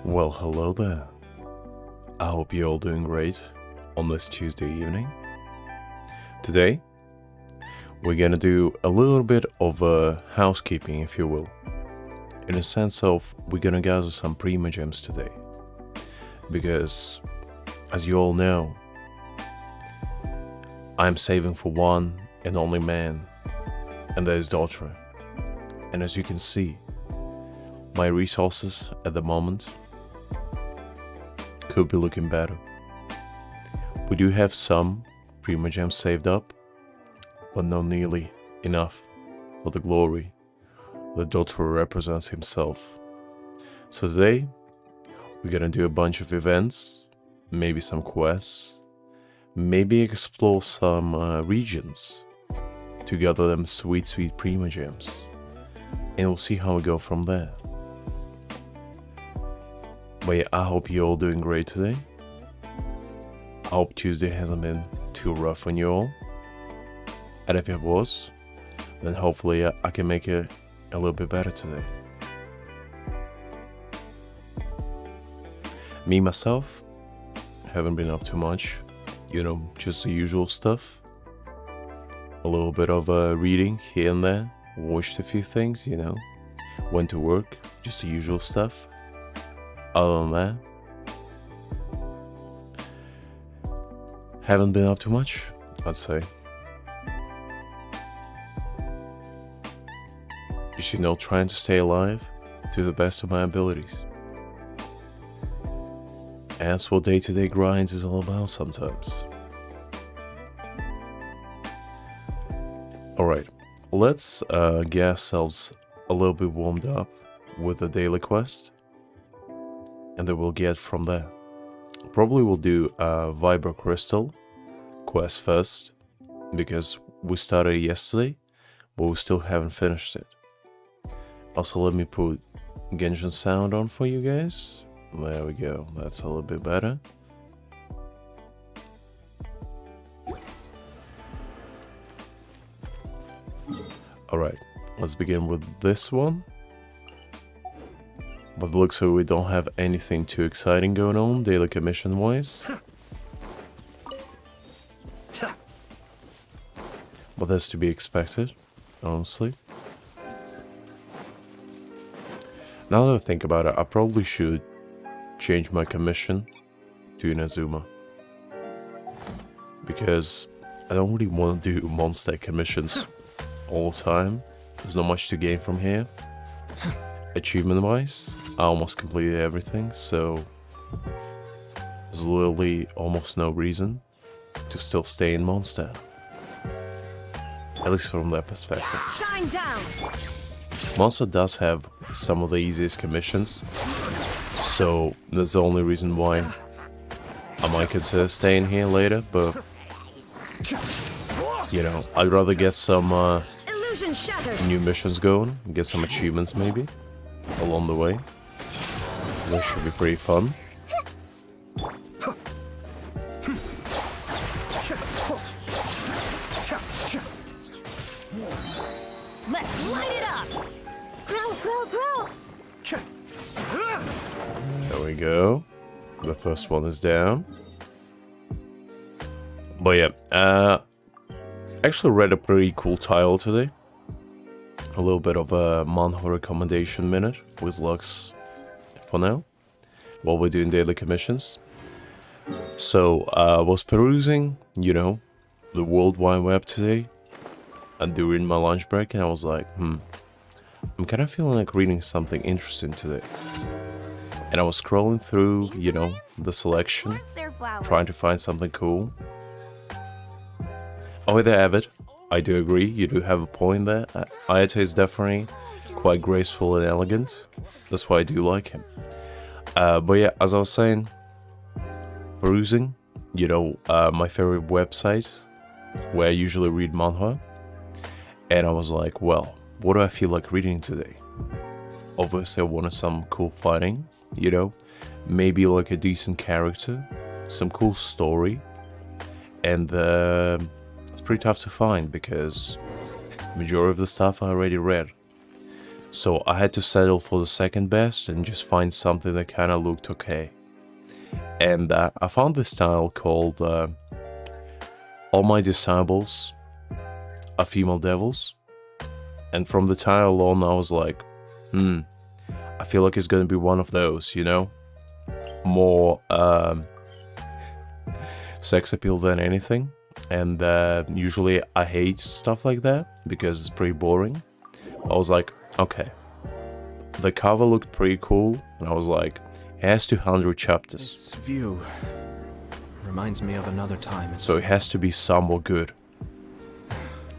Well, hello there. I hope you're all doing great on this Tuesday evening. Today, we're gonna do a little bit of housekeeping, if you will. In a sense of, we're gonna gather some Primogems today. Because, as you all know, I'm saving for one and only man, and that is daughter. And as you can see, my resources at the moment could be looking better. We do have some Primogems saved up, but not nearly enough for the glory the daughter represents himself. So today, we're gonna do a bunch of events, maybe some quests, maybe explore some regions to gather them sweet Primogems, and we'll see how we go from there. But yeah, I hope you're all doing great today. I hope Tuesday hasn't been too rough on you all. And if it was, then hopefully I can make it a little bit better today. Me, myself, haven't been up too much. You know, just the usual stuff. A little bit of reading here and there. Watched a few things, you know. Went to work, just the usual stuff. Other than that, haven't been up too much, I'd say. Just, you know, trying to stay alive to the best of my abilities. And that's what day-to-day grind is all about sometimes. Alright, let's get ourselves a little bit warmed up with the daily quest. And then we'll get from there. Probably we'll do a Vibro Crystal quest first, because we started yesterday, but we still haven't finished it. Also, let me put Genshin sound on for you guys. There we go, that's a little bit better. Alright, let's begin with this one. But it looks like we don't have anything too exciting going on, daily commission wise. But that's to be expected, honestly. Now that I think about it, I probably should change my commission to Inazuma. Because I don't really want to do monster commissions all the time. There's not much to gain from here. Achievement wise, I almost completed everything, so there's literally almost no reason to still stay in Mondstadt. At least from that perspective. Shine down. Mondstadt does have some of the easiest commissions, so that's the only reason why I might consider staying here later, but you know, I'd rather get some Illusion shattered. new missions going, get some achievements maybe along the way. That should be pretty fun. Let's light it up. Grow. There we go. The first one is down. But yeah, actually read a pretty cool title today. A little bit of a manhwa recommendation minute with Lux for now, while we're doing daily commissions. So I was perusing, you know, the World Wide Web today, and during my lunch break, and I was like, I'm kind of feeling like reading something interesting today. And I was scrolling through, you know, the selection, trying to find something cool. Oh, there, Avid. I do agree, you do have a point there. Ayate is definitely quite graceful and elegant. That's why I do like him. But yeah, as I was saying, perusing, you know, my favorite website where I usually read manhwa. And I was like, well, what do I feel like reading today? Obviously, I wanted some cool fighting, you know, maybe like a decent character, some cool story, and it's pretty tough to find because majority of the stuff I already read. So I had to settle for the second best and just find something that kind of looked okay. And I found this tile called All My Disciples Are Female Devils. And from the tile alone, I was like, I feel like it's gonna be one of those, you know? More sex appeal than anything. And usually I hate stuff like that because it's pretty boring. I was like, okay. The cover looked pretty cool, and I was like, it has 200 chapters. This view reminds me of another time. So it has to be somewhat good.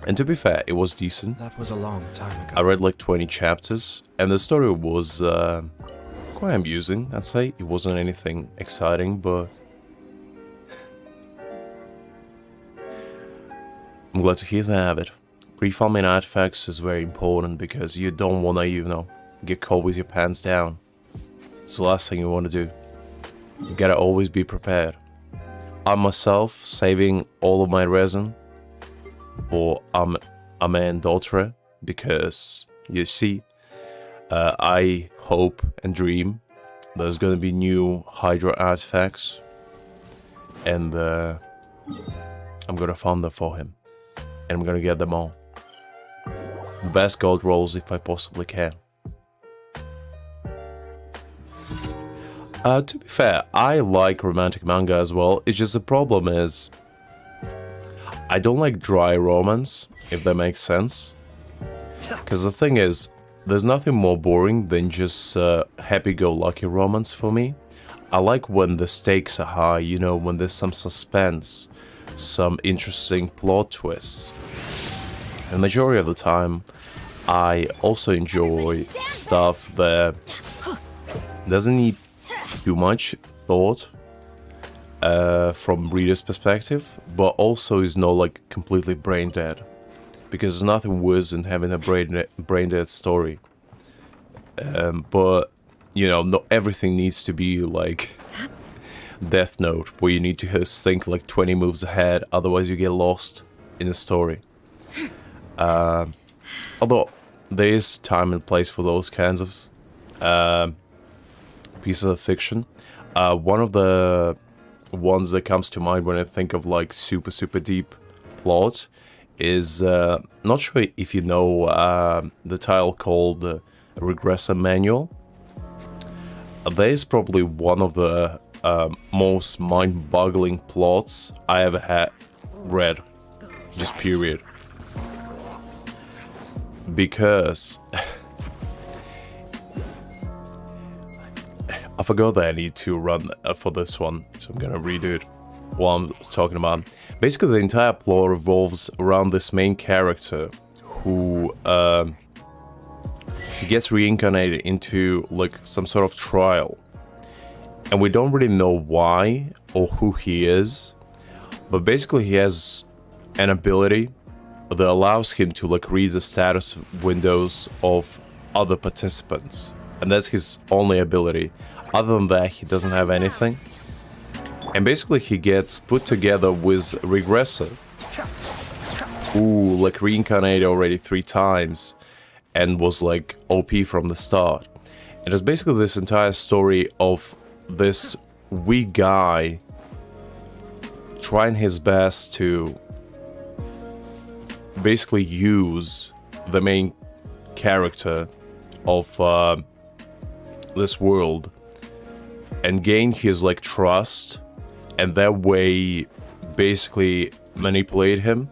And to be fair, it was decent. That was a long time ago. I read like 20 chapters, and the story was quite amusing, I'd say. It wasn't anything exciting, but I'm glad to hear they have it. Pre-farming artifacts is very important because you don't want to, you know, get caught with your pants down. It's the last thing you want to do. You gotta always be prepared. I myself saving all of my resin for and daughter because you see, I hope and dream there's gonna be new Hydra artifacts, and I'm gonna farm them for him, and I'm gonna get them all. The best gold rolls if I possibly can. To be fair, I like romantic manga as well. It's just the problem is I don't like dry romance, if that makes sense. Because the thing is, there's nothing more boring than just happy-go-lucky romance for me. I like when the stakes are high, you know, when there's some suspense, some interesting plot twists. And the majority of the time, I also enjoy stuff that doesn't need too much thought from reader's perspective, but also is not like completely brain dead, because there's nothing worse than having a brain dead story. But you know, not everything needs to be like Death Note, where you need to just think like 20 moves ahead, otherwise you get lost in the story. Although there is time and place for those kinds of pieces of fiction. One of the ones that comes to mind when I think of like super deep plot is not sure if you know the title called Regressor Manual. That is probably one of the most mind-boggling plots I ever read, just period. Because I forgot that I need to run for this one, so I'm gonna redo it while I'm talking about. Basically, the entire plot revolves around this main character who he gets reincarnated into like some sort of trial, and we don't really know why or who he is, but basically he has an ability that allows him to like read the status windows of other participants, and that's his only ability. Other than that, he doesn't have anything. And basically he gets put together with Regressor, who like reincarnated already 3 times and was like OP from the start. And it's basically this entire story of this weak guy trying his best to basically use the main character of this world and gain his like trust, and that way basically manipulate him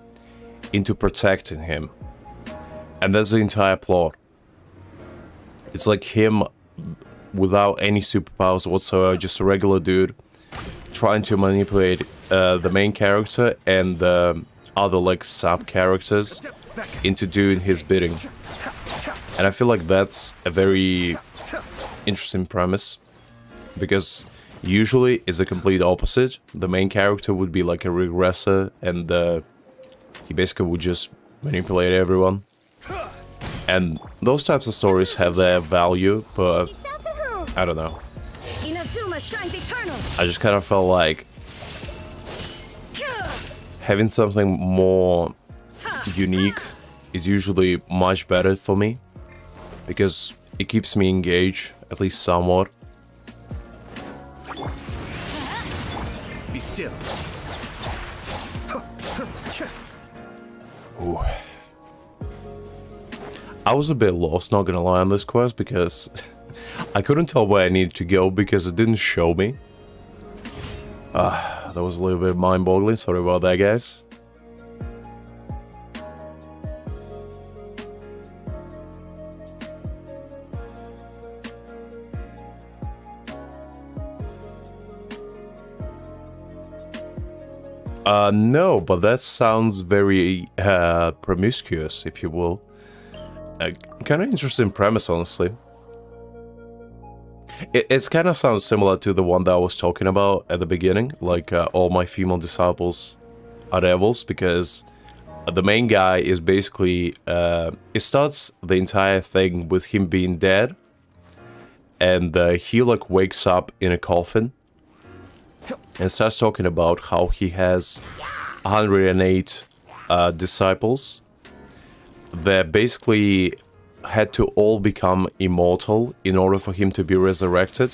into protecting him. And that's the entire plot. It's like him without any superpowers whatsoever, just a regular dude trying to manipulate the main character and the other like sub characters into doing his bidding. And I feel like that's a very interesting premise, because usually it's a complete opposite. The main character would be like a regressor, and he basically would just manipulate everyone. And those types of stories have their value, but I don't know. Inazuma shines eternal. I just kind of felt like having something more unique is usually much better for me, because it keeps me engaged, at least somewhat. Be still. Ooh. I was a bit lost, not gonna lie, on this quest, because I couldn't tell where I needed to go because it didn't show me. That was a little bit mind-boggling, sorry about that, guys. No, but that sounds very promiscuous, if you will. Kind of interesting premise, honestly. It's kind of sounds similar to the one that I was talking about at the beginning, like all my female disciples are devils, because the main guy is basically, it starts the entire thing with him being dead, and he like wakes up in a coffin, and starts talking about how he has 108 disciples that basically had to all become immortal in order for him to be resurrected,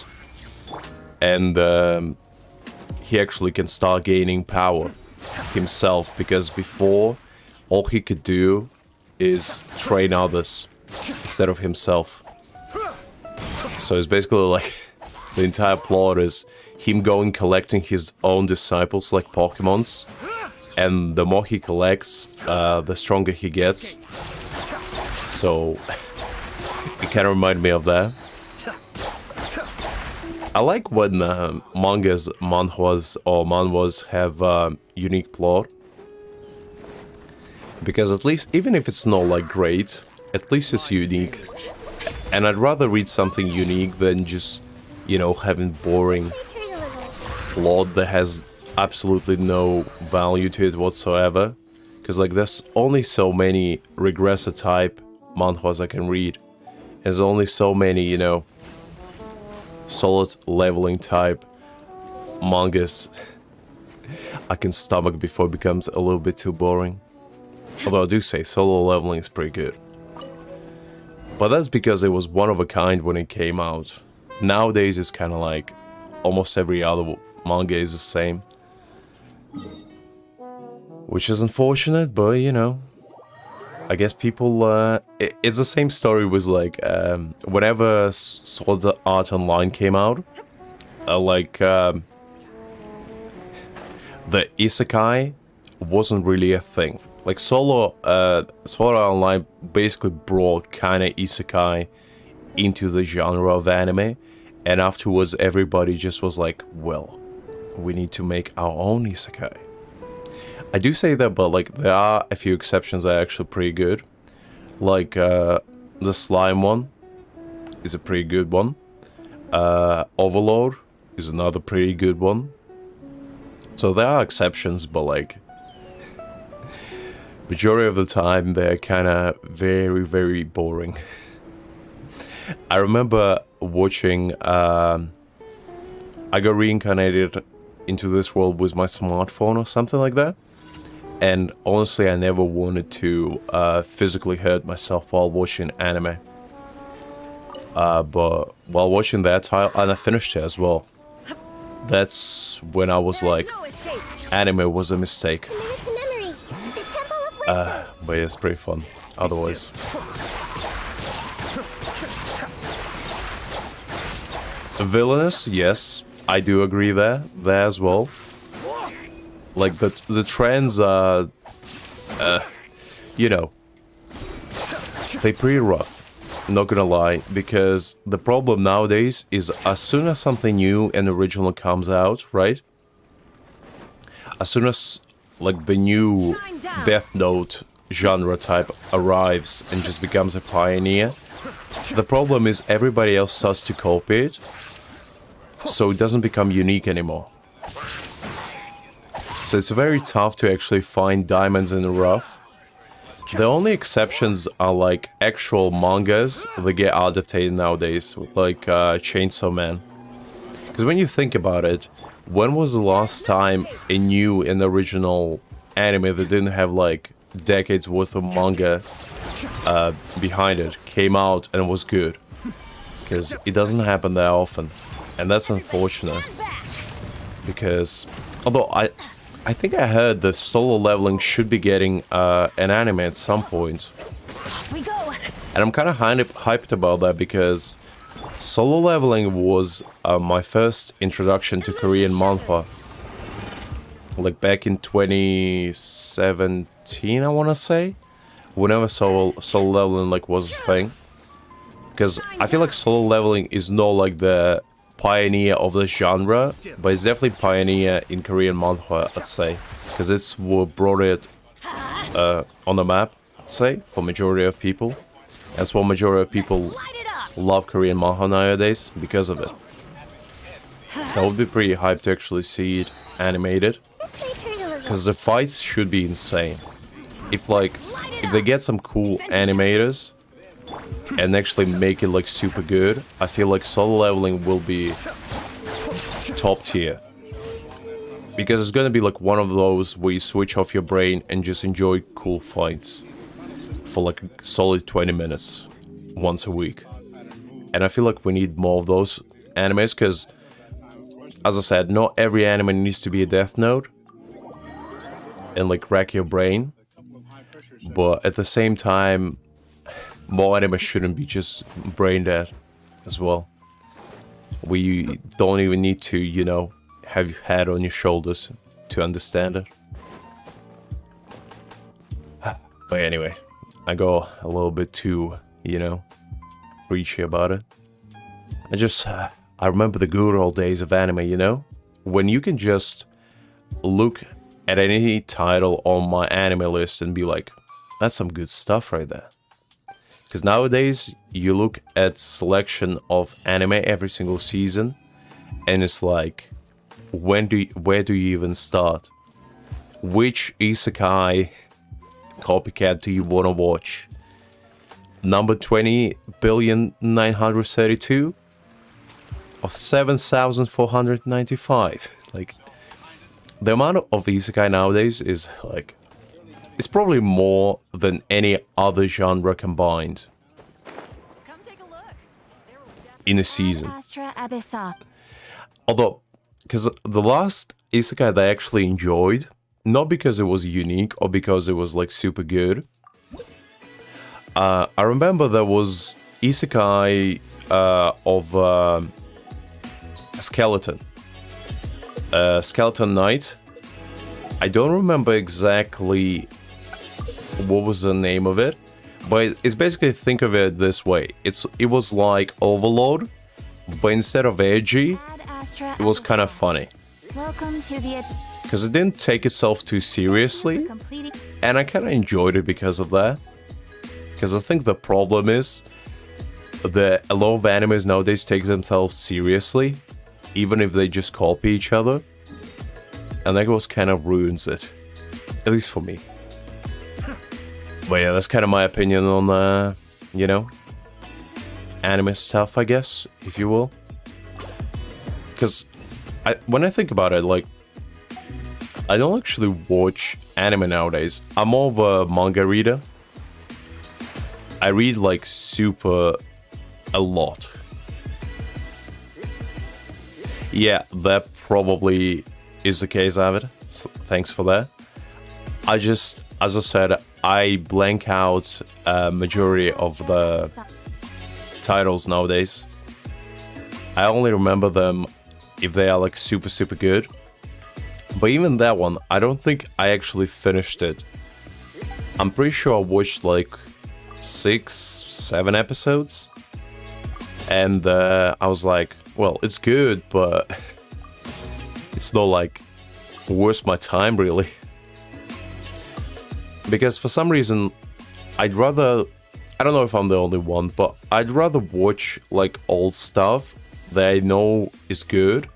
and he actually can start gaining power himself, because before all he could do is train others instead of himself. So it's basically like the entire plot is him going collecting his own disciples like Pokemons, and the more he collects, the stronger he gets. So it kind of reminded me of that. I like when manhwas have unique plot, because at least, even if it's not like great, at least it's unique. And I'd rather read something unique than just, you know, having boring plot that has absolutely no value to it whatsoever. Because like there's only so many regressor type manhwas I can read. There's only so many, you know, solid leveling type mangas I can stomach before it becomes a little bit too boring. Although I do say solo leveling is pretty good. But that's because it was one of a kind when it came out. Nowadays it's kind of like almost every other manga is the same. Which is unfortunate, but you know, I guess people, it's the same story with like, whenever Sword Art Online came out, the isekai wasn't really a thing. Like Sword Art Online basically brought kind of isekai into the genre of anime, and afterwards everybody just was like, well, we need to make our own isekai. I do say that, but like there are a few exceptions that are actually pretty good. Like the slime one is a pretty good one. Overlord is another pretty good one. So there are exceptions, but like majority of the time they're kind of very, very boring. I remember watching, I got reincarnated into this world with my smartphone or something like that. And honestly, I never wanted to physically hurt myself while watching anime. But while watching that title, and I finished it as well, that's when I was like, anime was a mistake. But yeah, it's pretty fun otherwise. Villainous, yes, I do agree there as well. Like the trends are, you know, they're pretty rough, not gonna lie, because the problem nowadays is as soon as something new and original comes out, right? As soon as like the new Death Note genre type arrives and just becomes a pioneer, the problem is everybody else starts to copy it, so it doesn't become unique anymore. So it's very tough to actually find diamonds in the rough. The only exceptions are like actual mangas that get adapted nowadays, like Chainsaw Man. Because when you think about it, when was the last time a new and original anime that didn't have like decades worth of manga behind it came out and was good. Because it doesn't happen that often. And that's unfortunate. Because, although I think I heard that solo leveling should be getting an anime at some point. Off we go. And I'm kind of hyped about that because solo leveling was my first introduction to Korean manhwa. Like back in 2017, I want to say. Whenever solo leveling like was a thing. Because I feel like solo leveling is not like the pioneer of the genre, but it's definitely pioneer in Korean manhwa, I'd say. Because it's what brought it on the map, I'd say, for majority of people. That's why majority of people love Korean manhwa nowadays, because of it. So I would be pretty hyped to actually see it animated. Because the fights should be insane. If they get some cool animators and actually make it like super good, I feel like solo leveling will be top tier. Because it's gonna be like one of those where you switch off your brain and just enjoy cool fights for like a solid 20 minutes once a week. And I feel like we need more of those animes because, as I said, not every anime needs to be a Death Note and like rack your brain. But at the same time, more anime shouldn't be just brain dead as well. We don't even need to, you know, have your head on your shoulders to understand it. But anyway, I go a little bit too, you know, preachy about it. I remember the good old days of anime, you know? When you can just look at any title on my anime list and be like, that's some good stuff right there. Because nowadays, you look at selection of anime every single season, and it's like, where do you even start? Which isekai copycat do you want to watch? Number 20,932 of 7,495. Like, the amount of isekai nowadays is like, it's probably more than any other genre combined in a season. Although, because the last isekai that I actually enjoyed, not because it was unique or because it was like super good. I remember there was isekai of a skeleton. Skeleton Knight. I don't remember exactly what was the name of it, but it's basically, think of it this way. It was like Overlord, but instead of edgy, it was kind of funny. Because it didn't take itself too seriously, and I kind of enjoyed it because of that. Because I think the problem is that a lot of animes nowadays take themselves seriously, even if they just copy each other, and that was kind of ruins it, at least for me. But yeah, that's kind of my opinion on, you know, anime stuff, I guess, if you will. Because when I think about it, like, I don't actually watch anime nowadays. I'm more of a manga reader. I read, like, a lot. Yeah, that probably is the case, Avid. So thanks for that. As I said, I blank out a majority of the titles nowadays. I only remember them if they are like super good. But even that one, I don't think I actually finished it. I'm pretty sure I watched like 6-7 episodes. And I was like, well, it's good, but it's not like worth my time really. Because for some reason, I'd rather, I don't know if I'm the only one, but I'd rather watch like old stuff that I know is good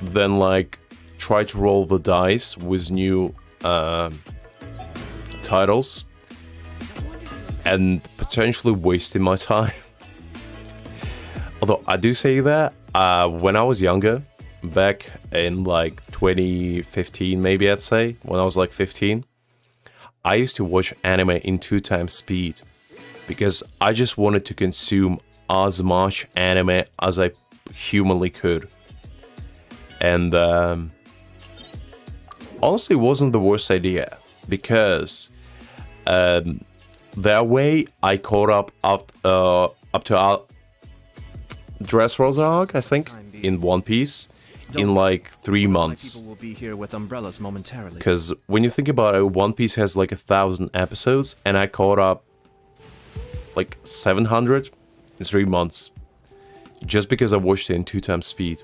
than like try to roll the dice with new titles and potentially wasting my time. Although I do say that when I was younger, back in like 2015 maybe, I'd say, when I was like 15, I used to watch anime in 2 times speed. because I just wanted to consume as much anime as I humanly could. And honestly, it wasn't the worst idea, because that way I caught up to Dressrosa arc, I think, in One Piece in like 3 months. People will be here with umbrellas momentarily. Because when you think about it, One Piece has like 1,000 episodes, and I caught up like 700 in 3 months. Just because I watched it in 2 times speed.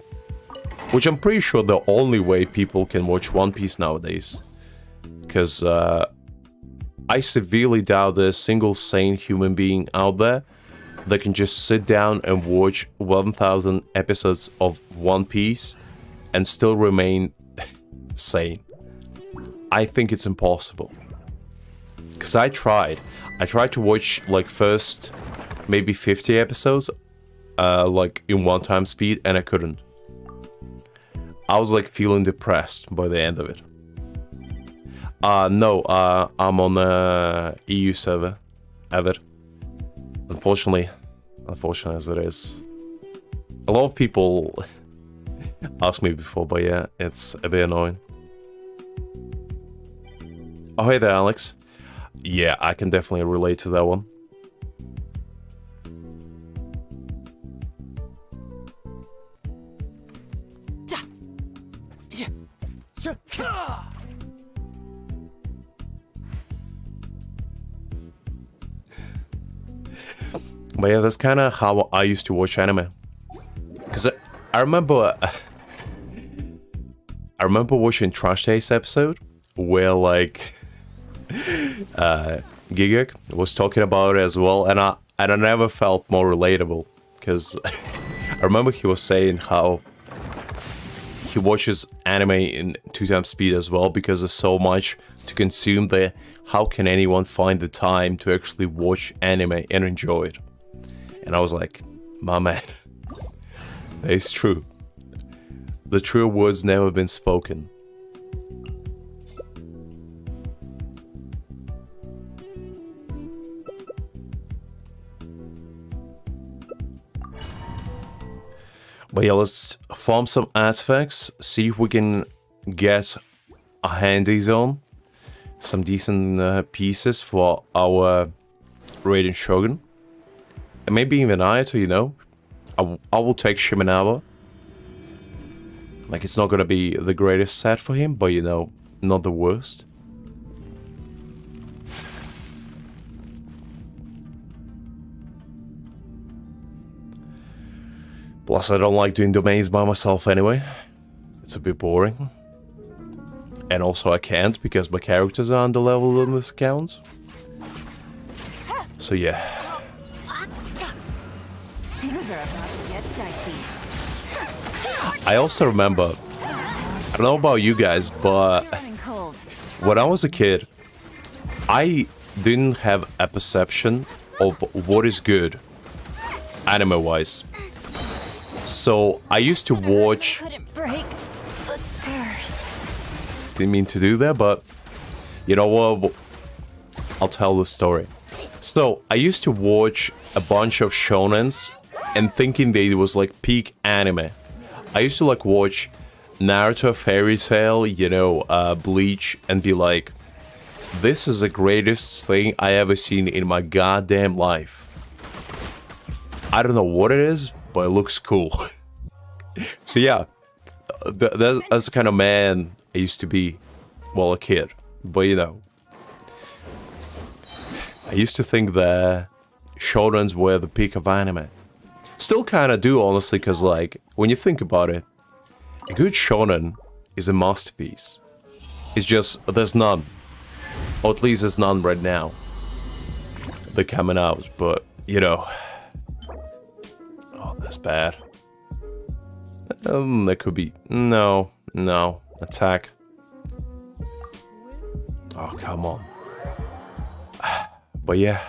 Which I'm pretty sure the only way people can watch One Piece nowadays. Because I severely doubt there's a single sane human being out there that can just sit down and watch 1,000 episodes of One Piece and still remain sane. I think it's impossible. Because I tried to watch like first maybe 50 episodes like in 1 time speed, and I couldn't. I was like feeling depressed by the end of it. No, I'm on the EU server, Ever. Unfortunately as it is. A lot of people asked me before, but yeah, it's a bit annoying. Oh, hey there, Alex. Yeah, I can definitely relate to that one. But yeah, that's kind of how I used to watch anime. Because I remember watching Trash Taste episode where like Gigak was talking about it as well, and I never felt more relatable, because I remember he was saying how he watches anime in 2 times speed as well because there's so much to consume there. How can anyone find the time to actually watch anime and enjoy it? And I was like, my man, it's true. The true words never been spoken. But yeah, let's farm some artifacts, see if we can get a handies on. Some decent pieces for our Raiden Shogun. And maybe even Ayato, you know. I will take Shimenawa. Like, it's not gonna be the greatest set for him, but you know, not the worst. Plus, I don't like doing domains by myself anyway. It's a bit boring. And also I can't, because my characters are underleveled on this account. So yeah. Things are about to get dicey. I also remember, I don't know about you guys, but Running cold. when I was a kid, I didn't have a perception of what is good, anime-wise. So I used to watch... Couldn't break the curse. Didn't mean to do that, but you know what? I'll tell the story. So I used to watch a bunch of shonens and thinking that it was like peak anime. I used to like watch Naruto, Fairy Tail, you know, Bleach, and be like, this is the greatest thing I ever seen in my goddamn life. I don't know what it is, but it looks cool. So yeah, that's the kind of man I used to be, well, a kid. But you know, I used to think that shonens were the peak of anime. Still kind of do, honestly, because like, when you think about it, a good shonen is a masterpiece. It's just, there's none. Or at least there's none right now. They're coming out, but, you know. Oh, that's bad. That could be... No. Attack. Oh, come on. But yeah.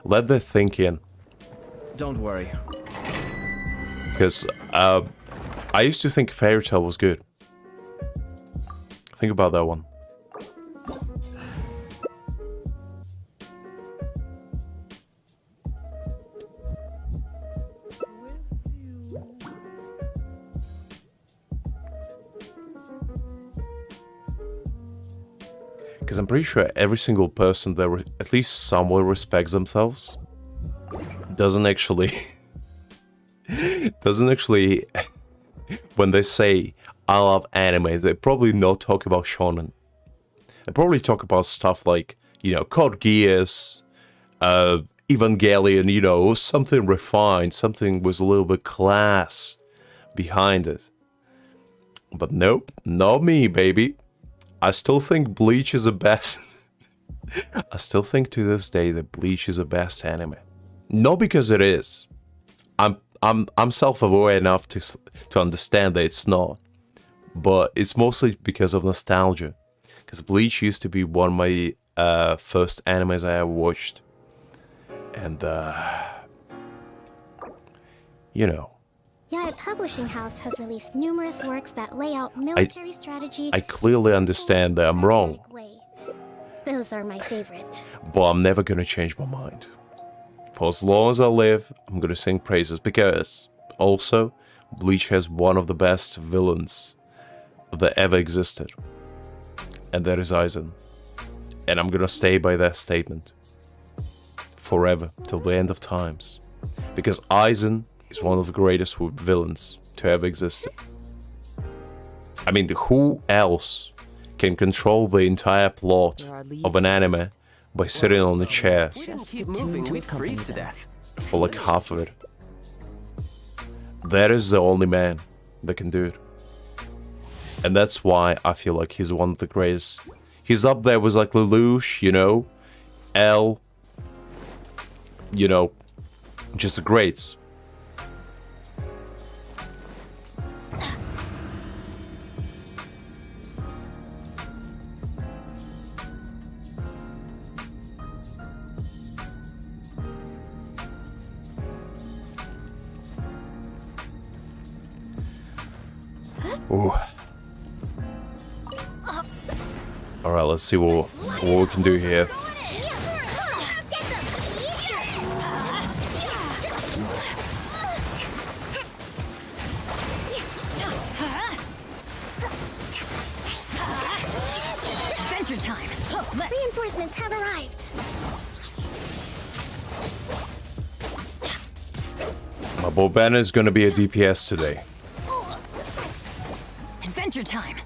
Let that think in. Don't worry. Because I used to think Fairy Tail was good. Think about that one. Because I'm pretty sure every single person that at least somewhat respects themselves doesn't actually when they say I love anime, they probably not talk about shonen. They probably talk about stuff like, you know, Code Geass, Evangelion, you know, something refined, something with a little bit class behind it. But nope, not me, baby. I still think Bleach is the best. I still think to this day that Bleach is the best anime. Not because it is. I'm self-aware enough to understand that it's not. But it's mostly because of nostalgia. Because Bleach used to be one of my first animes I ever watched. And, you know. Yet a publishing house has released numerous works that lay out military strategy. I clearly understand that I'm wrong. Those are my favorite. But I'm never gonna change my mind. For as long as I live, I'm gonna sing praises. Because, also, Bleach has one of the best villains that ever existed. And that is Aizen. And I'm gonna stay by that statement. Forever, till the end of times. Because Aizen is one of the greatest villains to ever exist. I mean, who else can control the entire plot of an anime by sitting on a chair We didn't keep moving, we'd freeze to death. for like half of it? That is the only man that can do it. And that's why I feel like he's one of the greatest. He's up there with like Lelouch, you know, L, you know, just the greats. Ooh. Alright, let's see what we can do here. Adventure time. Reinforcements have arrived. My boy Banner is gonna be a DPS today. Adventure time.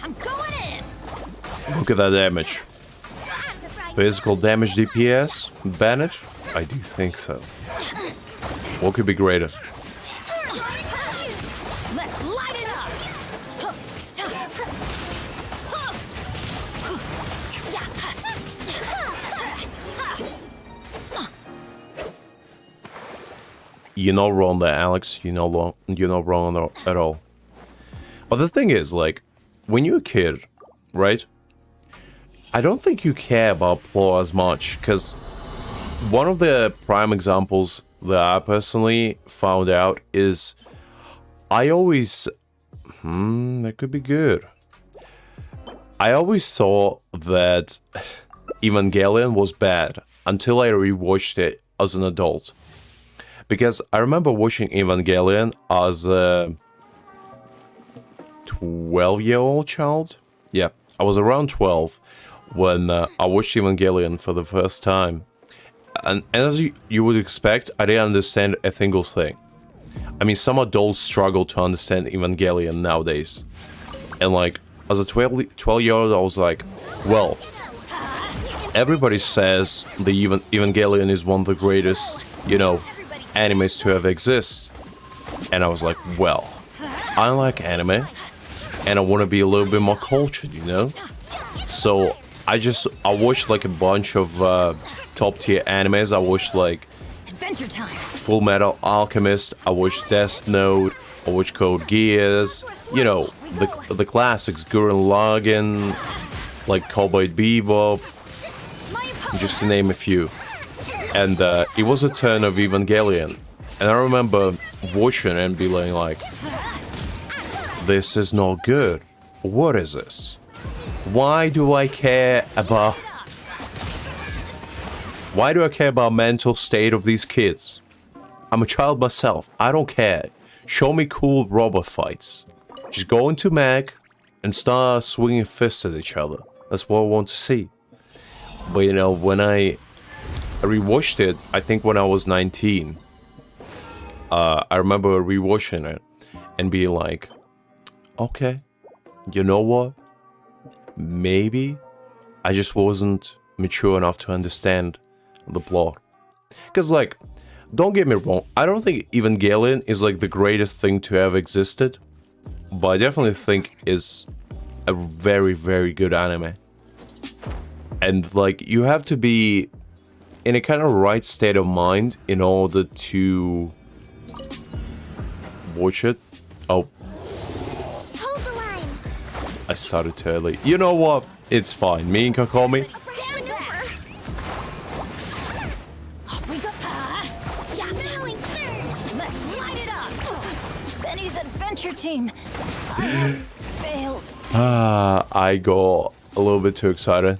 I'm going in. Look at that damage. Physical damage DPS? Bennett? I do think so. What could be greater? Let's light it up. You're not wrong there, Alex. You're not wrong at all. But the thing is, like, when you're a kid, right? I don't think you care about plot as much, because one of the prime examples that I personally found out is I always... that could be good. I always thought that Evangelion was bad until I rewatched it as an adult. Because I remember watching Evangelion as a 12-year-old child. Yeah, I was around 12 when I watched Evangelion for the first time. And as you would expect, I didn't understand a single thing. I mean, some adults struggle to understand Evangelion nowadays. And like, as a 12-year-old, I was like, well, everybody says the Evangelion is one of the greatest, you know, animes to ever exist. And I was like, well, I like anime, and I want to be a little bit more cultured, you know? So I watched like a bunch of top tier animes. I watched like Adventure time. Full Metal Alchemist, I watched Death Note, I watched Code Geass, you know, the classics, Gurren Lagann, like Cowboy Bebop, just to name a few. And it was a turn of Evangelion. And I remember watching and being like, this is not good. What is this? Why do I care about... Why do I care about mental state of these kids? I'm a child myself. I don't care. Show me cool robot fights. Just go into mech and start swinging fists at each other. That's what I want to see. But you know, when I rewatched it, I think when I was 19, I remember rewatching it and being like, okay, you know what? Maybe I just wasn't mature enough to understand the plot. Because, like, don't get me wrong, I don't think Evangelion is, like, the greatest thing to have existed. But I definitely think is a very, very good anime. And, like, you have to be in a kind of right state of mind in order to watch it. Oh. Hold the line. I started too early. You know what? It's fine. Me and Kakomi. Stand back. Off we go. Yeah, Billowing surge. let's light it up. Benny's adventure team. I have failed. I got a little bit too excited.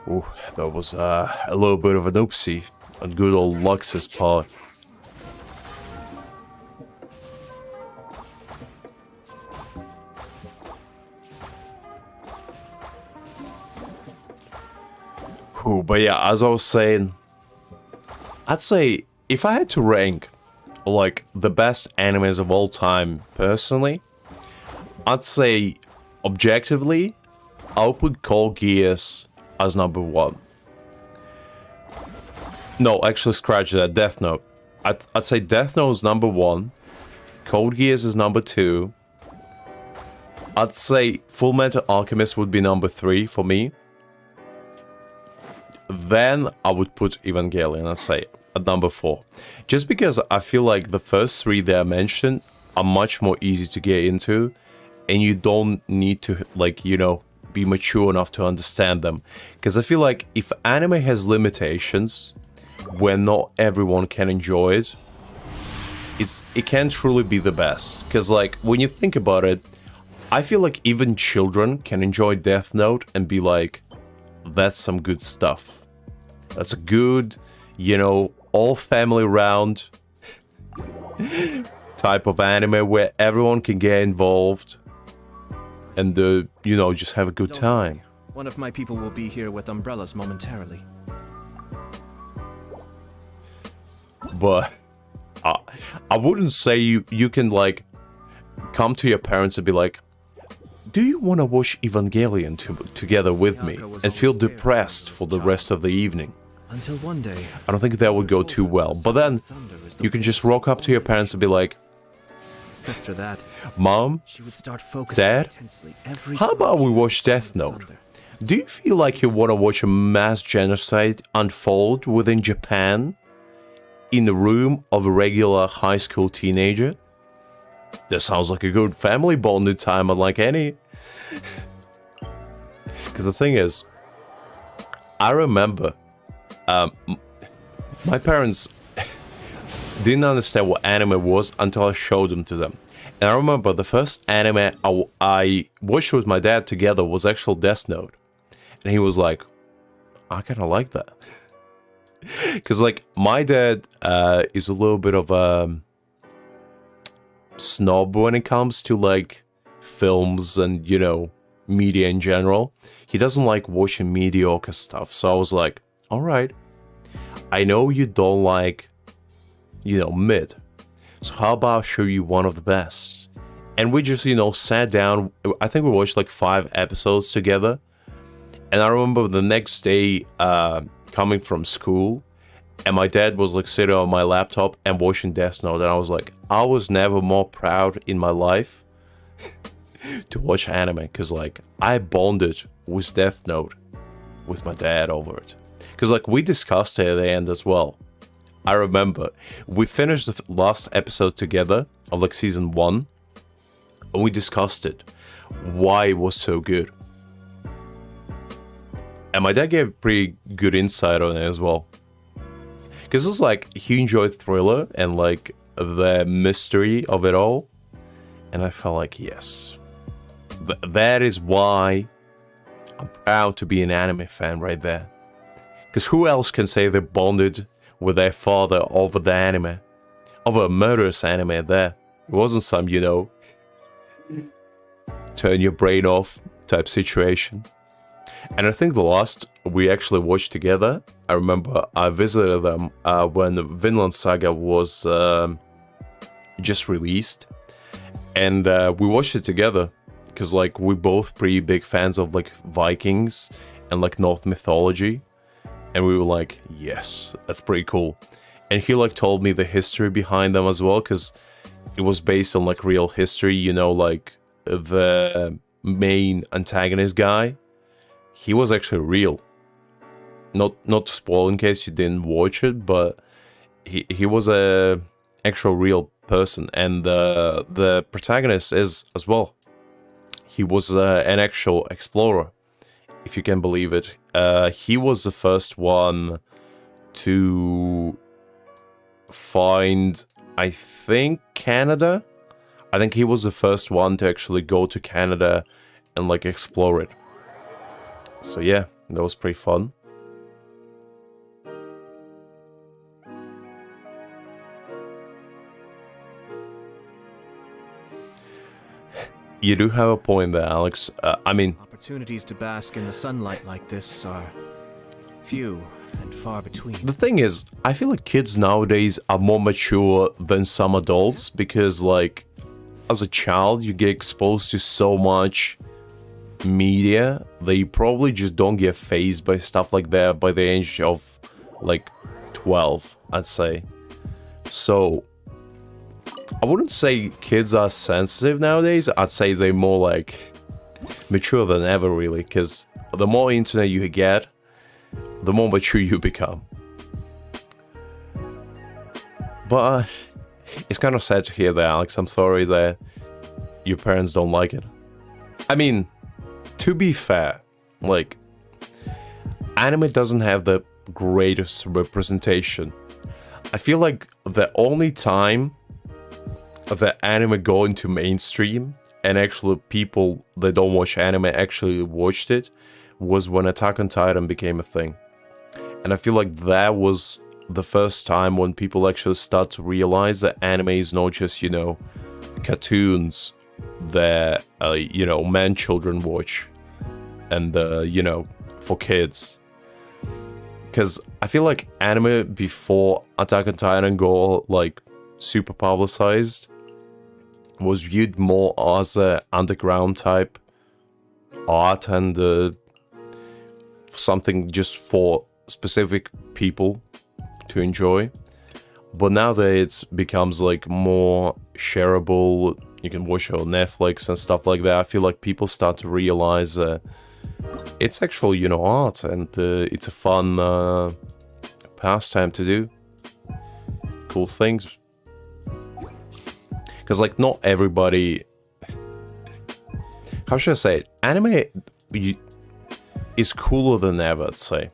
Ooh, that was a little bit of an oopsie on good old Lux's part. Ooh, but yeah, as I was saying, I'd say if I had to rank like the best animes of all time personally, I'd say objectively, I'll put Code Geass as number 1. No, actually scratch that, Death Note. I'd say Death Note is number 1, Code Geass is number 2, I'd say Full Metal Alchemist would be number 3 for me. Then I would put Evangelion, I'd say, at number 4. Just because I feel like the first 3 that I mentioned are much more easy to get into, and you don't need to, like, you know, be mature enough to understand them. Because I feel like if anime has limitations, where not everyone can enjoy it, it can't truly be the best. Because, like, when you think about it, I feel like even children can enjoy Death Note and be like, that's some good stuff. That's a good, you know, all family round type of anime where everyone can get involved and, you know, just have a good Don't time. worry. One of my people will be here with umbrellas momentarily. But I wouldn't say you can, like, come to your parents and be like, do you want to watch Evangelion together with me and feel depressed for the rest of the evening? Until one day, I don't think that would go too well. But then you can just rock up to your parents and be like, after that, Mom, she would start focusing Dad, intensely every how time about we she watch heard Death the Note? thunder. Do you feel like you want to watch a mass genocide unfold within Japan in the room of a regular high school teenager? That sounds like a good family bonding time, unlike any. Because the thing is, I remember my parents didn't understand what anime was until I showed them to them. And I remember the first anime I watched with my dad together was actual Death Note. And he was like, I kind of like that. Because, like, my dad is a little bit of a snob when it comes to, like, films and, you know, media in general. He doesn't like watching mediocre stuff. So I was like, all right, I know you don't like, you know, mid. So how about I show you one of the best? And we just, you know, sat down. I think we watched like 5 episodes together. And I remember the next day coming from school, and my dad was like sitting on my laptop and watching Death Note. And I was like, I was never more proud in my life to watch anime, because like I bonded with Death Note with my dad over it. Because like we discussed it at the end as well. I remember we finished the last episode together of like season 1, and we discussed it, why it was so good. And my dad gave pretty good insight on it as well. Because it's like, he enjoyed thriller and like the mystery of it all. And I felt like, yes. That is why I'm proud to be an anime fan right there. Because who else can say they bonded with their father over the anime? Over a murderous anime there. It wasn't some, you know, turn your brain off type situation. And I think the last we actually watched together, I remember I visited them when the Vinland Saga was just released. And we watched it together. Because like we're both pretty big fans of like Vikings and like Norse mythology. And we were like, yes, that's pretty cool. And he like told me the history behind them as well. Because it was based on like real history, you know, like the main antagonist guy. He was actually real. Not to spoil in case you didn't watch it, but he was a actual real person. And the protagonist is as well. He was an actual explorer, if you can believe it. He was the first one to find, I think, Canada. I think he was the first one to actually go to Canada and like explore it. So yeah, that was pretty fun. You do have a point there, Alex. I mean, Opportunities to bask in the sunlight like this are few and far between. the thing is, I feel like kids nowadays are more mature than some adults because, like, as a child, you get exposed to so much media that you probably just don't get fazed by stuff like that by the age of, like, 12, I'd say. So, I wouldn't say kids are sensitive nowadays. I'd say they're more, like, mature than ever, really, because the more internet you get, the more mature you become. But it's kind of sad to hear that, Alex. I'm sorry that your parents don't like it. I mean, to be fair, like, anime doesn't have the greatest representation. I feel like the only time that anime go into mainstream and actually people that don't watch anime actually watched it was when Attack on Titan became a thing. And I feel like that was the first time when people actually start to realize that anime is not just, you know, cartoons that, you know, man children watch and, you know, for kids. Because I feel like anime before Attack on Titan got, like, super publicized was viewed more as a underground type art and something just for specific people to enjoy. But now that it becomes like more shareable, you can watch it on Netflix and stuff like that, I feel like people start to realize it's actual, you know, art, and it's a fun pastime to do cool things. Because, like, not everybody... How should I say it? Anime is cooler than ever, I'd say.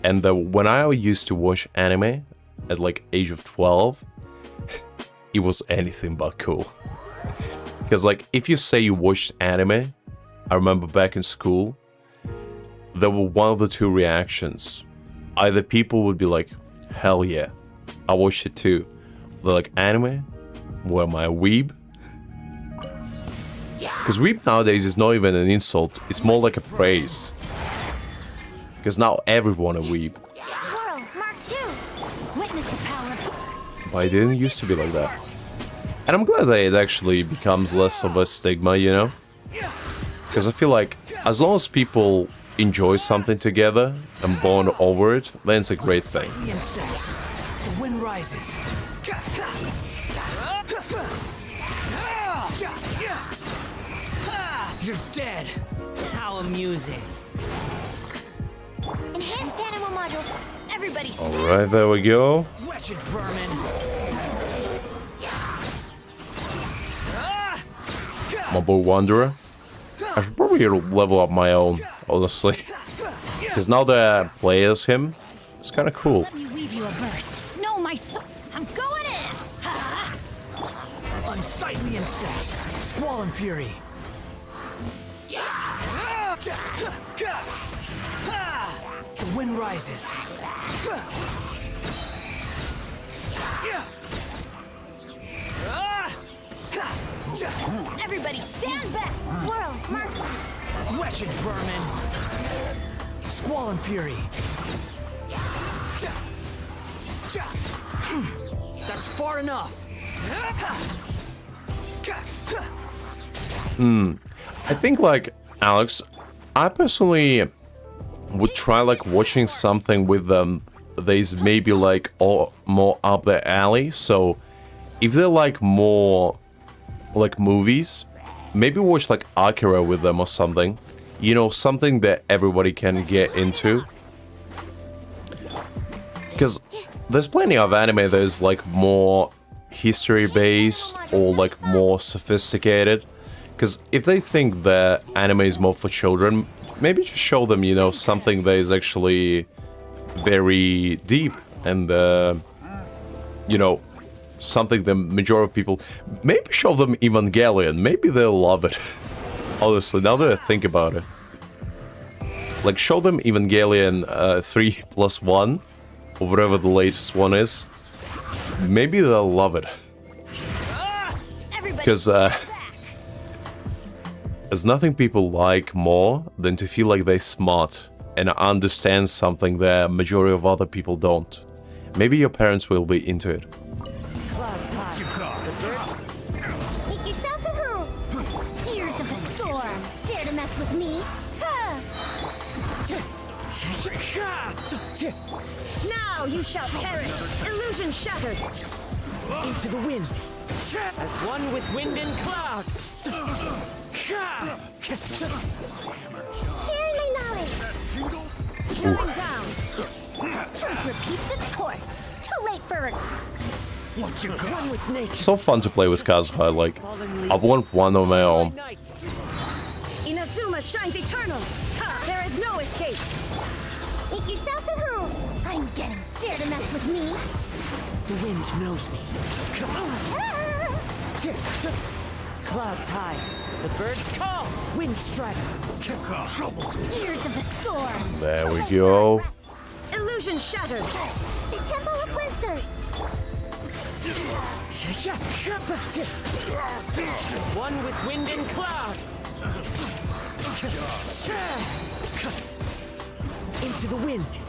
And when I used to watch anime at, like, age of 12, it was anything but cool. Because, like, if you say you watched anime, I remember back in school, there were one of the two reactions. Either people would be like, hell yeah, I watched it too. They're like, anime? Where am I, a weeb? Because weeb nowadays is not even an insult, it's more like a praise. Because now everyone a weeb. Swirl, Mark II. Witness the power. But it didn't used to be like that. And I'm glad that it actually becomes less of a stigma, you know? Because I feel like as long as people enjoy something together and bond over it, then it's a great thing. And sex. The wind rises. You're dead. How amusing. Enhanced animal modules. Everybody stand. Alright, there we go. Wretched vermin. My boy Wanderer. I should probably level up my own, honestly. Because now the play as him, it's kind of cool. Let me weave you a verse. No, my soul. I'm going in. Ha! Unsightly insects. Squall and fury. The wind rises. Everybody, stand back. Swirl, mark. Wretched vermin. Squall and fury. That's far enough. I think, like, Alex, I personally would try, like, watching something with them that is maybe, like, all more up their alley. So, if they're, like, more, like, movies, maybe watch, like, Akira with them or something. You know, something that everybody can get into. Because there's plenty of anime that is, like, more history-based or, like, more sophisticated. Because if they think that anime is more for children, maybe just show them, you know, something that is actually very deep and, you know, something the majority of people... Maybe show them Evangelion. Maybe they'll love it. Honestly, now that I think about it. Like, show them Evangelion 3+1, or whatever the latest one is. Maybe they'll love it. Because, there's nothing people like more than to feel like they're smart and understand something that majority of other people don't. Maybe your parents will be into it. Make yourselves at home. Gears of the storm. Dare to mess with me? Huh. Now you shall perish. Illusion shattered. Into the wind. As one with wind and cloud. Sharing my knowledge. Shine down. Truth repeats its course. Too late for One with nature. So fun to play with Kazuha, like, I want one on my own. Inazuma shines eternal. There is no escape. Make yourselves at home. I'm getting dare to mess with me. The wind knows me. Ah! Clouds high. The birds call. Wind strike. Gears of the storm. There we go. Illusion shattered. The Temple of Wisdom. As one with wind and cloud. Into the wind.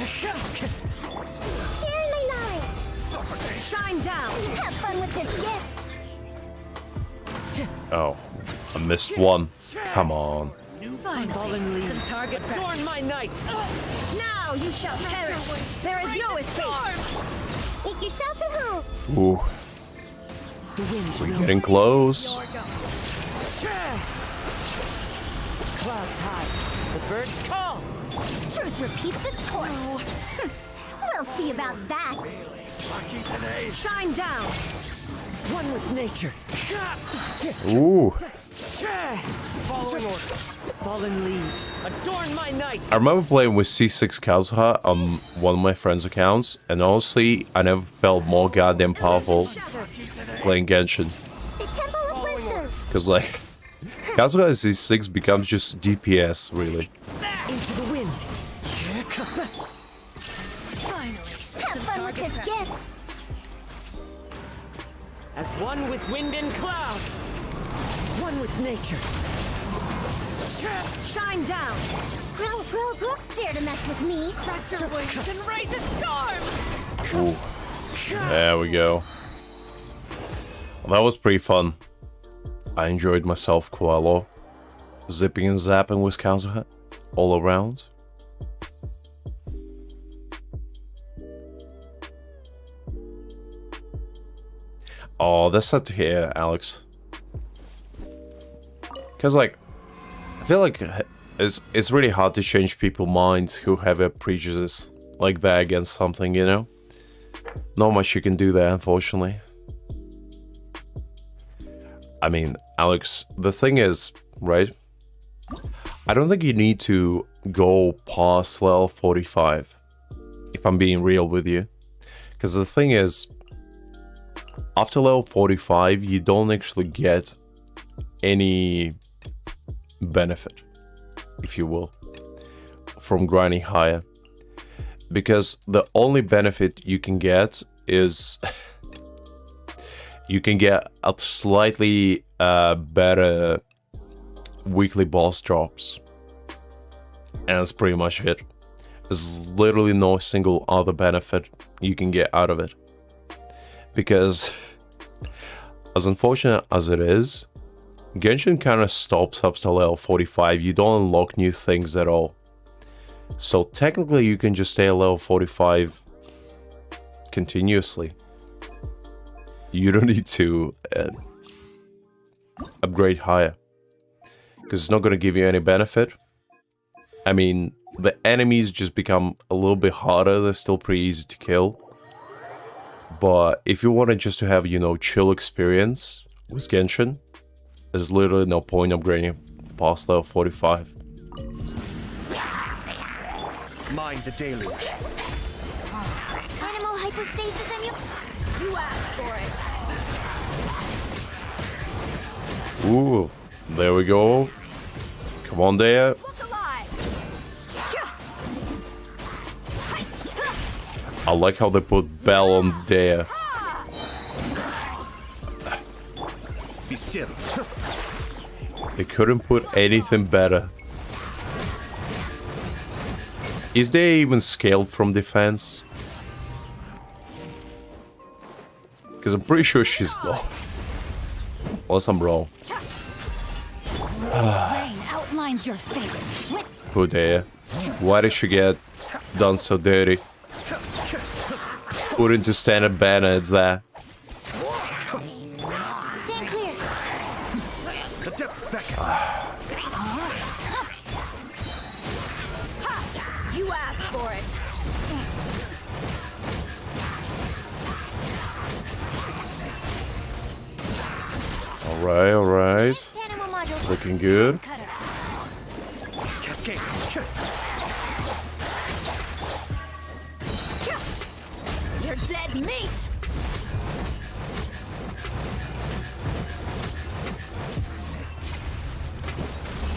Sharing my knowledge. Shine down. Have fun with this gift. Oh, I missed one. Come on. Fallen leaves. Adorn my night. Now you shall perish. There is no escape. Make yourselves at home. Ooh, The wind we're knows getting me. close. Clouds high. The birds call. Truth repeats its course. We'll see about that. Shine down. One with nature. Ooh. Following order. Fallen leaves. Adorn my night. I remember playing with C6 Kazuha on one of my friends' accounts, and honestly, I never felt more goddamn powerful playing Genshin. The Temple of Wisdom. Because, like, Kazuha as C6 becomes just DPS, really. Into the wind. Have fun with this gift. As one with wind and cloud. One with nature. Shine down. Grow, grow, grow. Dare to mess with me. Fracture wings and raise a storm. Ooh. There we go. Well, that was pretty fun. I enjoyed myself quite a lot. Zipping and zapping with Kazuha all around. Oh, that's sad to hear, Alex. Because, like, I feel like it's really hard to change people's minds who have a prejudice like that against something, you know? Not much you can do there, unfortunately. I mean, Alex, the thing is, right? I don't think you need to go past level 45. If I'm being real with you. Because the thing is, after level 45, you don't actually get any benefit, if you will, from grinding higher. Because the only benefit you can get is you can get a slightly better weekly boss drops. And that's pretty much it. There's literally no single other benefit you can get out of it. Because, as unfortunate as it is, Genshin kind of stops up to level 45. You don't unlock new things at all. So technically you can just stay at level 45 continuously. You don't need to upgrade higher. Because it's not going to give you any benefit. I mean, the enemies just become a little bit harder. They're still pretty easy to kill. But if you wanted just to have, you know, chill experience with Genshin, there's literally no point upgrading past level 45. Mind the deluge. Animal hypostasis You asked for it. Ooh, there we go. Come on there. Look alive. I like how they put Bell on there. Be still. They couldn't put anything better. Is there even scaled from defense? Because I'm pretty sure she's low. Unless I'm wrong. Rain outlines your fate. Poor Dea. Why did she get done so dirty? Put into standard banner at that. Stand clear. The depths beckon. You asked for it. Alright, alright. Animal modules. Looking good. Cutter. Cascade. You're dead meat.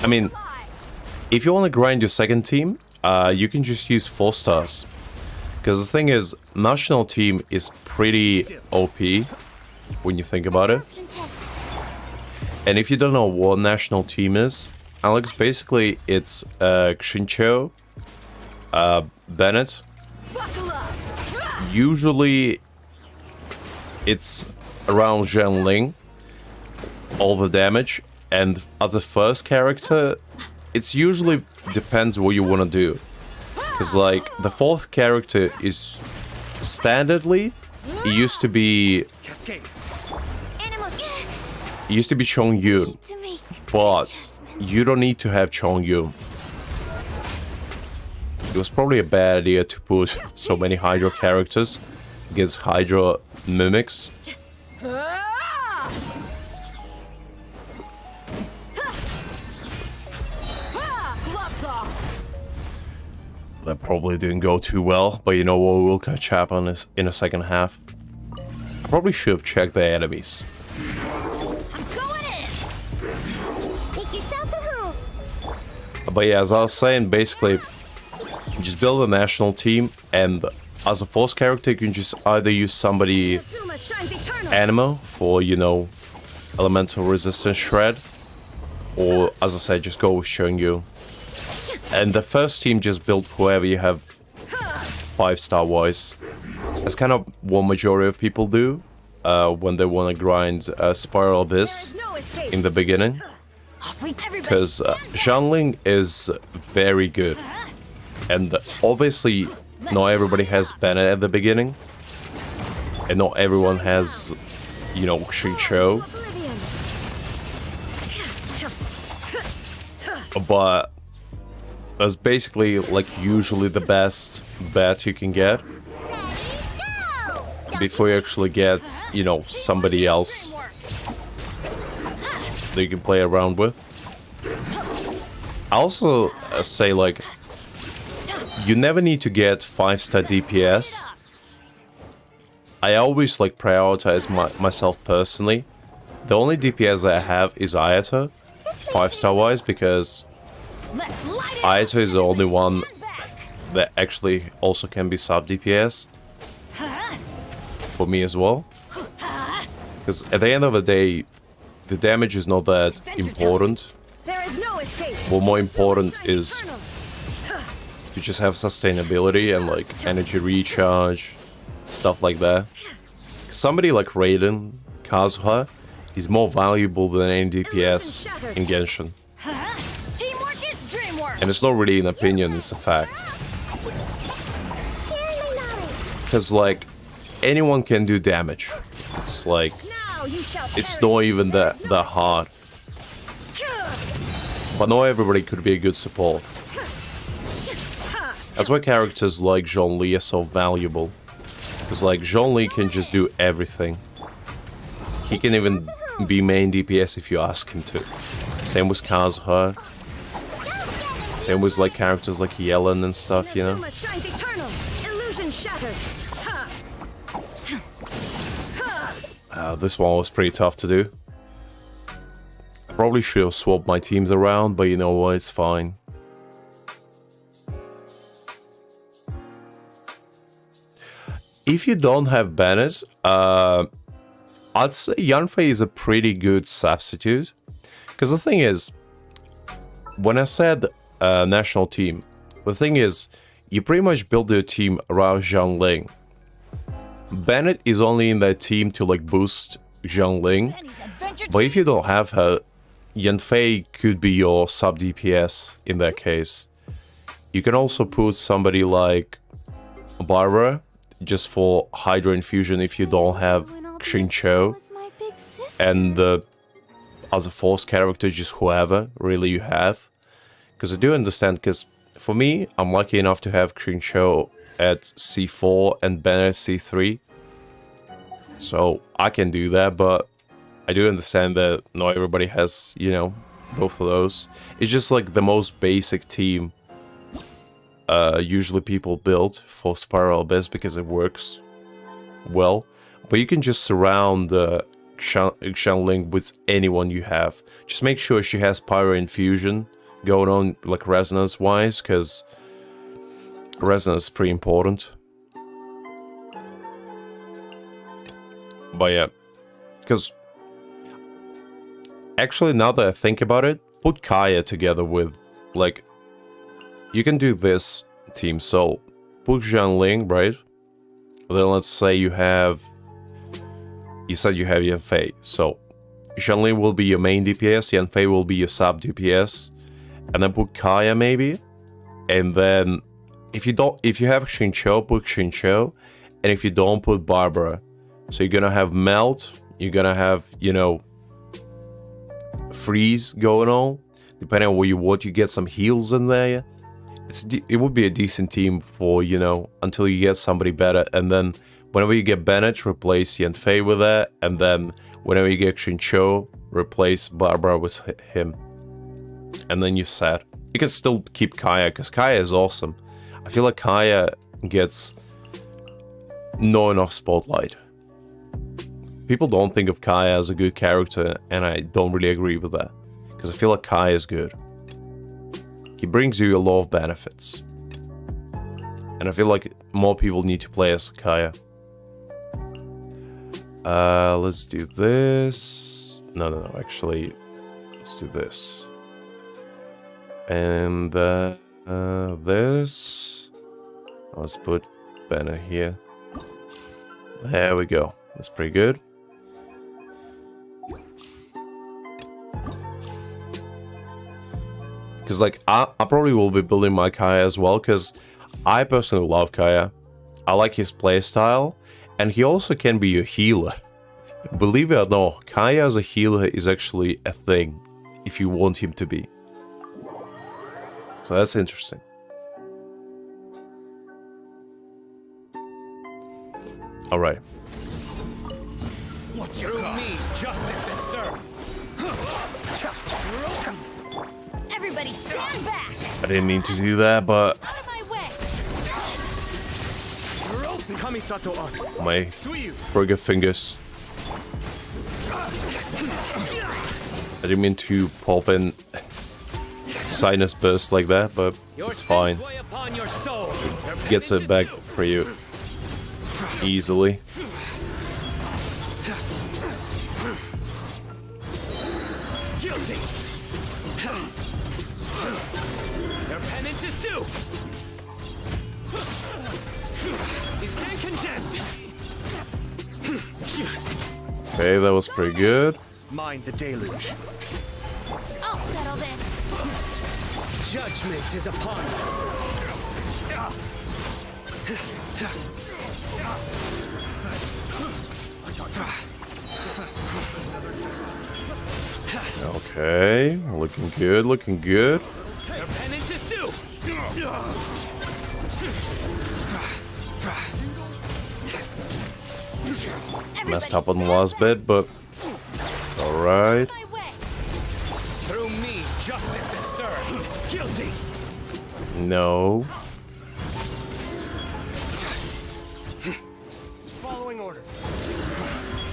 I mean, if you want to grind your second team, you can just use 4 stars. Because the thing is, national team is pretty OP when you think about it. Option test. And if you don't know what national team is, Alex, basically it's Xinqiu, Bennett. Buckle up. Usually it's around Zhenling, all the damage. And as a first character, it's usually depends what you want to do. Because like the 4th character is standardly, it used to be Cascade. Animal. Chong Yun, To make but adjustments. you don't need to have Chong Yun. It was probably a bad idea to put so many Hydra characters against Hydra mimics. Gloves off. That probably didn't go too well, but you know what, we'll catch up on this in the second half. I probably should have checked the enemies. I'm going in. Make yourselves at home. But yeah, as I was saying, basically, just build a national team, and as a force character, you can just either use somebody Zuma shines eternal. Animo for, you know, elemental resistance shred, or as I said, just go with Shengyu. And the first team just build whoever you have 5-star wise. That's kind of what majority of people do when they want to grind Spiral Abyss No escape. in the beginning. Because Zhanling is very good. And obviously, not everybody has Bennett at the beginning. And not everyone has, you know, Xingqiu. But that's basically like usually the best bet you can get before you actually get, you know, somebody else that you can play around with. I also say, like, you never need to get 5-star DPS. I always like prioritize myself personally. The only DPS that I have is Ayato, 5-star wise, because Let's light it Ayato is the only one Stand back. that actually also can be sub DPS for me as well. Because at the end of the day, the damage is not that important. There is no escape. What more important Shines is eternal. to just have sustainability and like energy recharge, stuff like that. Somebody like Raiden, Kazuha, is more valuable than any DPS in Genshin. Teamwork is dreamwork. And it's not really an opinion, it's a fact. Sharing my knowledge. Because like, anyone can do damage. It's like, Now you shall it's perish. not even that hard. But not everybody could be a good support. That's why characters like Zhongli are so valuable. Because like, Zhongli can just do everything. He can even be main DPS if you ask him to. Same with Kazuha. Same with like characters like Yellen and stuff, you know? Nezuma shines eternal. Illusion shattered. Ha! This one was pretty tough to do. I probably should have swapped my teams around, but you know what, it's fine. If you don't have Bennett, I'd say Yanfei is a pretty good substitute. Because the thing is, when I said national team, the thing is, you pretty much build your team around Xiangling. Bennett is only in that team to like boost Xiangling, Benny's adventure but if you don't have her, Yanfei could be your sub DPS in that case. You can also put somebody like Barbara just for Hydra Infusion if you don't have Xingqiu, and as a force character, just whoever really you have. Because I do understand, because for me, I'm lucky enough to have Xingqiu at C4 and Bennett C3. So I can do that, but I do understand that not everybody has, you know, both of those. It's just like the most basic team usually people build for Spiral Abyss because it works well. But you can just surround Xiangling with anyone you have. Just make sure she has Pyro Infusion going on, like resonance wise, because resonance is pretty important. But yeah, because actually now that I think about it, put Kaya together with, like, you can do this team. So put Xiangling, right? Then let's say you have, you said you have Yanfei, so Xiangling will be your main DPS, Yanfei will be your sub DPS, and then put Kaya maybe, and then if you have Xingqiu, put Xingqiu, and if you don't, put Barbara. So you're gonna have Melt, you're gonna have, you know, Freeze going on, depending on what you get some heals in there. It would be a decent team for, you know, until you get somebody better, and then whenever you get Bennett, replace Yanfei with that, and then whenever you get Xingqiu, replace Barbara with him. And then you're set. You can still keep Kaya, because Kaya is awesome. I feel like Kaya gets not enough spotlight. People don't think of Kaya as a good character, and I don't really agree with that. Because I feel like Kaya is good. He brings you a lot of benefits. And I feel like more people need to play as Kaya. Let's do this. No, actually, let's do this. And this. Let's put Banner here. There we go. That's pretty good. Because, like, I probably will be building my Kaya as well, because I personally love Kaya. I like his playstyle, and he also can be a healer. Believe it or not, Kaya as a healer is actually a thing, if you want him to be. So that's interesting. Alright. Through me, justice is served. Everybody stand back. I didn't mean to do that, but Out of my way. Kamisato on. My Suiyu. burger fingers. I didn't mean to pop in sinus burst like that, but Your it's fine. sins weigh upon your soul. Your Gets penance it is back due. for you easily. Guilty. Your penance is due. You stand condemned. Okay, that was pretty good. Mind the deluge. I'll settle this. Judgment is upon you. Okay, looking good, looking good. Your penance is due. Messed up on the last bit, but it's alright. My way. Through me, justice is served. Guilty. No. Following orders.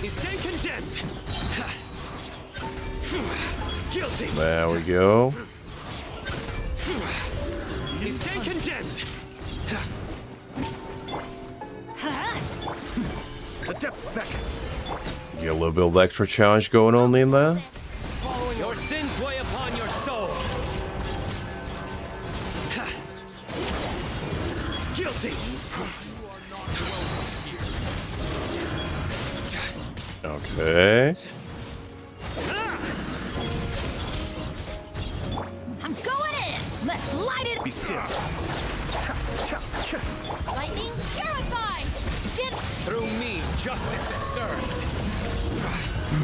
You stand condemned. Guilty. There we go. You stand condemned. The depths beckon. Get a little bit of extra charge going on in there. Following your sins weigh upon your soul. Guilty. Okay. I'm going in. Let's light it. Be still. Lightning purified. Dip. Through me, justice is served.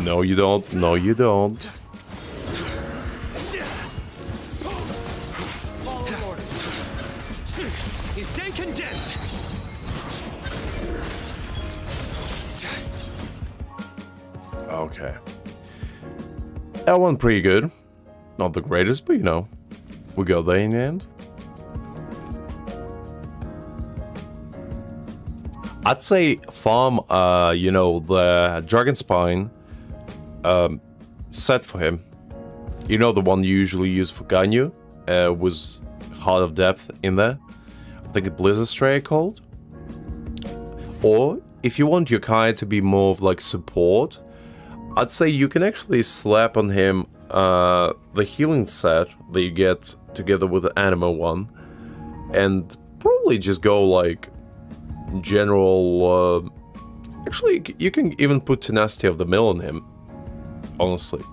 No, you don't. No, you don't. Following orders. You stand condemned. Okay. That one pretty good. Not the greatest, but you know, we got there in the end. I'd say farm, you know, the Dragon Spine set for him. You know, the one you usually use for Ganyu was Heart of Depth in there. I think it Blizzard Stray called. Or if you want your Kai to be more of like support, I'd say you can actually slap on him the healing set that you get together with the Anima one, and probably just go like general. Actually, you can even put Tenacity of the Mill on him. Honestly,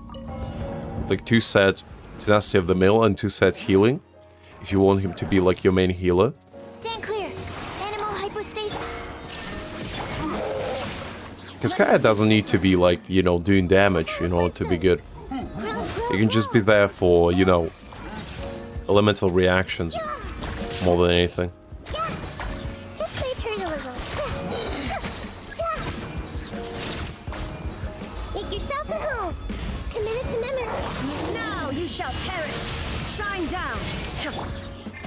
like 2 set Tenacity of the Mill and 2 set healing, if you want him to be like your main healer. Stand clear. Animal hypostasis. Because Kaya doesn't need to be like, you know, doing damage in order to be good. You can just be there for, you know, elemental reactions more than anything. Yeah. This may hurt a little. Make yourselves at home. Committed to memory. Now you shall perish. Shine down.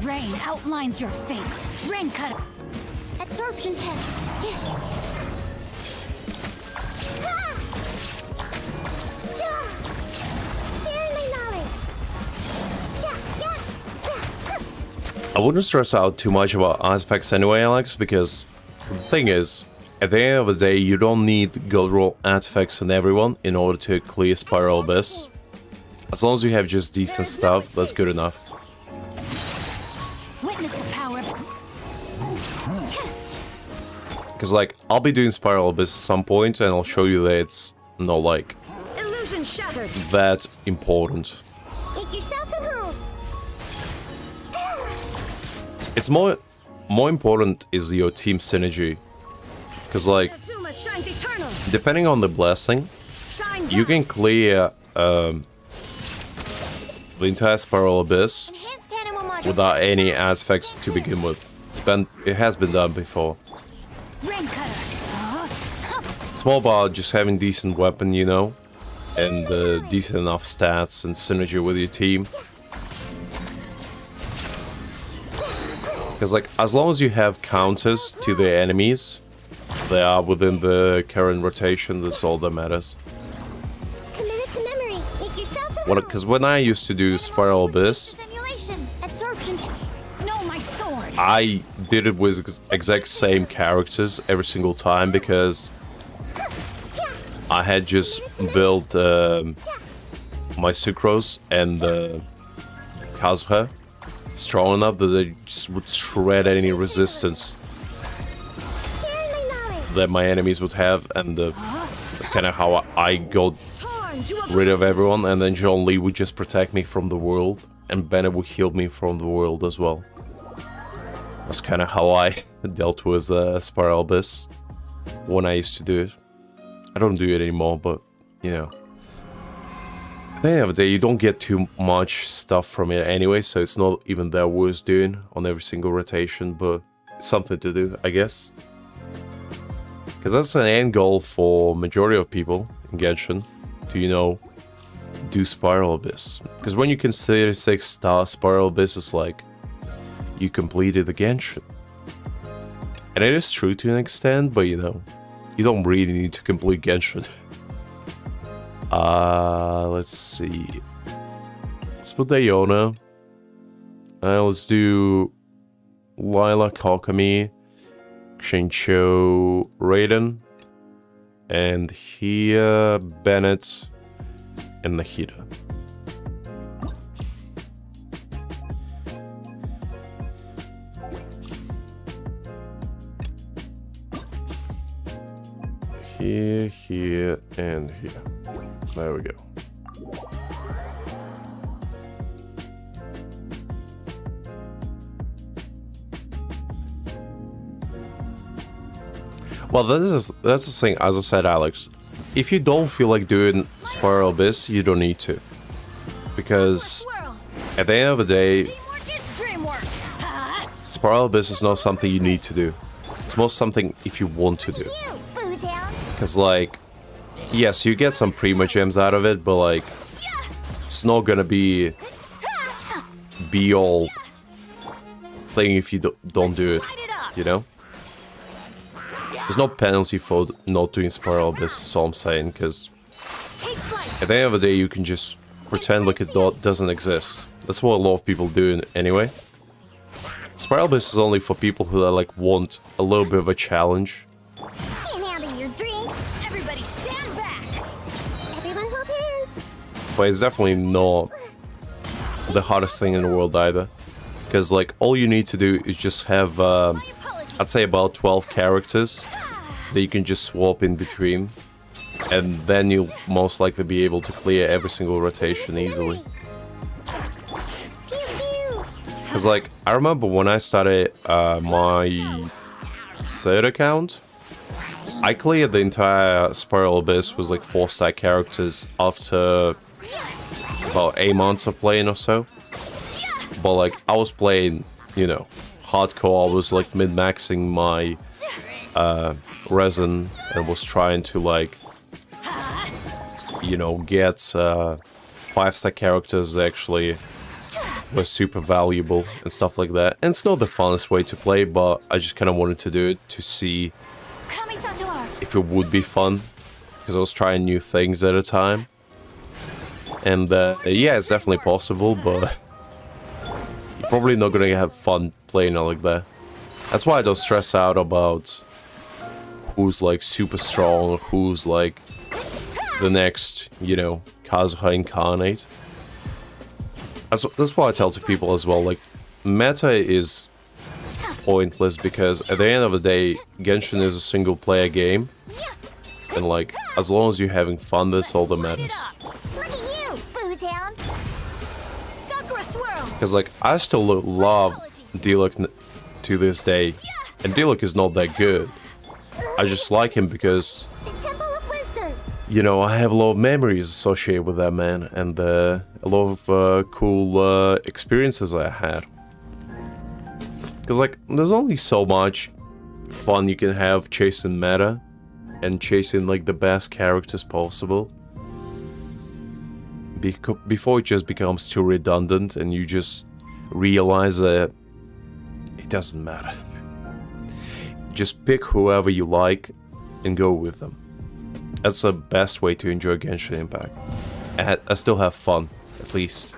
Rain outlines your fate. Rain cut. Absorption test. Yeah. Sharing my knowledge. I wouldn't stress out too much about artifacts anyway, Alex, because the thing is, at the end of the day, you don't need gold roll artifacts on everyone in order to clear Spiral Abyss. As long as you have just decent stuff, that's good enough. Witness the power of Because, like, I'll be doing Spiral Abyss at some point, and I'll show you that it's not, like, Illusion shattered. that important. Make yourselves at home. It's more important is your team synergy. Because, like, Azuma shines eternal. depending on the blessing, Shine you down. can clear the entire Spiral Abyss Enhanced animal module. without any artifacts to begin with. It has been done before. rain cutter. It's more about just having decent weapon, you know, and decent enough stats and synergy with your team. Because, like, as long as you have counters to the enemies, they are within the current rotation, that's all that matters. Committed to memory. Make yourselves at home. Because when I used to do Spiral Abyss, Simulation. Absorption. No, my sword. I did it with exact same characters every single time because I had just built my Sucrose and Kazuha strong enough that they just would shred any resistance Sharing my knowledge. that my enemies would have, and that's kind of how I got Torn to a rid of everyone, and then John Lee would just protect me from the world, and Bennett would heal me from the world as well. That's kind of how I dealt with Spiral Abyss when I used to do it. I don't do it anymore, but, you know. At the end of the day, you don't get too much stuff from it anyway, so it's not even that worth doing on every single rotation, but it's something to do, I guess. Because that's an end goal for majority of people in Genshin, to, you know, do Spiral Abyss. Because when you consider 6-star Spiral Abyss, it's like, you completed the Genshin. And it is true to an extent, but, you know, you don't really need to complete Genshin. Let's see. Let's put Dayona. Let's do Lila, Kokami, Shincho, Raiden, and here Bennett, and Nahida. Here, here, and here. There we go. Well, that's the thing, as I said, Alex. If you don't feel like doing Spiral Abyss, you don't need to. Because at the end of the day, Teamwork is dreamwork. Ah, Spiral Abyss is not something you need to do. It's more something if you want to do. You, Boozound. Because, like, yes, you get some Primogems out of it, but, like, it's not gonna be all thing if you don't do it, light it up. you know? There's no penalty for not doing Spiral Abyss, that's all I'm saying, because Take flight. at the end of the day, you can just pretend like it doesn't exist. That's what a lot of people do anyway. Spiral Abyss is only for people who, like, want a little bit of a challenge. Can't handle your drink. Everybody stand back. Everyone hold hands. But it's definitely not the hardest thing in the world either. Because, like, all you need to do is just have, My apologies. I'd say about 12 characters that you can just swap in between. And then you'll most likely be able to clear every single rotation easily. Pew pew. Because, like, I remember when I started my third account, I cleared the entire Spiral Abyss with, like, 4-star characters after about 8 months of playing or so. But, like, I was playing, you know, hardcore. I was, like, min-maxing my resin and was trying to, like, you know, get 5-star characters that actually were super valuable and stuff like that. And it's not the funnest way to play, but I just kind of wanted to do it to see Kamisato art. if it would be fun, because I was trying new things at a time. And yeah, it's definitely possible, but you're probably not gonna have fun playing it like that. That's why I don't stress out about who's, like, super strong, who's, like, the next, you know, Kazuha incarnate. That's what I tell to people as well. Like, meta is pointless because at the end of the day, Genshin is a single-player game, and, like, as long as you're having fun, that's all that matters. Look at you, Boozound. Sakura swirl. Because, like, I still love Diluc to this day, and Diluc is not that good. I just like him because, The Temple of Wisdom. you know, I have a lot of memories associated with that man, and a lot of cool experiences I had. Because, like, there's only so much fun you can have chasing meta and chasing, like, the best characters possible. Before it just becomes too redundant and you just realize that it doesn't matter. Just pick whoever you like and go with them. That's the best way to enjoy Genshin Impact. I still have fun, at least.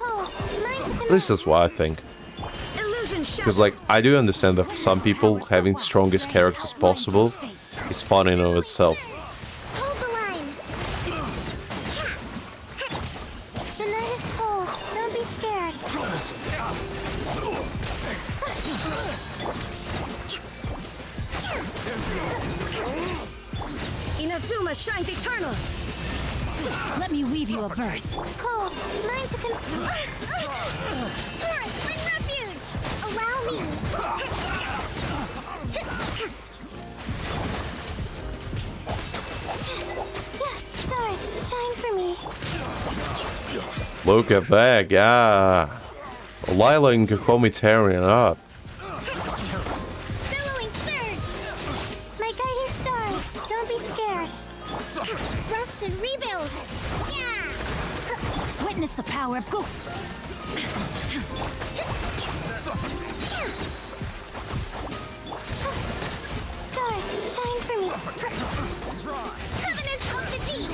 This is what I think. Because, like, I do understand that for some people, having strongest characters possible is fun in and of itself. Hold the line. The night is cold. Don't be scared. Inazuma shines eternal. Let me weave you a verse. Cold. Mine to Torrent, bring refuge. Allow me. Stars, shine for me. Look at that, yeah. Lila and Kokomi tearing it up. Billowing surge. My guiding stars, don't be scared. Rest and rebuild. Yeah. Witness the power of go. Stars, shine for me. Covenant of the deep.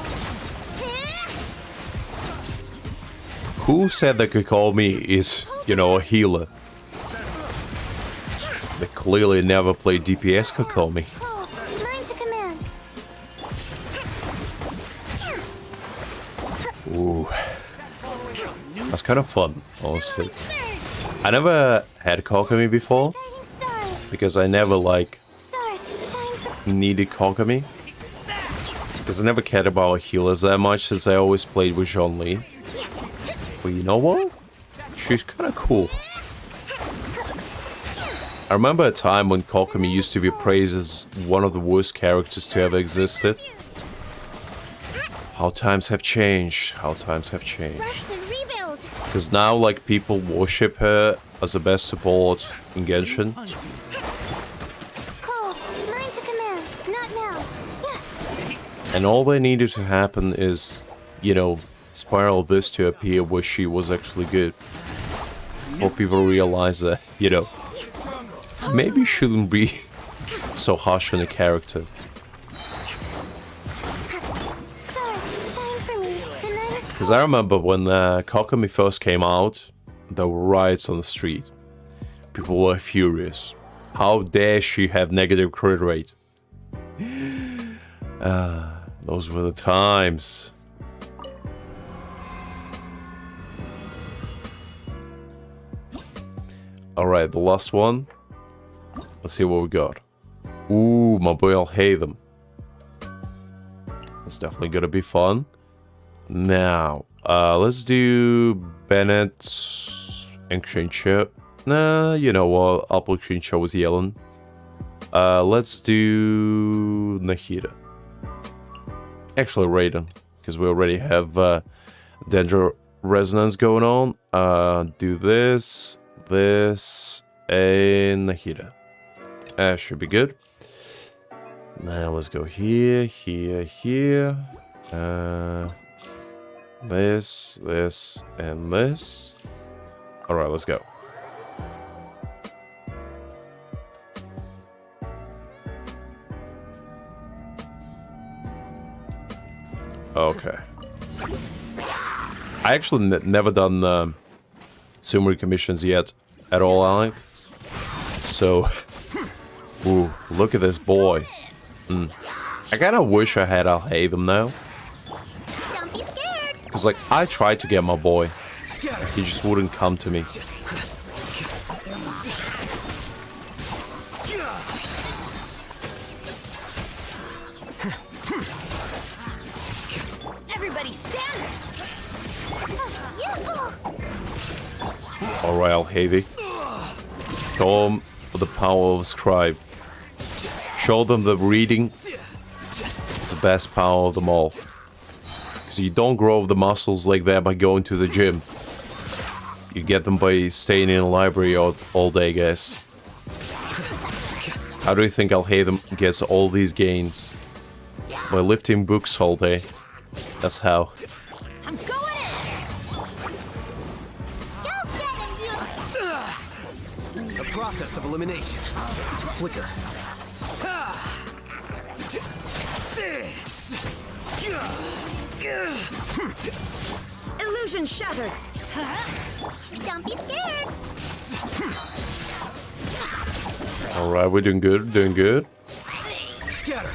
Who said that Kokomi is, you know, a healer? They clearly never played DPS Kokomi. Cold, mine to command. Ooh. That's kind of fun, honestly. Surge. I never had Kokomi before, Guiding stars. because I never, like, Stars, shine for needed Kokomi. Because I never cared about healers that much, since I always played with Zhongli. But you know what? She's kind of cool. I remember a time when Kokomi used to be praised as one of the worst characters to ever existed. How times have changed. How times have changed. rest and rebuild. Because now, like, people worship her as the best support in Genshin. Cold, mine to command. Not now. And all that needed to happen is, you know, Spiral Abyss to appear where she was actually good. For people realize that, you know, maybe shouldn't be so harsh on a character. Stars, shine for me. The night is Because I remember when Kokomi first came out, there were riots on the street. People were furious. How dare she have negative crit rate? Those were the times. Alright, the last one. Let's see what we got. Ooh, my boy, I'll hate them. That's definitely gonna be fun. Now, let's do Bennett's Exchange. Nah, you know what? I'll put Exchange with Yellen. Let's do Nahida. Actually, Raiden, because we already have Danger Resonance going on. Do this, and Nahida. Should be good. Now let's go here, here, here. This, and this. Alright, let's go. Okay. I actually never done summary commissions yet at all, Alex. So, ooh, look at this boy. I kind of wish I had Al-Hatham now. Don't be scared. Because, like, I tried to get my boy. He just wouldn't come to me. Everybody stand! Alright, Al-Hatham. Show them the power of Scribe. Show them the reading is the best power of them all. Because you don't grow the muscles like that by going to the gym. You get them by staying in a library all day, guys. How do you think Al-Hatham gets all these gains? By lifting books all day. That's how. I'm going in! Go get him, you. process of elimination. Flicker. Illusion shattered. Don't be scared. Alright, we're doing good, doing good. Scatter.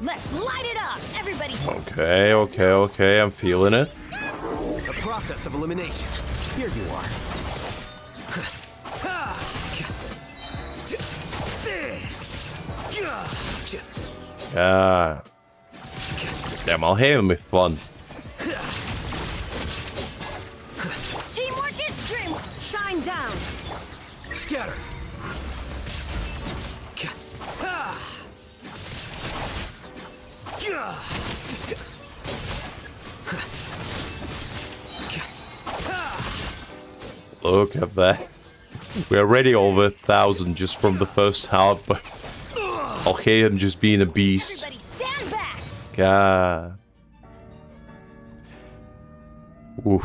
Let's light it up! Everybody Okay, okay, okay, I'm feeling it. The process of elimination. Here you are. Yeah. Damn, I'll hit him with fun. teamwork is dream! Shine down. Scatter. Look at that. We're already over 1,000 just from the first half, but I'll hate him just being a beast. Everybody stand back! God. Oof.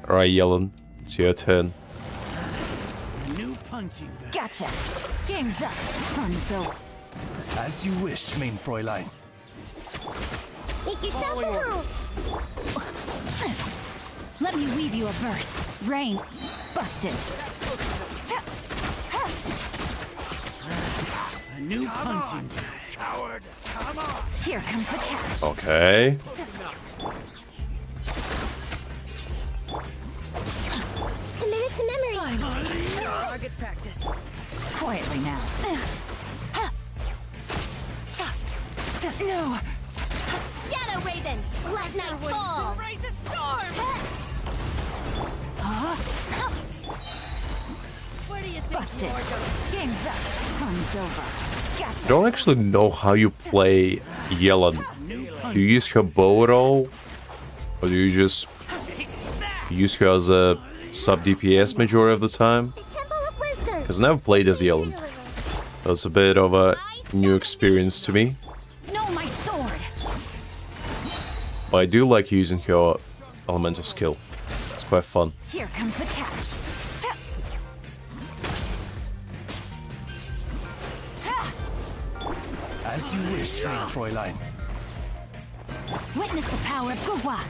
Alright, Yellen. It's your turn. New punching bag. Gotcha! Game's up! Fun's over. As you wish, main Fräulein. Make yourselves at home. Let me weave you a verse. Rain. Busted. A new punching bag. Coward, come on. Here comes the catch. Okay. Committed to memory. Target practice. Quietly now. No! Shadow Raven. Let night fall. Raise a storm! What do you think? Busted. Game's up. Fun's over. I Gotcha. don't actually know how you play Yellen. Do you use her bow at all? Or do you just use her as a sub DPS majority of the time? The Temple of Wisdom. Because I never played as Yellen. That's a bit of a new experience to me. No, my sword! But I do like using her elemental skill. It's quite fun. Here comes the catch. As you wish, main Fräulein. Witness the power of Gugwa.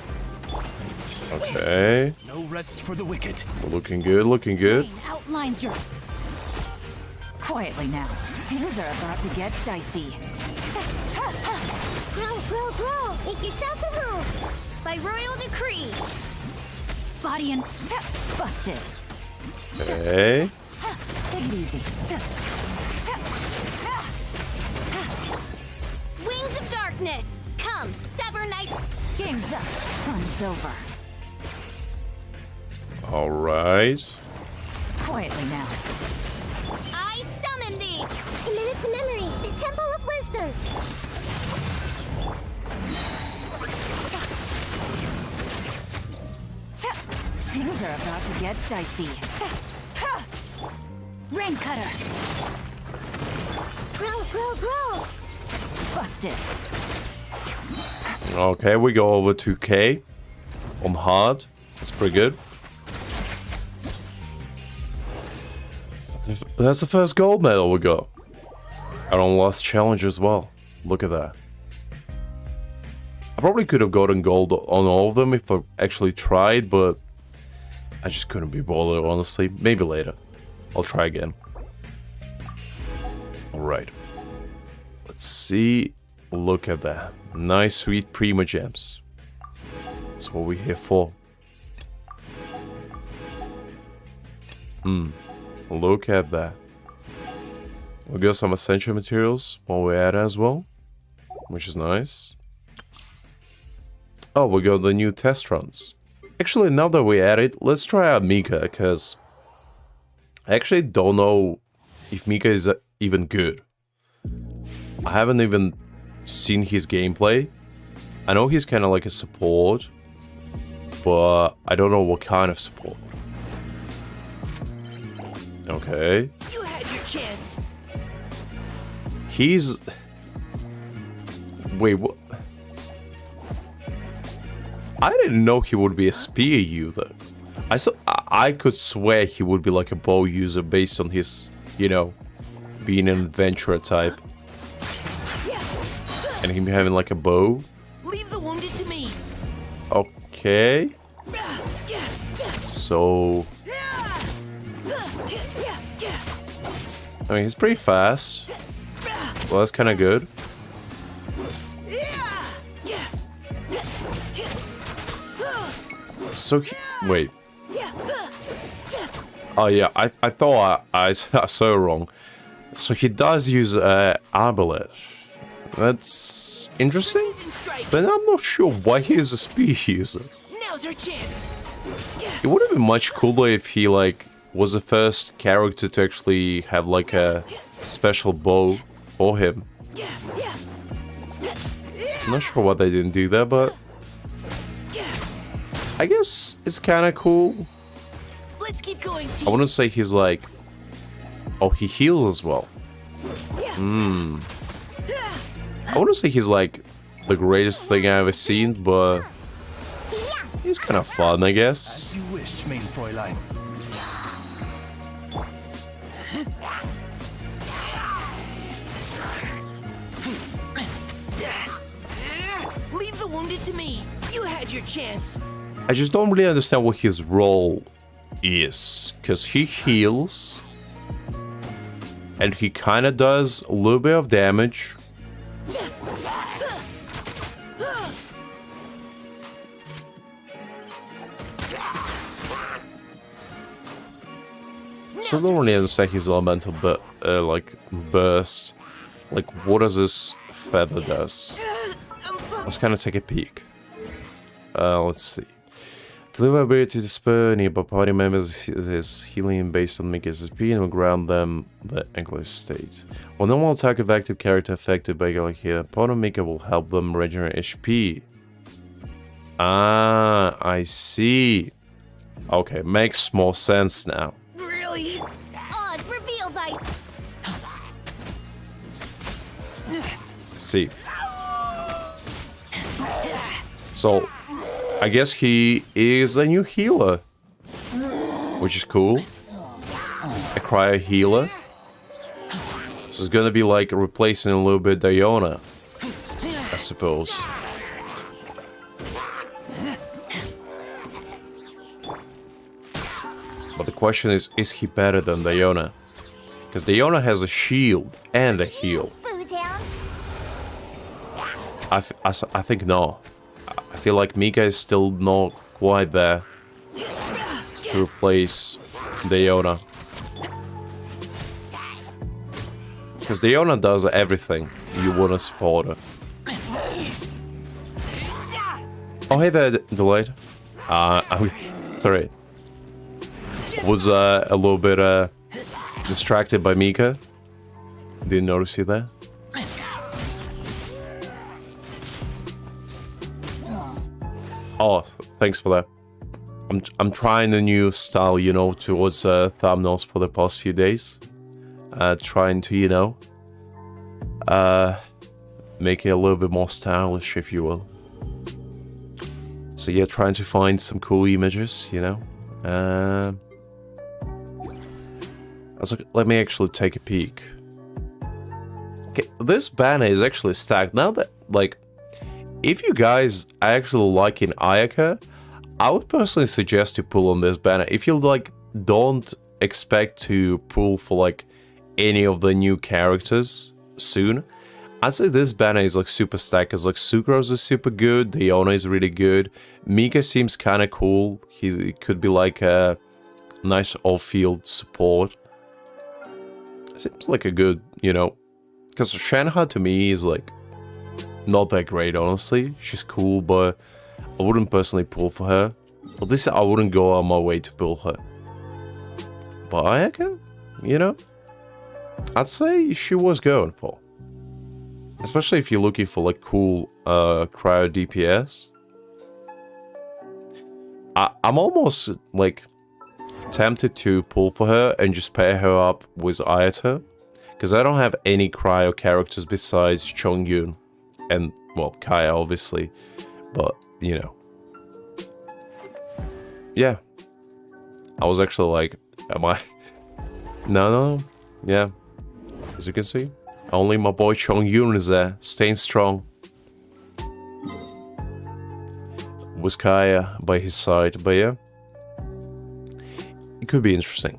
Okay. No rest for the wicked. We're looking good, looking good. Rain outlines your... Quietly now. Things are about to get dicey. Grow, grow, grow. Make yourselves at home. By royal decree. Body and... Busted. Okay. Take it easy. Wings of darkness. Come, sever night. Game's up. Fun's over. Alright. Quietly now. I summon thee. Committed to memory. The Temple of Wisdom. Things are about to get dicey. Rain cutter. Grow, grow, grow. Busted. Okay, we go over 2k on hard. That's pretty good. That's the first gold medal we got. And on last challenge as well. Look at that. I probably could have gotten gold on all of them if I actually tried, but I just couldn't be bothered, honestly. Maybe later. I'll try again. Alright. Let's see. Look at that. Nice, sweet Primogems. That's what we're here for. Look at that. We got some essential materials while we're at it as well, which is nice. Oh, we got the new test runs. Actually, now that we're at it, let's try out Mika, because I actually don't know if Mika is even good. I haven't even seen his gameplay. I know he's kind of like a support, but I don't know what kind of support. Okay. You had your chance. He's... Wait, what? I didn't know he would be a spear user. I could swear he would be like a bow user based on his, you know, being an adventurer type. And him having like a bow. Leave the wounded to me. Okay. So... I mean, he's pretty fast. Well, that's kind of good. So, wait. Oh, yeah, I thought I saw it wrong. So he does use arbalest. That's interesting. But I'm not sure why he is a spear user. Now's our chance. It would have been much cooler if he, like, was the first character to actually have, like, a special bow for him. I'm not sure why they didn't do that, but... I guess it's kind of cool. Let's keep going. I wouldn't say he's like... Oh, he heals as well. I wouldn't say he's like the greatest thing I've ever seen, but... He's kind of fun, I guess. As you wish, mein Fräulein. Leave the wounded to me. You had your chance. I just don't really understand what his role is. Because he heals. And he kind of does a little bit of damage. So I don't really understand his elemental like burst. Like, what does this feather does? Let's kind of take a peek. Let's see. Deliver ability to spur nearby party members is healing based on Mika's SP and will ground them the English state. When normal attack of active character affected by like here, part of Mika will help them regenerate HP. Ah, I see. Okay, makes more sense now. Really? Odds revealed by... See. So, I guess he is a new healer, which is cool. A cryo healer. So it's gonna be like replacing a little bit Diona, I suppose. But the question is he better than Diona? Because Diona has a shield and a heal. I think no. I feel like Mika is still not quite there to replace Diona. Because Diona does everything you want to support her. Oh, hey there, Delayed. Sorry. Was a little bit distracted by Mika. Didn't notice you there. Oh, thanks for that. I'm trying a new style, you know, towards thumbnails for the past few days. Trying to, you know, make it a little bit more stylish, if you will. So yeah, trying to find some cool images, you know. Let me actually take a peek. Okay, this banner is actually stacked. Now that, like, if you guys are actually liking Ayaka, I would personally suggest to pull on this banner. If you, like, don't expect to pull for, like, any of the new characters soon, I'd say this banner is, like, super stacked. Because, like, Sucrose is super good, Diona is really good, Mika seems kind of cool. He could be, like, a nice off-field support. Seems like a good, you know, because Shanha to me is, like, not that great, honestly. She's cool, but I wouldn't personally pull for her. At least I wouldn't go on my way to pull her. But Ayaka, you know, I'd say she was going for. Especially if you're looking for, like, cool cryo DPS. I'm almost, like, tempted to pull for her and just pair her up with Ayato. Because I don't have any cryo characters besides Chongyun. And, well, Kaya, obviously. But, you know. Yeah. I was actually like, am I... No. Yeah. As you can see, only my boy Chongyun is there, staying strong. With Kaya by his side, but yeah. It could be interesting.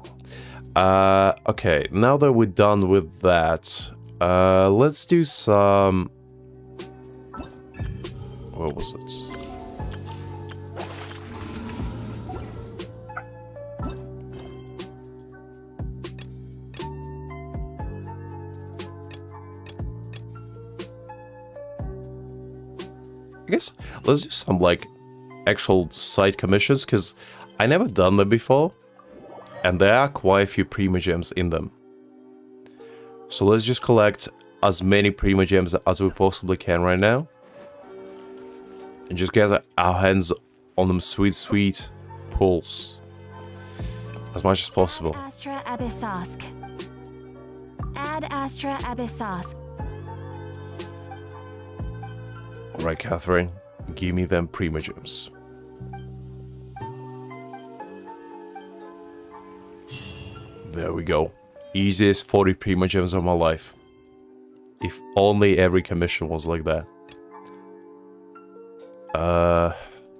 Okay, now that we're done with that, let's do some... What was it? I guess let's do some, like, actual side commissions, because I never done them before. And there are quite a few Primogems in them. So let's just collect as many Primogems as we possibly can right now. And just get our hands on them sweet pulls. As much as possible. Astra Abyssosk. Add Astra Abyssosk. Alright, Catherine. Give me them Primogems. There we go. Easiest 40 Primogems of my life. If only every commission was like that.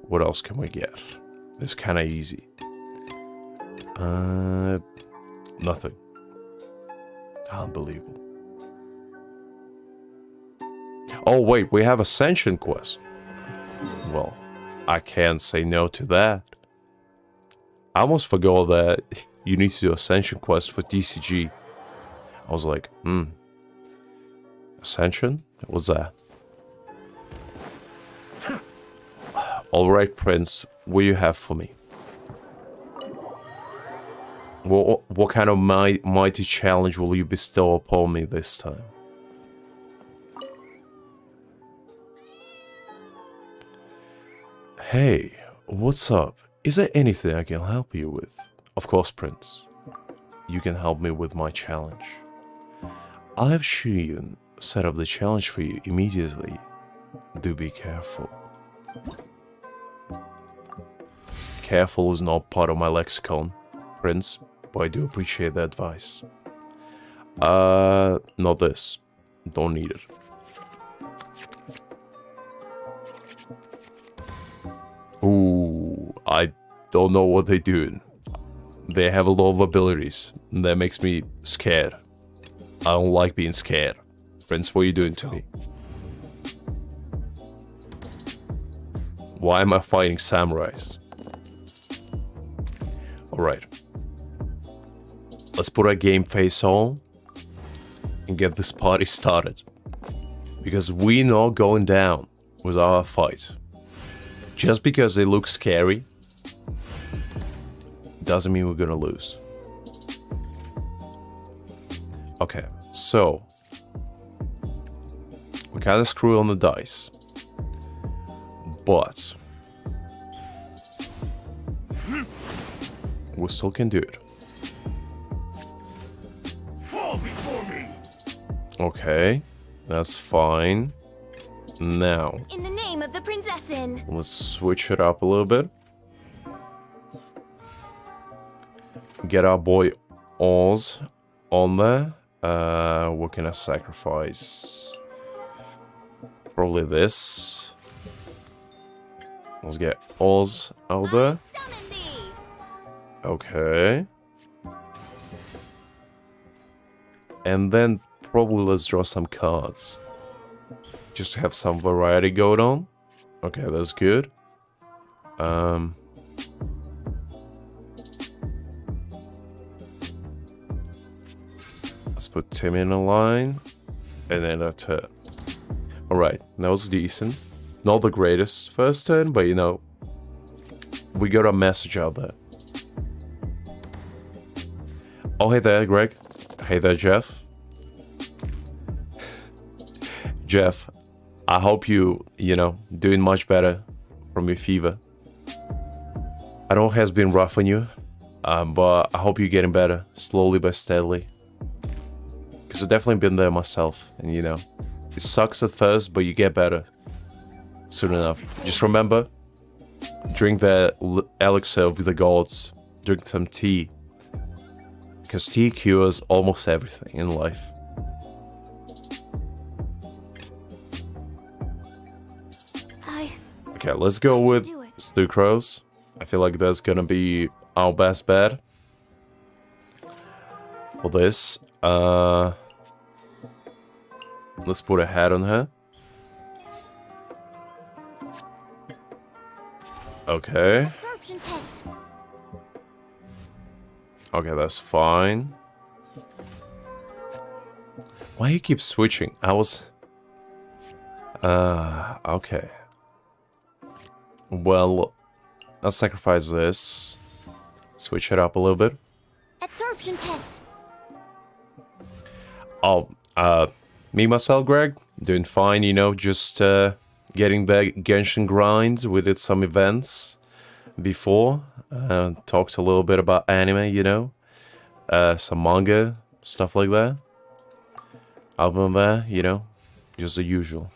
What else can we get? It's kind of easy. Nothing. Unbelievable. Oh wait, we have Ascension quest. Well, I can't say no to that. I almost forgot that you need to do Ascension quest for TCG. I was like, Ascension? What's that? Alright, Prince, what do you have for me? What kind of mighty challenge will you bestow upon me this time? Hey, what's up? Is there anything I can help you with? Of course, Prince. You can help me with my challenge. I'll have Shiyun set up the challenge for you immediately. Do be careful. Careful is not part of my lexicon, Prince, but I do appreciate the advice. Not this. Don't need it. Ooh, I don't know what they're doing. They have a lot of abilities. That makes me scared. I don't like being scared. Prince, what are you doing to me? Why am I fighting samurais? Alright. Let's put our game face on and get this party started. Because we're not going down with our fight. Just because they look scary doesn't mean we're gonna lose. Okay, so we kind of screw on the dice, but we still can do it. Fall before me. Okay, that's fine. Now, In the name of the Prinzessin. let's switch it up a little bit. Get our boy Oz on there. What can I sacrifice? Probably this. Let's get Oz out there. Summon thee. Okay. And then probably let's draw some cards. Just to have some variety going on. Okay, that's good. Let's put Tim in a line. And then a turn. Alright, that was decent. Not the greatest first turn, but you know, we got a message out there. Oh, hey there, Greg. Hey there, Jeff. Jeff, I hope you know, doing much better from your fever. I know it has been rough on you. But I hope you're getting better, slowly but steadily. Because I've definitely been there myself, and you know, it sucks at first, but you get better soon enough. Just remember, drink the elixir of the gods, drink some tea. Because tea cures almost everything in life. Okay, let's go with Stu Crows. I feel like that's gonna be our best bet for this. Let's put a hat on her. Okay. Absorption test. Okay, that's fine. Why you keep switching? I was... okay. Well, I'll sacrifice this. Switch it up a little bit. Absorption test. Oh, me myself, Greg, doing fine, you know, just getting the Genshin grind. We did some events before. Talked a little bit about anime, you know. Some manga, stuff like that. Other than that, you know, just the usual.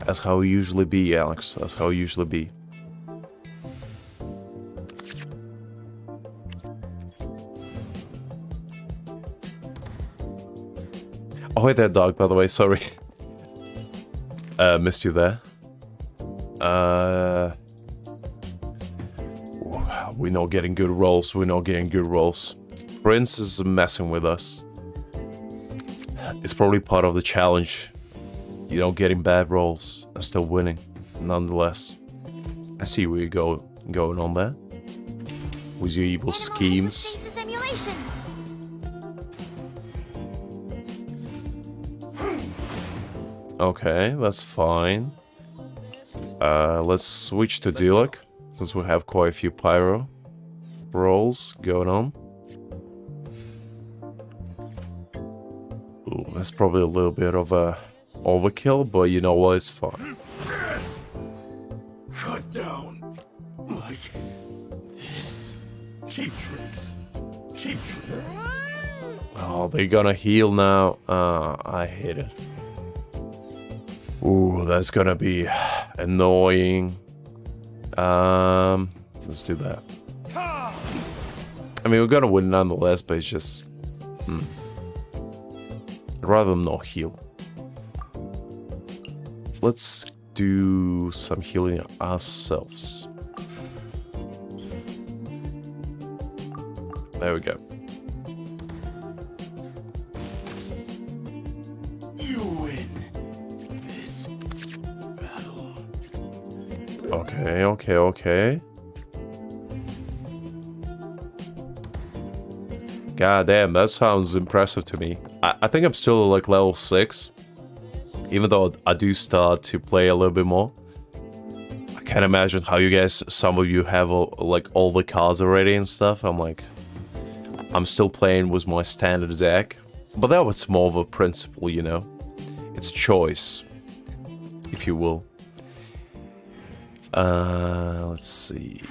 That's how it usually be, Alex. That's how it usually be. Oh, hey there, dog, by the way, sorry. Missed you there. We're not getting good rolls. We're not getting good rolls. Prince is messing with us. It's probably part of the challenge. You know, getting bad rolls and still winning, nonetheless. I see where you're going on there. With your evil schemes. Okay, that's fine. Let's switch to Dilek, since we have quite a few pyro rolls going on. Ooh, that's probably a little bit of a overkill, but you know what, it's fine. Cut down. Like this. Cheap tricks. Cheap tricks. Oh, they're gonna heal now. I hate it. Ooh, that's gonna be annoying. Let's do that. I mean, we're gonna win nonetheless, but it's just... I'd rather them not heal. Let's do some healing ourselves. There we go. You win this battle. Okay. God damn, that sounds impressive to me. I think I'm still like level 6. Even though I do start to play a little bit more. I can't imagine how you guys, some of you have like all the cards already and stuff. I'm still playing with my standard deck. But that was more of a principle, you know. It's choice, if you will. Let's see.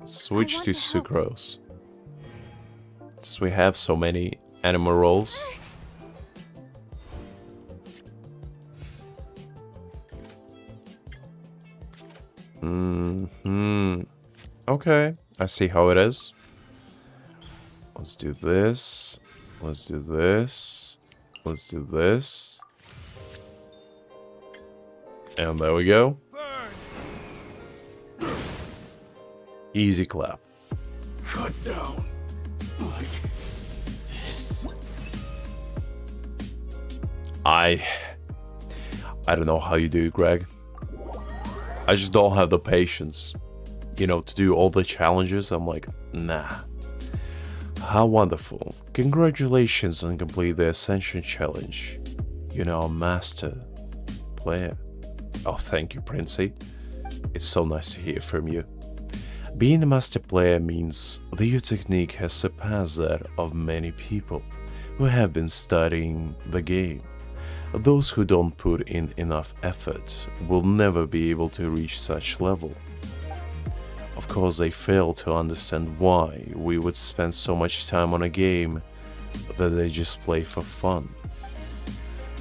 Switch to Sucrose. Since we have so many animal rolls. Okay, I see how it is. Let's do this. Let's do this. Let's do this. And there we go. Easy clap. Cut down. Like this. I don't know how you do it, Greg. I just don't have the patience, you know, to do all the challenges. I'm like, nah. How wonderful. Congratulations on completing the Ascension Challenge. You're now a master player. Oh, thank you, Princey. It's so nice to hear from you. Being a master player means that your technique has surpassed that of many people who have been studying the game. Those who don't put in enough effort will never be able to reach such level. Of course, they fail to understand why we would spend so much time on a game that they just play for fun.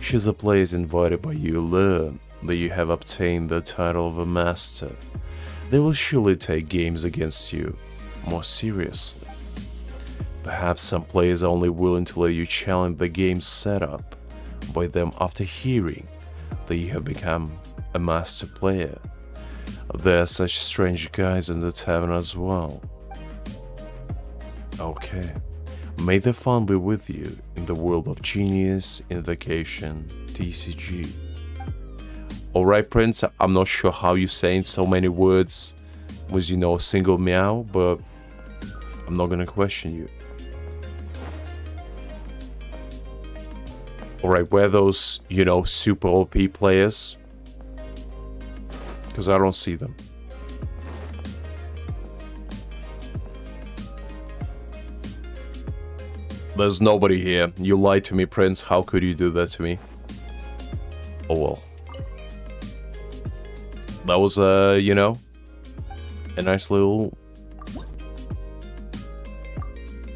Should the players invited by you learn that you have obtained the title of a master, they will surely take games against you more seriously. Perhaps some players are only willing to let you challenge the game's setup by them after hearing that you have become a master player. There are such strange guys in the tavern as well. Okay, may the fun be with you in the world of Genius, Invocation, TCG. Alright, Prince, I'm not sure how you're saying so many words with, you know, a single meow, but I'm not gonna question you. Alright, where are those, you know, super OP players? Because I don't see them. There's nobody here. You lied to me, Prince. How could you do that to me? Oh well. That was, you know, a nice little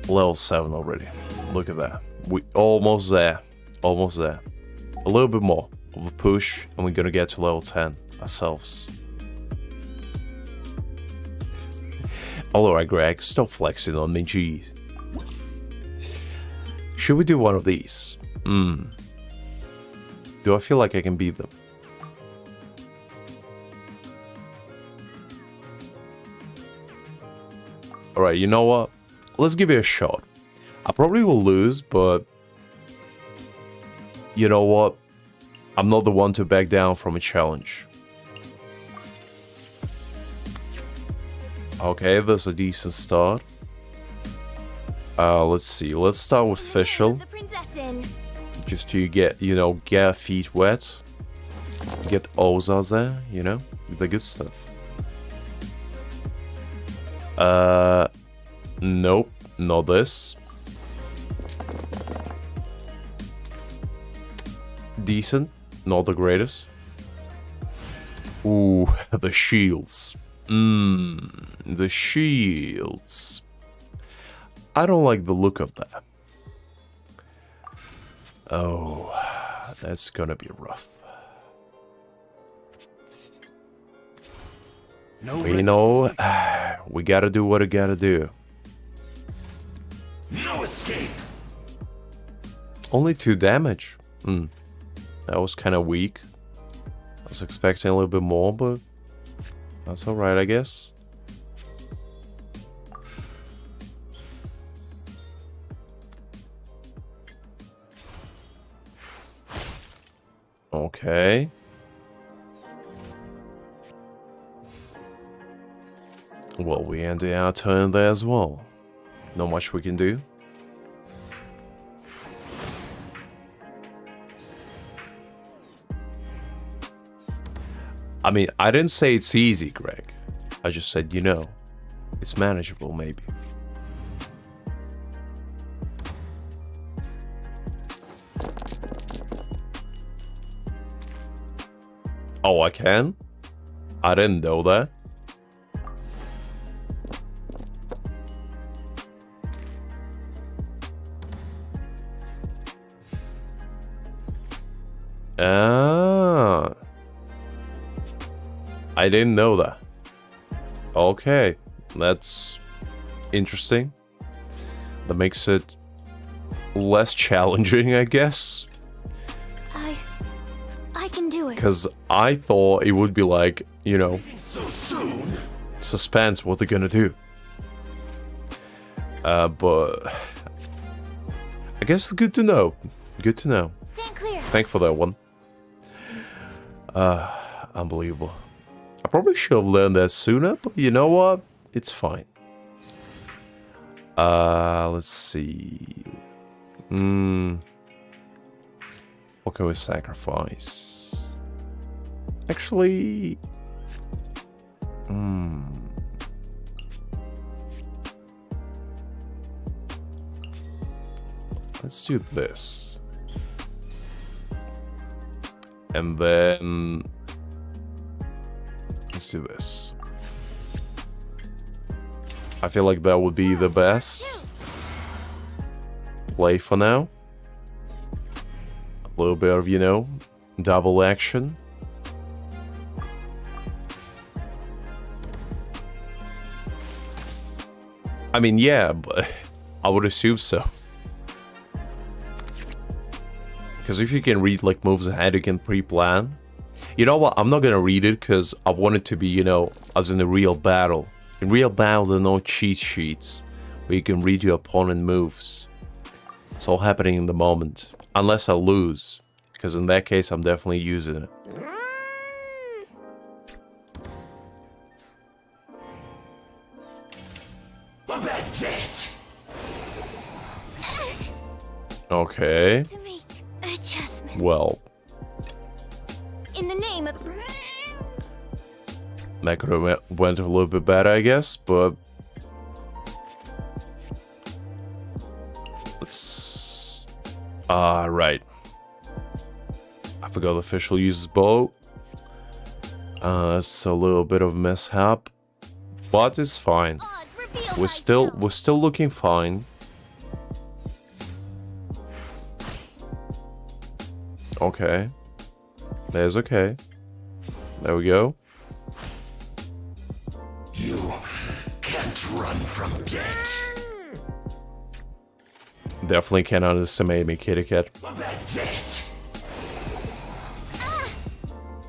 level 7 already. Look at that. We almost there. Almost there. A little bit more of a push, and we're gonna get to level 10 ourselves. Alright, Greg, stop flexing on me, jeez. Should we do one of these? Do I feel like I can beat them? Alright, you know what? Let's give it a shot. I probably will lose, but you know what? I'm not the one to back down from a challenge. Okay, that's a decent start. Let's see. Let's start with Fischl. Just to get, you know, get our feet wet. Get Oza there, you know, the good stuff. Nope, not this. Decent, not the greatest. Ooh, the shields. The shields. I don't like the look of that. Oh, that's gonna be rough. You know, we gotta do what we gotta do. No escape. Only 2 damage. That was kind of weak. I was expecting a little bit more, but that's alright, I guess. Okay. Well, we ended our turn there as well. Not much we can do. I mean, I didn't say it's easy, Greg. I just said, you know, it's manageable, maybe. Oh, I can? I didn't know that. Ah. I didn't know that. Okay, that's interesting. That makes it less challenging, I guess. I can do it. Because I thought it would be like, you know, So soon. suspense, what they're gonna do. But I guess it's good to know. Good to know. Stand clear. Thank for that one. Unbelievable. I probably should have learned that sooner, but you know what? It's fine. Let's see. What can we sacrifice? Actually, let's do this. And then let's do this. I feel like that would be the best play for now. A little bit of, you know, double action. I mean, yeah, but I would assume so. Because if you can read like moves ahead, you can pre-plan. You know what? I'm not gonna read it because I want it to be, you know, as in a real battle. In real battle, there are no cheat sheets where you can read your opponent moves. It's all happening in the moment. Unless I lose. Because in that case, I'm definitely using it. Okay. To make adjustments. Well, In the name of... that could have went a little bit better, I guess, but let's... right. I forgot the official uses bow. It's a little bit of mishap, but it's fine. odds reveal We're still looking fine. Okay. There's okay. There we go. You can't run from death. Definitely can't underestimate me, kitty cat. Death.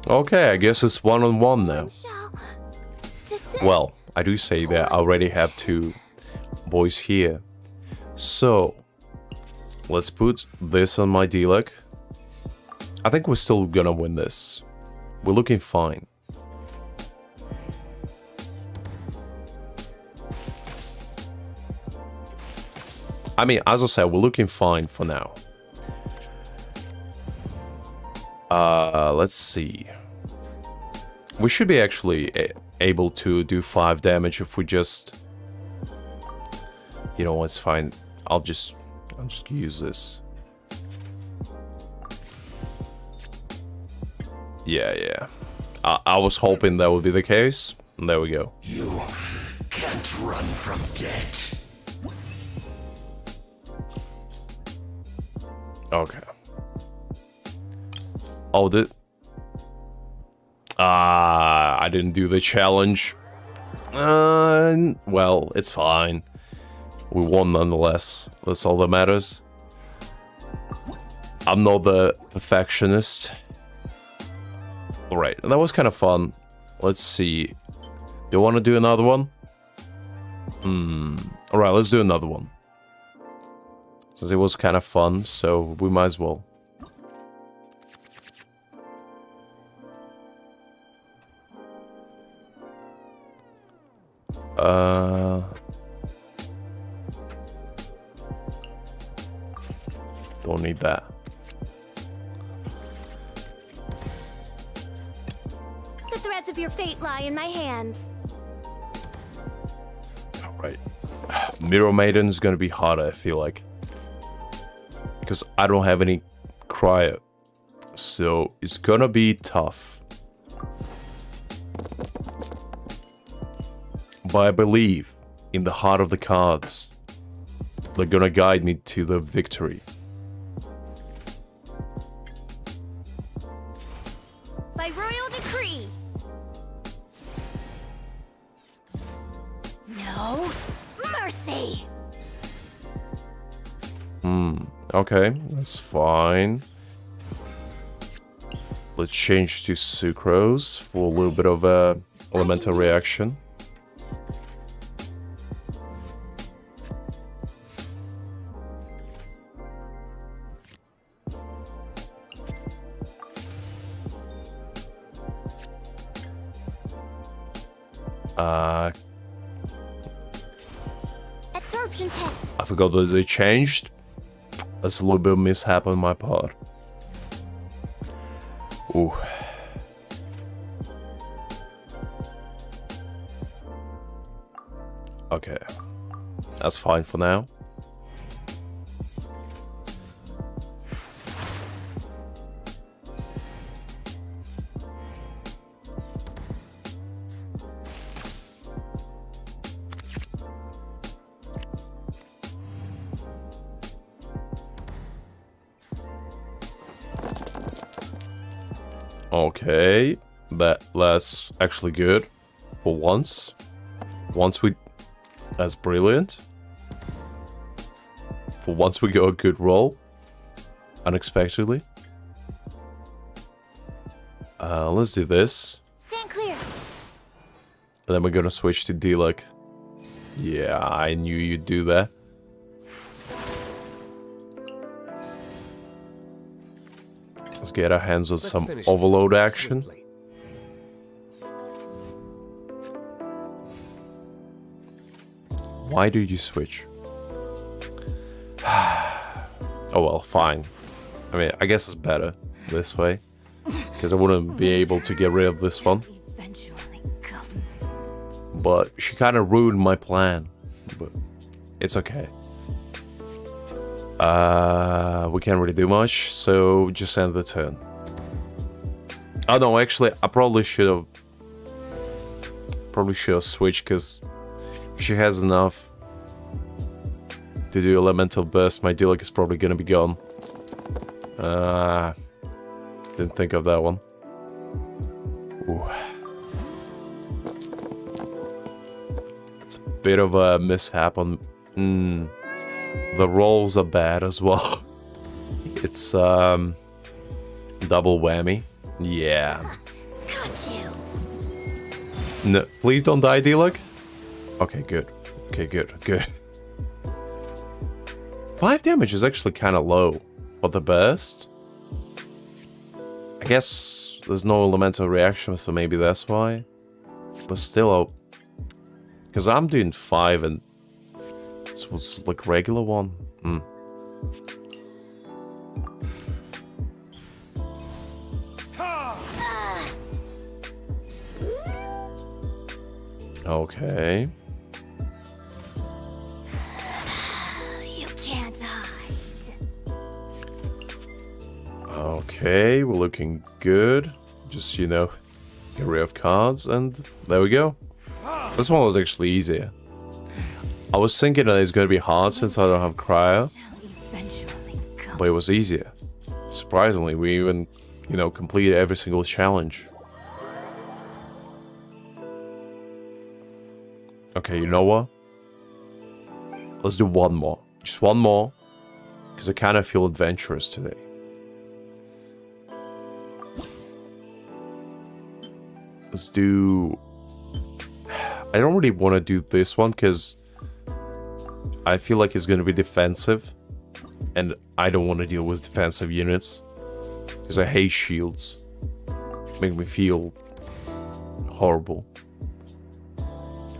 Okay, I guess it's 1-on-1 now. shall descend. Well, I do say that I already have 2 boys here. So, let's put this on my D-Leg. I think we're still gonna win this. We're looking fine. I mean, as I said, we're looking fine for now. Let's see. We should be actually able to do 5 damage if we just... You know, it's fine. I'll just use this. Yeah. I was hoping that would be the case. And there we go. You can't run from death. Okay. Oh, I didn't do the challenge. Well, it's fine. We won nonetheless. That's all that matters. I'm not the perfectionist. Alright, that was kind of fun. Let's see. Do you want to do another one? Alright, let's do another one. Since it was kind of fun, so we might as well. Don't need that. The threads of your fate lie in my hands. Alright. Mirror Maiden's gonna be harder, I feel like. Because I don't have any cryo. So it's gonna be tough. But I believe in the heart of the cards. They're gonna guide me to the victory. By royal decree. No mercy. Okay, that's fine. Let's change to Sucrose for a little bit of a elemental reaction. Absorption test. I forgot that they changed. That's a little bit of mishap on my part. Ooh. Okay. That's fine for now. Okay, that's actually good. For once. That's brilliant. For once we got a good roll. Unexpectedly. Let's do this. Stand clear. And then we're gonna switch to D-Luck. Yeah, I knew you'd do that. Let's get our hands on Let's some finish overload this action. swiftly. Why do you switch? Oh well, fine. I mean, I guess it's better this way. Because I wouldn't be able to get rid of this one. Eventually come. But she kind of ruined my plan. But it's okay. We can't really do much, so just end the turn. Oh no, actually, I probably should have switched, because if she has enough to do elemental burst, my D-Luck is probably gonna be gone. Didn't think of that one. Ooh. It's a bit of a mishap on. The rolls are bad as well. It's double whammy. Yeah. Got you. No, please don't die, D-Luck. Okay, good. Okay, good. 5 damage is actually kind of low for the best. I guess there's no elemental reaction, so maybe that's why. But still, because I'm doing 5 and this was like regular one. Okay. You can't hide. Okay, we're looking good. Just, you know, get rid of cards, and there we go. This one was actually easier. I was thinking that it's going to be hard since I don't have cryo, Shall eventually come. but it was easier. Surprisingly, we even, you know, completed every single challenge. Okay, you know what? Let's do one more. Just one more. Because I kind of feel adventurous today. Let's do... I don't really want to do this one because I feel like it's going to be defensive. And I don't want to deal with defensive units. Because I hate shields. Make me feel horrible.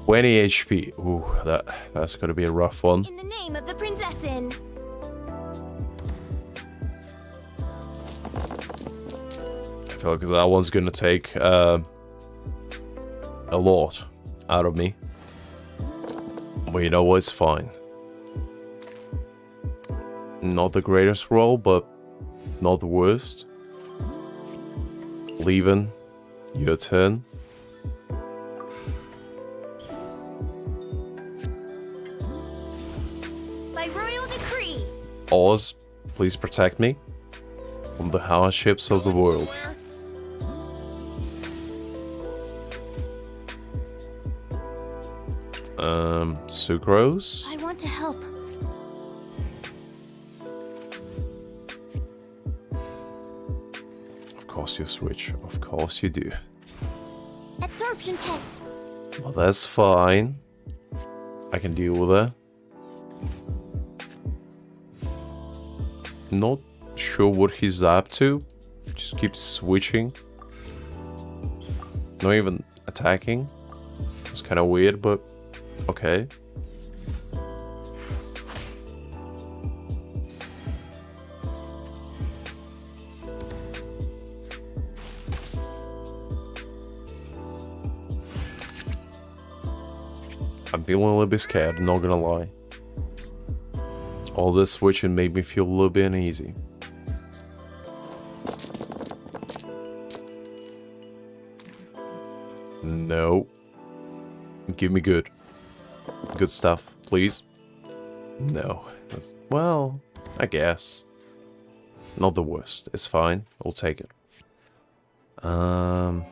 20 HP. Ooh, that's gonna be a rough one. In the name of the princessin. I feel like that one's gonna take a lot out of me. But you know what? It's fine. Not the greatest roll, but not the worst. Leaving. Your turn. By royal decree. Oz, please protect me from the hardships of the world. Sucrose? I want to help. Of course you switch. Of course you do. Absorption test. Well, that's fine. I can deal with that. Not sure what he's up to. Just keeps switching. Not even attacking. It's kind of weird, but okay. I'm feeling a little bit scared, not gonna lie. All this switching made me feel a little bit uneasy. No. Give me good. Good stuff, please. No. Well, I guess. Not the worst. It's fine. I'll take it. Um...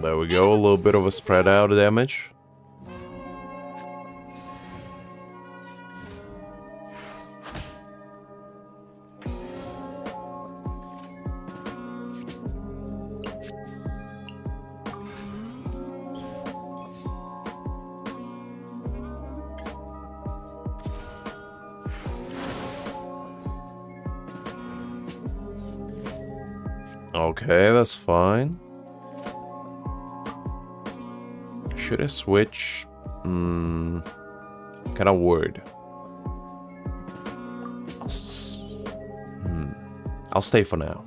There we go, a little bit of a spread out damage. Okay, that's fine. Should I switch? Kind of worried. I'll stay for now.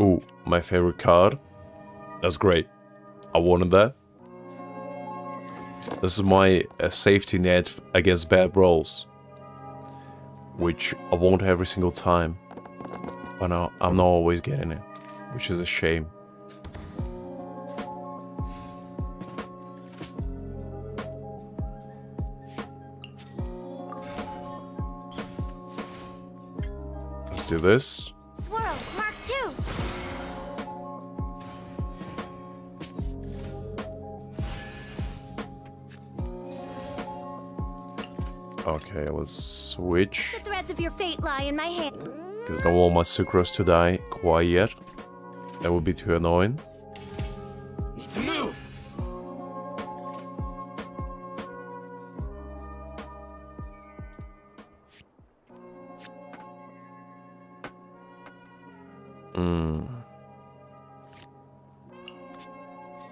Ooh, my favorite card. That's great. I wanted that. This is my safety net against bad rolls, which I want every single time. But no, I'm not always getting it, which is a shame. Let's do this. Swirl, Mark 2. Okay, let's switch. The threads of your fate lie in my hand. Because I don't want my sucrose to die quite yet. That would be too annoying. Need to move.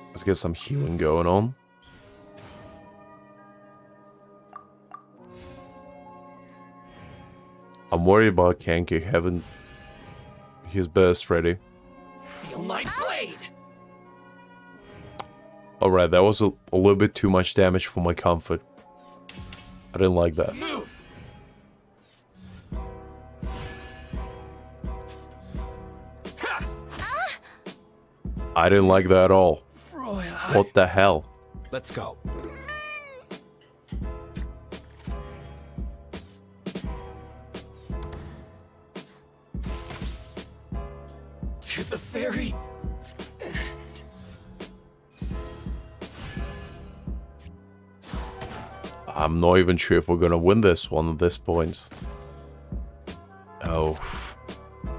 Let's get some healing going on. I'm worried about Kanki having his burst ready. Feel my blade. Alright, that was a little bit too much damage for my comfort. I didn't like that. Move. I didn't like that at all. What the hell? Let's go. To the very I'm not even sure if we're gonna win this one at this point. Oh,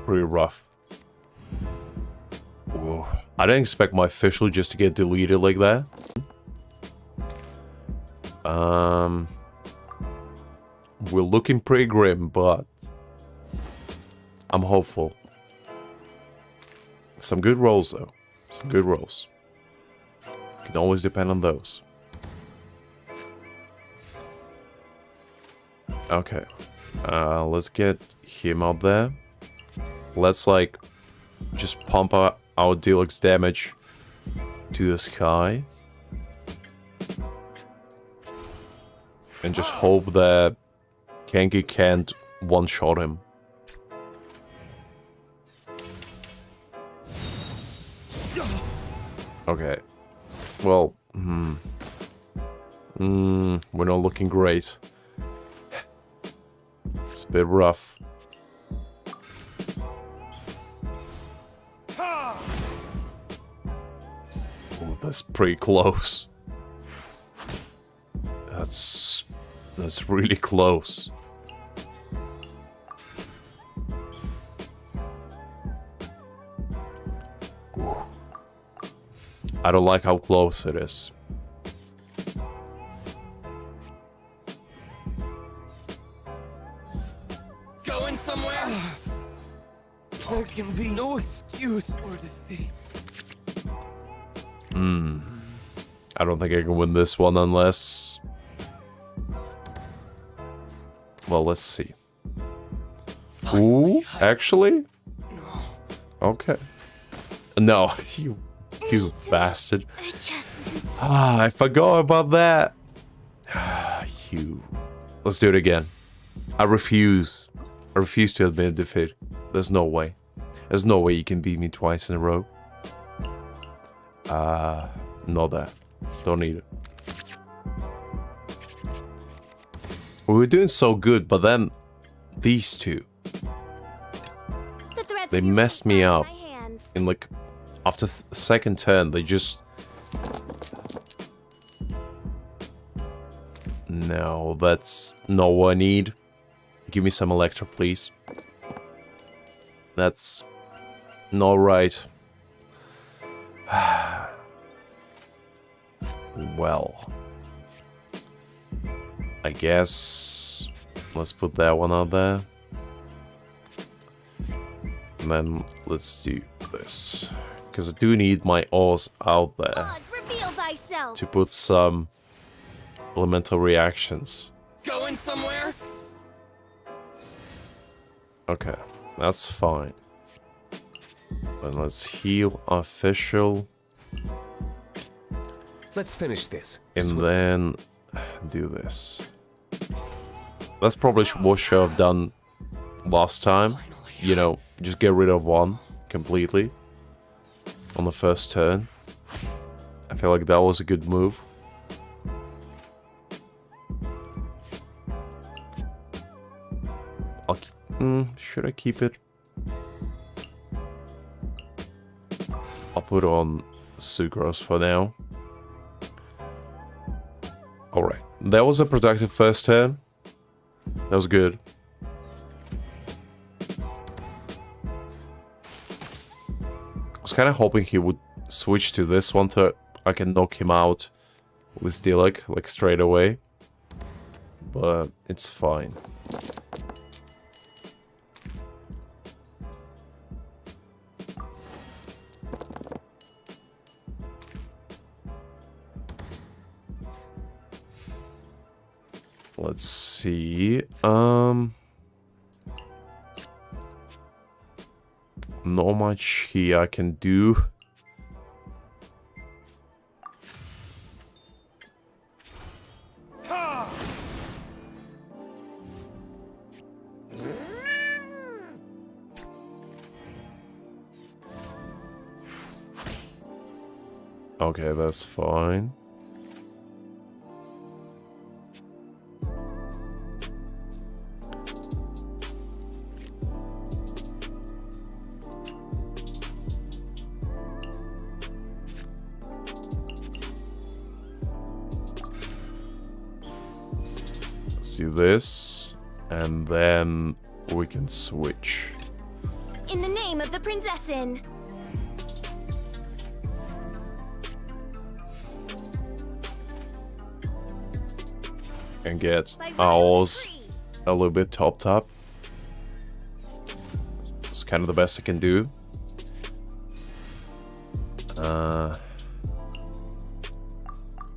pretty rough. Ooh. I didn't expect my official just to get deleted like that. We're looking pretty grim, but I'm hopeful. Some good rolls though. Some good rolls. Can always depend on those. Okay. Let's get him out there. Let's like just pump out our deluxe damage to the sky. And just hope that Kanki can't one-shot him. Okay. Well, we're not looking great. It's a bit rough. Oh, that's pretty close. That's really close. Ooh. I don't like how close it is. going somewhere. There can be no excuse or defeat. I don't think I can win this one unless... Well, let's see. Ooh, actually? Okay. No, you bastard. Ah, I forgot about that. Ah, you. Let's do it again. I refuse. I refuse to admit defeat. There's no way. There's no way you can beat me twice in a row. Not that. Don't need it. We were doing so good, but then these two, they messed me up. In like, after second turn, they just... No, that's not what I need. Give me some Electro, please. That's not right. Well, I guess let's put that one out there. And then let's do this. Because I do need my ores out there to put some elemental reactions. Going somewhere? Okay, that's fine. Then let's heal official. Let's finish this. And then do this. That's probably what should have done last time. You know, just get rid of one completely on the first turn. I feel like that was a good move. Should I keep it? I'll put on Sucrose for now. Alright, that was a productive first turn. That was good. I was kind of hoping he would switch to this one so I can knock him out with Dilek, like straight away. But it's fine. Let's see. Not much here I can do. Okay, that's fine. Do this, and then we can switch. In the name of the Prinzessin. And get ours a little bit topped up. It's kind of the best I can do.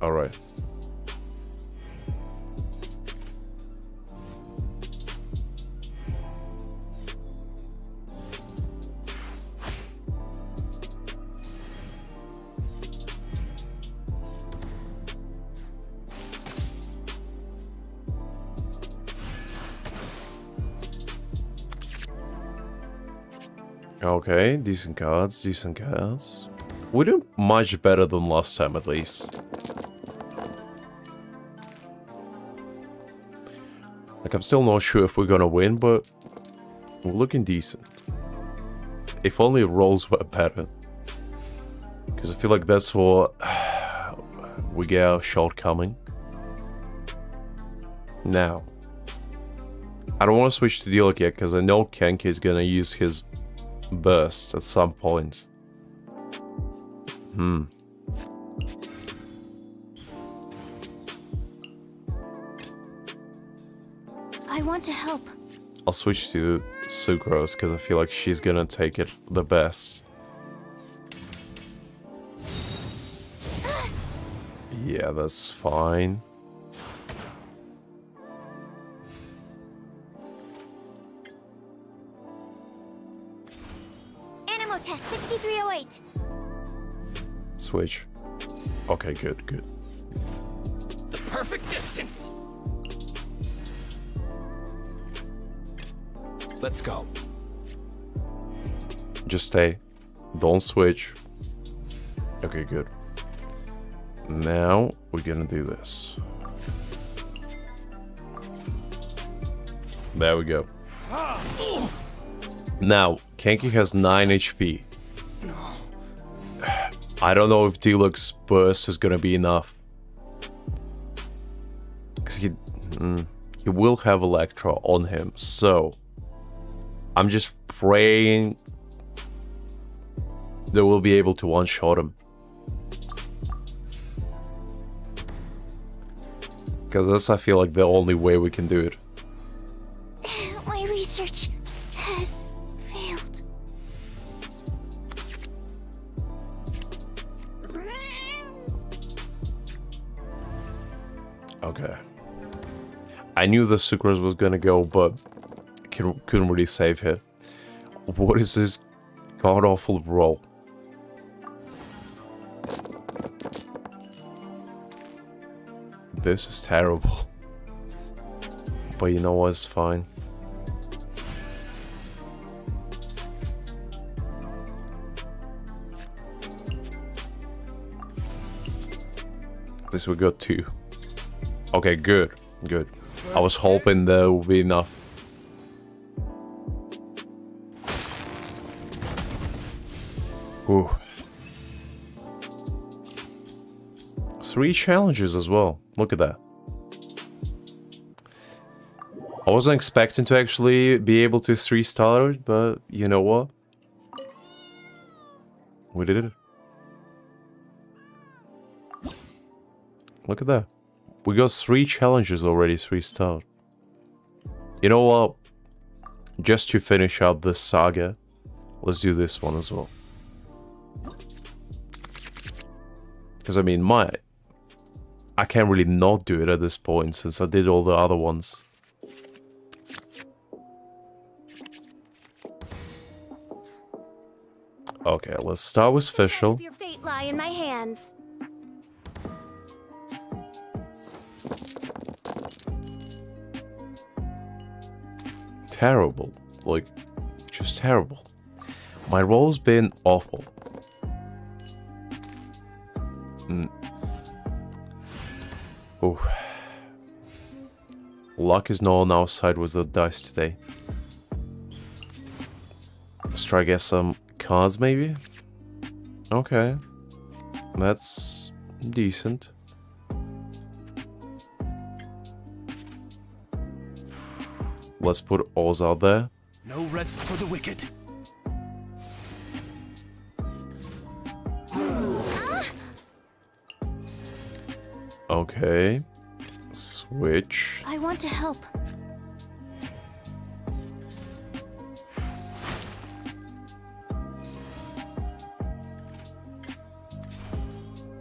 Alright. Okay, decent cards, decent cards. We do much better than last time, at least. Like, I'm still not sure if we're gonna win, but we're looking decent. If only rolls were better. Because I feel like that's what we get our shortcoming. Now, I don't want to switch to Dilek yet, because I know Kenki is gonna use his burst at some point. I want to help. I'll switch to Sucrose because I feel like she's gonna take it the best. Yeah, that's fine. Animal test 6308. Switch. Okay, good, good. The perfect distance. Let's go. Just stay. Don't switch. Okay, good. Now we're gonna do this. There we go. Now, Kenki has 9 HP. I don't know if Deluxe Burst is gonna be enough. Because he will have Electro on him, so I'm just praying that we'll be able to one-shot him. Because that's, I feel like, the only way we can do it. My research has failed. Okay. I knew the Sucrose was gonna go, but couldn't really save her. What is this god-awful roll? This is terrible. But you know what, it's fine. At least we got 2. Okay, good. Good. I was hoping there would be enough. Ooh. 3 challenges as well. Look at that. I wasn't expecting to actually be able to 3-star it, but you know what? We did it. Look at that. We got 3 challenges already 3-star. You know what? Just to finish up this saga, let's do this one as well. Because I mean, I can't really not do it at this point since I did all the other ones. Okay, let's start with official. Your fate lie in my hands. Terrible. Like, just terrible. My roll's been awful. Oh. Luck is not on our side with the dice today. Let's try to get some cards maybe? Okay. That's decent. Let's put Oz out there. No rest for the wicked. Okay. Switch. I want to help.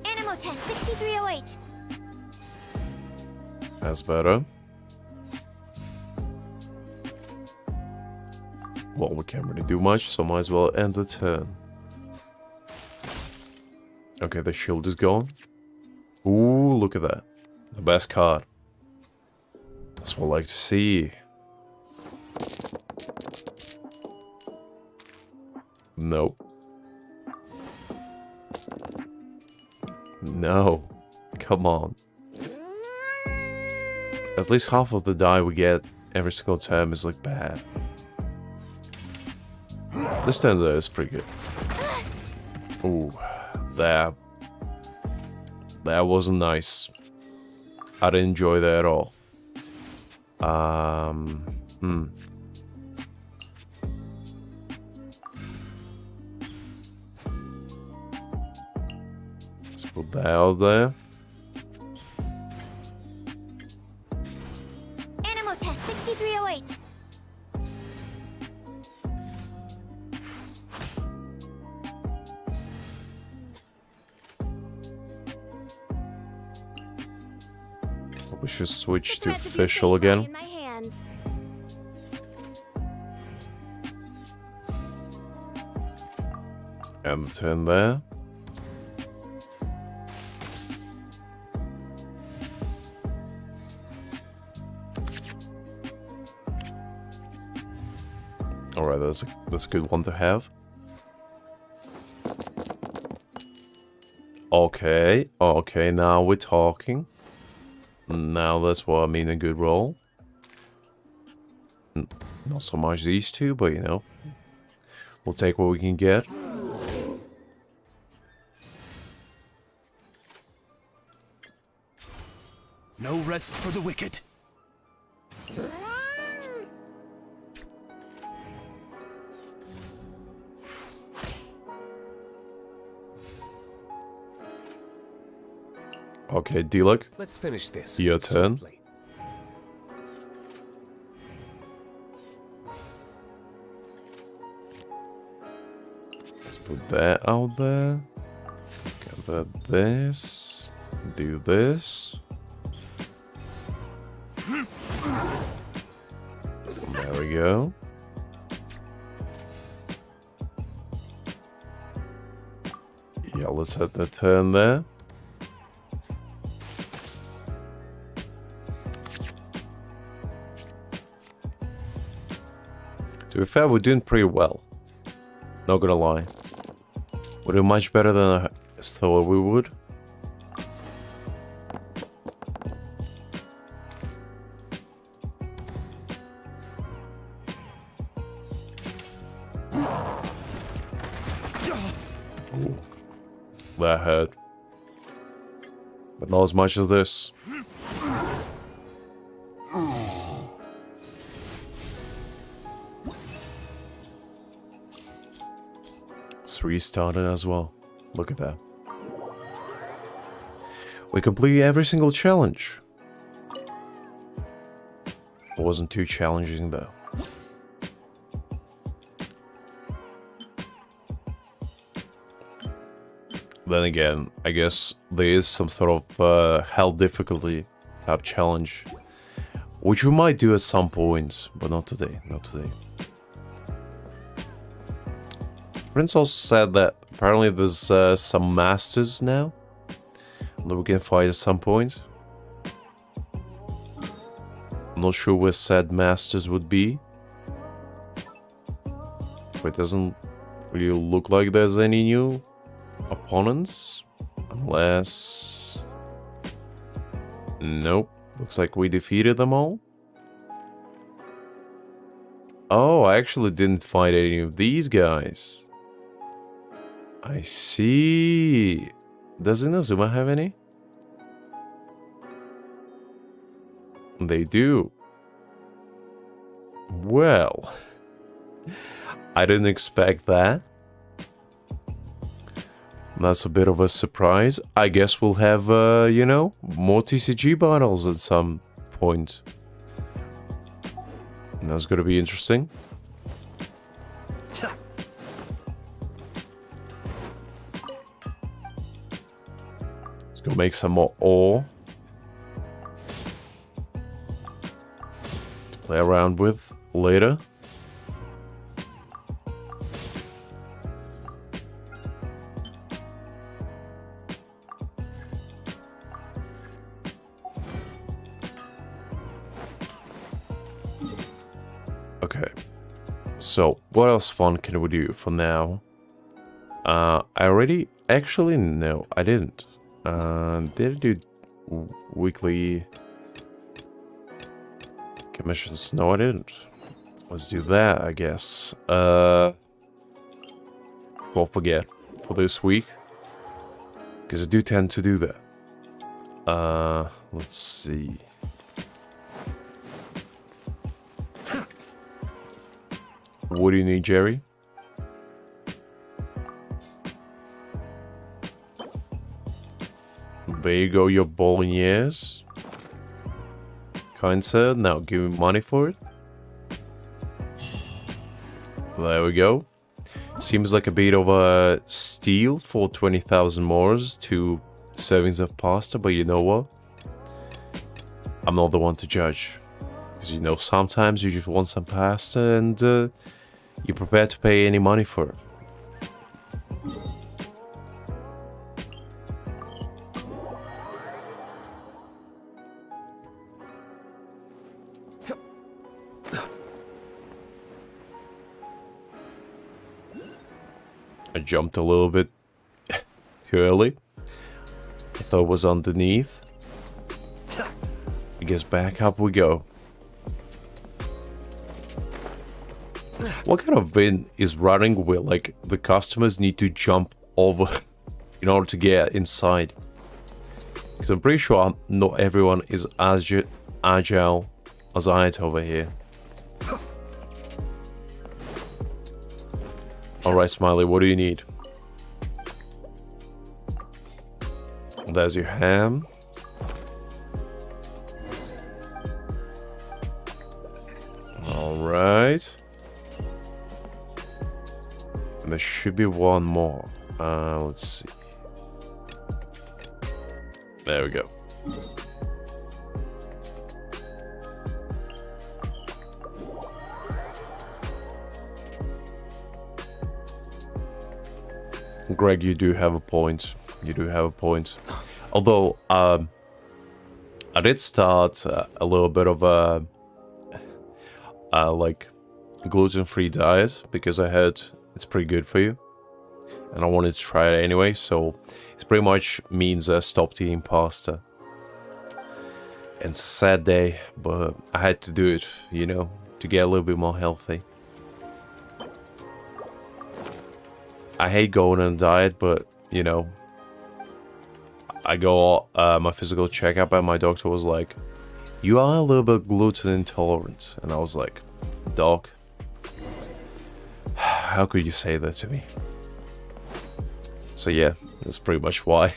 Animal test 6308. That's better. Well, we can't really do much, so might as well end the turn. Okay, the shield is gone. Ooh, look at that. The best card. That's what I like to see. Nope. No. Come on. At least half of the die we get every single time is like bad. This turn though is pretty good. Ooh, that wasn't nice. I didn't enjoy that at all. Let's put that out there. Animal test 6308. We should switch The to threads of your official fate lie again. in my hands. And turn there. Alright, that's a good one to have. Okay, okay, now we're talking. Now that's what I mean, a good roll. Not so much these two, but you know. We'll take what we can get. No rest for the wicked. Okay, D-Luck. Let's finish this. Your turn. swiftly. Let's put that out there. Gather this. Do this. There we go. Yeah, let's hit the turn there. To be fair, we're doing pretty well. Not gonna lie. We're doing much better than I thought we would. Ooh. That hurt. But not as much as this. It's restarted as well. Look at that. We completed every single challenge. It wasn't too challenging though. Then again, I guess there is some sort of hell difficulty type challenge, which we might do at some point, but not today. Not today. Prince also said that apparently there's some masters now that we can fight at some point. I'm not sure where said masters would be, but it doesn't really look like there's any new opponents, unless... Nope, looks like we defeated them all. Oh, I actually didn't fight any of these guys. I see. Does Inazuma have any? They do. Well, I didn't expect that. That's a bit of a surprise. I guess we'll have, you know, more TCG battles at some point. And that's gonna be interesting. Let's go make some more ore to play around with later. Okay, so what else fun can we do for now? I already... Actually, no, I didn't. Did I do weekly commissions? No, I didn't. Let's do that, I guess. Well, forget for this week, because I do tend to do that. Let's see. What do you need, Jerry? There you go, your bolognese. Kind sir, now give me money for it. There we go. Seems like a bit of a steal for 20,000 more to servings of pasta, but you know what? I'm not the one to judge. Because, you know, sometimes you just want some pasta and you're prepared to pay any money for it. I jumped a little bit too early. I thought it was underneath. I guess back up we go. What kind of wind is running where, like, the customers need to jump over in order to get inside? Because I'm pretty sure not everyone is as agile as I am over here. Alright, Smiley, what do you need? There's your ham. Alright. And there should be one more. Let's see. There we go. Greg, you do have a point. You do have a point. Although, I did start a little bit of a like gluten-free diet because I heard it's pretty good for you, and I wanted to try it anyway. So it pretty much means I stopped eating pasta. And it's a sad day, but I had to do it, you know, to get a little bit more healthy. I hate going on a diet, but, you know, I go my physical checkup and my doctor was like, you are a little bit gluten intolerant. And I was like, doc, how could you say that to me? So yeah, that's pretty much why.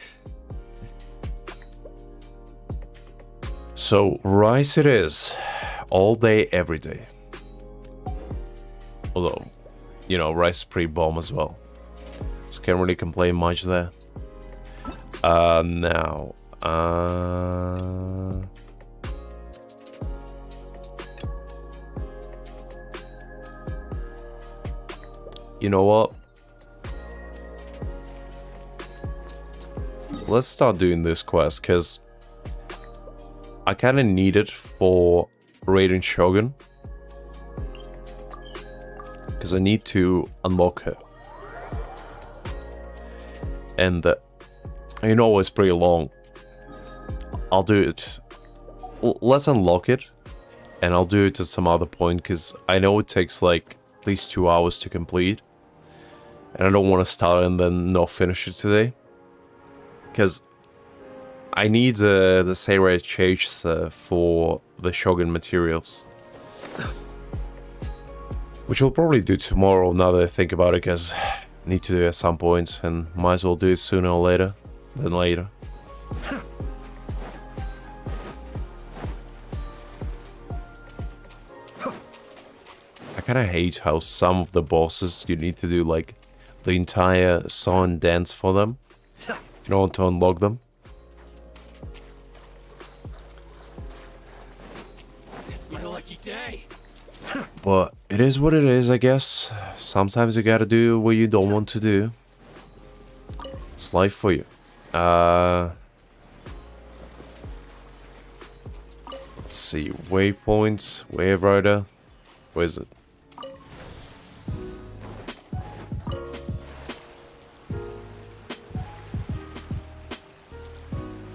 So rice it is, all day, every day. Although, you know, rice is pretty bomb as well. So can't really complain much there. Now, you know what? Let's start doing this quest, because I kind of need it for raiding Shogun. Because I need to unlock her. And you know it's pretty long. I'll do it. Let's unlock it, and I'll do it at some other point, because I know it takes like at least 2 hours to complete, and I don't want to start and then not finish it today, because I need the save rate change for the Shogun materials, which we'll probably do tomorrow. Now that I think about it, because need to do it at some point, and might as well do it sooner or later than later. I kind of hate how some of the bosses you need to do like the entire song and dance for them in order to unlock them. It's my lucky day. But it is what it is, I guess. Sometimes you gotta do what you don't want to do. It's life for you. Let's see. Waypoint, Wave Rider. Where is it?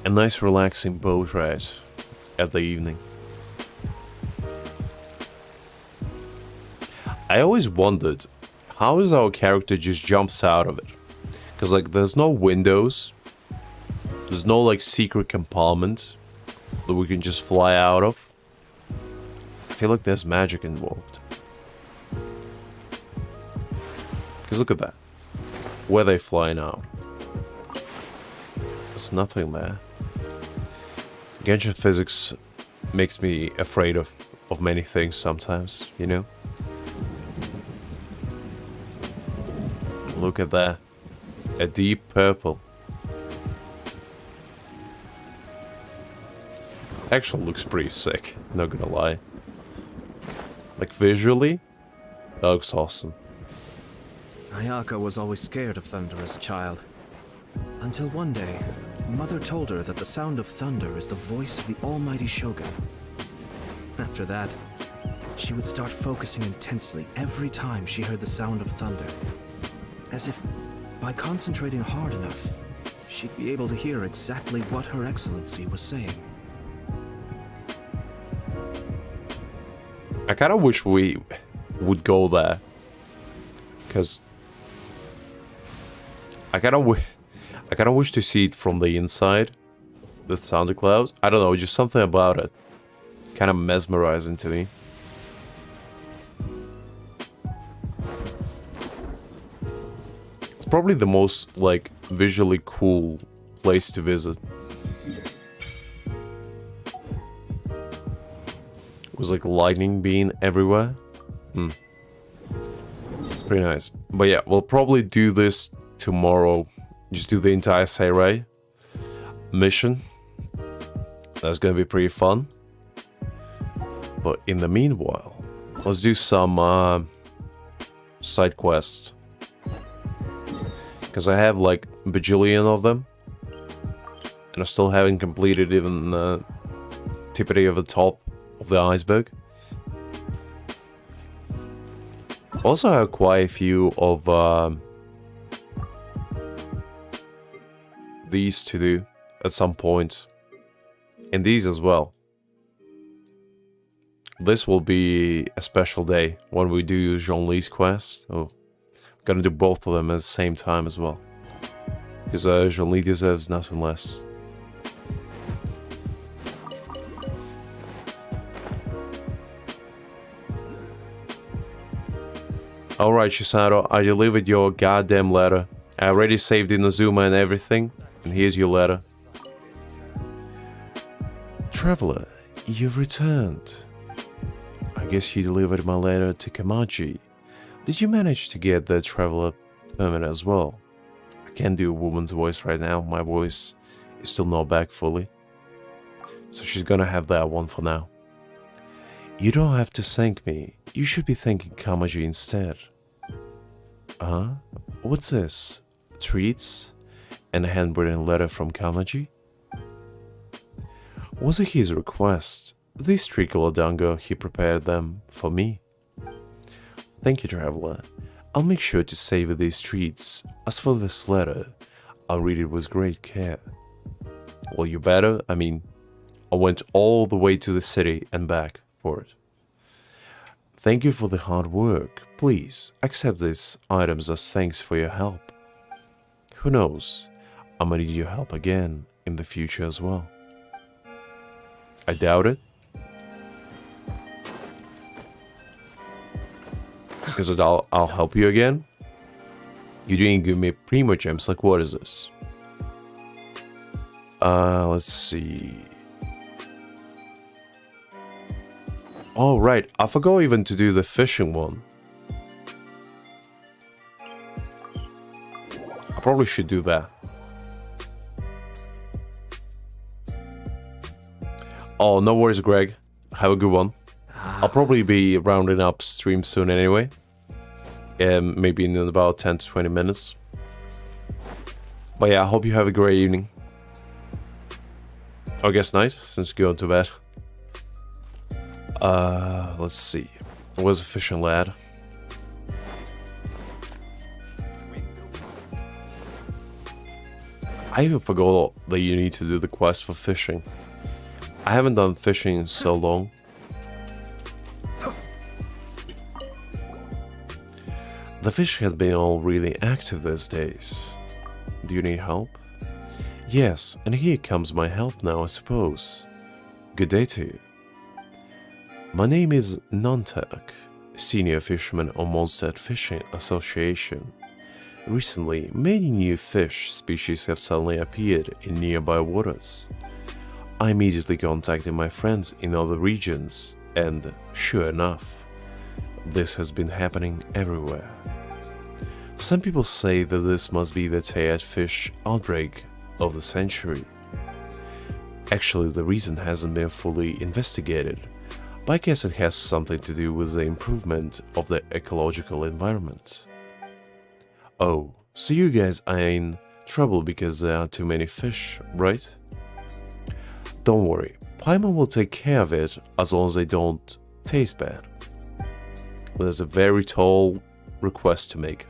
A nice relaxing boat ride at the evening. I always wondered, how is our character just jumps out of it? Because like there's no windows, there's no like secret compartment that we can just fly out of. I feel like there's magic involved. Because look at that. Where are they flying out? There's nothing there. Genshin physics makes me afraid of many things sometimes, you know? Look at that. A deep purple. Actually looks pretty sick, not gonna lie. Like visually, that looks awesome. Ayaka was always scared of thunder as a child. Until one day, Mother told her that the sound of thunder is the voice of the almighty Shogun. After that, she would start focusing intensely every time she heard the sound of thunder. As if, by concentrating hard enough, she'd be able to hear exactly what Her Excellency was saying. I kind of wish we would go there, because I kind of wish to see it from the inside, the thunderclouds. I don't know, just something about it, kind of mesmerizing to me. It's probably the most like visually cool place to visit. It was like lightning being everywhere. It's pretty nice. But yeah, we'll probably do this tomorrow. Just do the entire Seirai mission. That's gonna be pretty fun. But in the meanwhile, let's do some side quests. Because I have like a bajillion of them. And I still haven't completed even the tippity of the top of the iceberg. Also have quite a few of these to do at some point. And these as well. This will be a special day when we do Zhongli's quest. Oh, I'm gonna do both of them at the same time as well. Because Zhongli deserves nothing less. Alright, Shisato, I delivered your goddamn letter. I already saved Inazuma and everything, and here's your letter. Traveler, you've returned. I guess you delivered my letter to Kamaji. Did you manage to get the traveler permit as well? I can't do a woman's voice right now, my voice is still not back fully. So she's gonna have that one for now. You don't have to thank me. You should be thanking Kamaji instead. Huh? What's this? Treats? And a handwritten letter from Kamaji? Was it his request? These treacle dango, he prepared them for me. Thank you, traveler. I'll make sure to savor these treats. As for this letter, I'll read it with great care. Well, you better. I mean, I went all the way to the city and back for it. Thank you for the hard work. Please, accept these items as thanks for your help. Who knows, I might need your help again in the future as well. I doubt it. Because I'll help you again. You didn't give me Primogems, like what is this? Let's see. Oh, right. I forgot even to do the fishing one. I probably should do that. Oh, no worries, Greg. Have a good one. I'll probably be rounding up stream soon anyway. Maybe in about 10 to 20 minutes. But yeah, I hope you have a great evening. Or I guess night, since you're going to bed. Let's see. Where's the fishing lad? I even forgot that you need to do the quest for fishing. I haven't done fishing in so long. The fish has been all really active these days. Do you need help? Yes, and here comes my help now, I suppose. Good day to you. My name is Nontak, Senior Fisherman on Mondstadt Fishing Association. Recently, many new fish species have suddenly appeared in nearby waters. I immediately contacted my friends in other regions, and sure enough, this has been happening everywhere. Some people say that this must be the Teyvat fish outbreak of the century. Actually, the reason hasn't been fully investigated, but I guess it has something to do with the improvement of the ecological environment. Oh, so you guys are in trouble because there are too many fish, right? Don't worry, Paimon will take care of it as long as they don't taste bad. There's a very tall request to make.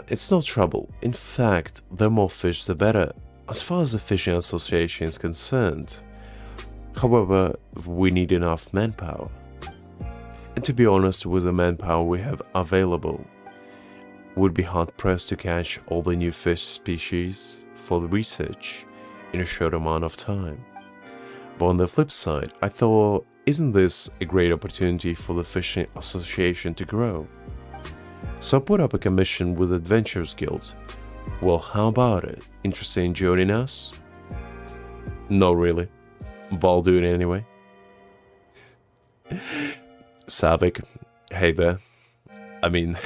It's no trouble. In fact, the more fish the better, as far as the Fishing Association is concerned. However, we need enough manpower. And to be honest, with the manpower we have available, we'd be hard-pressed to catch all the new fish species for the research in a short amount of time. But on the flip side, I thought, isn't this a great opportunity for the Fishing Association to grow? So I put up a commission with Adventurers Guild. Well, how about it? Interested in joining us? No, really. But I'll do it anyway. Savik, hey there. I mean,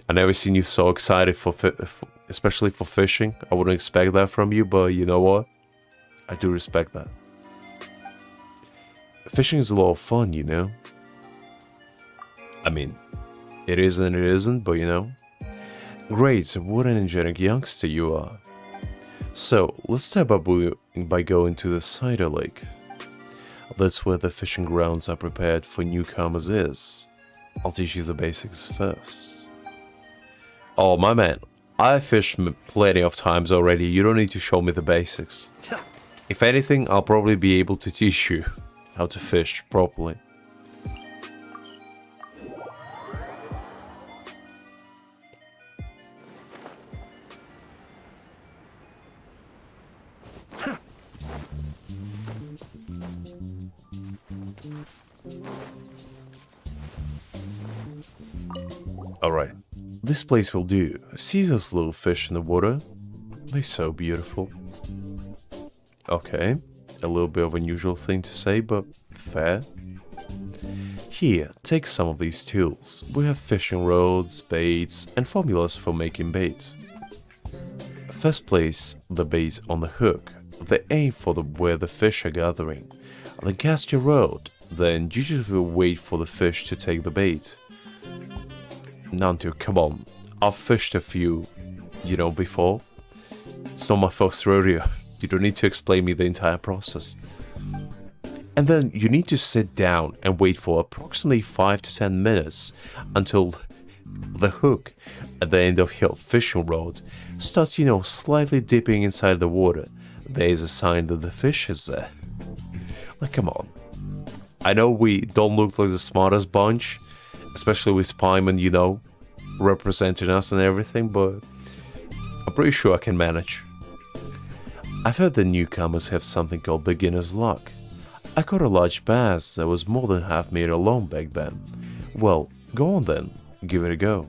I never seen you so excited especially for fishing. I wouldn't expect that from you, but you know what? I do respect that. Fishing is a lot of fun, you know? I mean, it is and it isn't, but you know? Great, what an energetic youngster you are. So, let's start by going to the Cider Lake. That's where the fishing grounds are prepared for newcomers is. I'll teach you the basics first. Oh, my man, I fished plenty of times already, you don't need to show me the basics. If anything, I'll probably be able to teach you how to fish properly. Alright, this place will do. See those little fish in the water? They're so beautiful. Okay, a little bit of an unusual thing to say, but fair. Here, take some of these tools. We have fishing rods, baits, and formulas for making bait. First place the bait on the hook, then aim for where the fish are gathering. Then cast your rod, then usually wait for the fish to take the bait. Nantu, come on, I've fished a few, before. It's not my first rodeo. You don't need to explain me the entire process. And then you need to sit down and wait for approximately 5 to 10 minutes until the hook at the end of your fishing rod starts, slightly dipping inside the water. There is a sign that the fish is there. Like, come on. I know we don't look like the smartest bunch, especially with Paimon, representing us and everything, but I'm pretty sure I can manage. I've heard the newcomers have something called beginner's luck. I caught a large bass that was more than half made alone back then. Well, go on then, give it a go.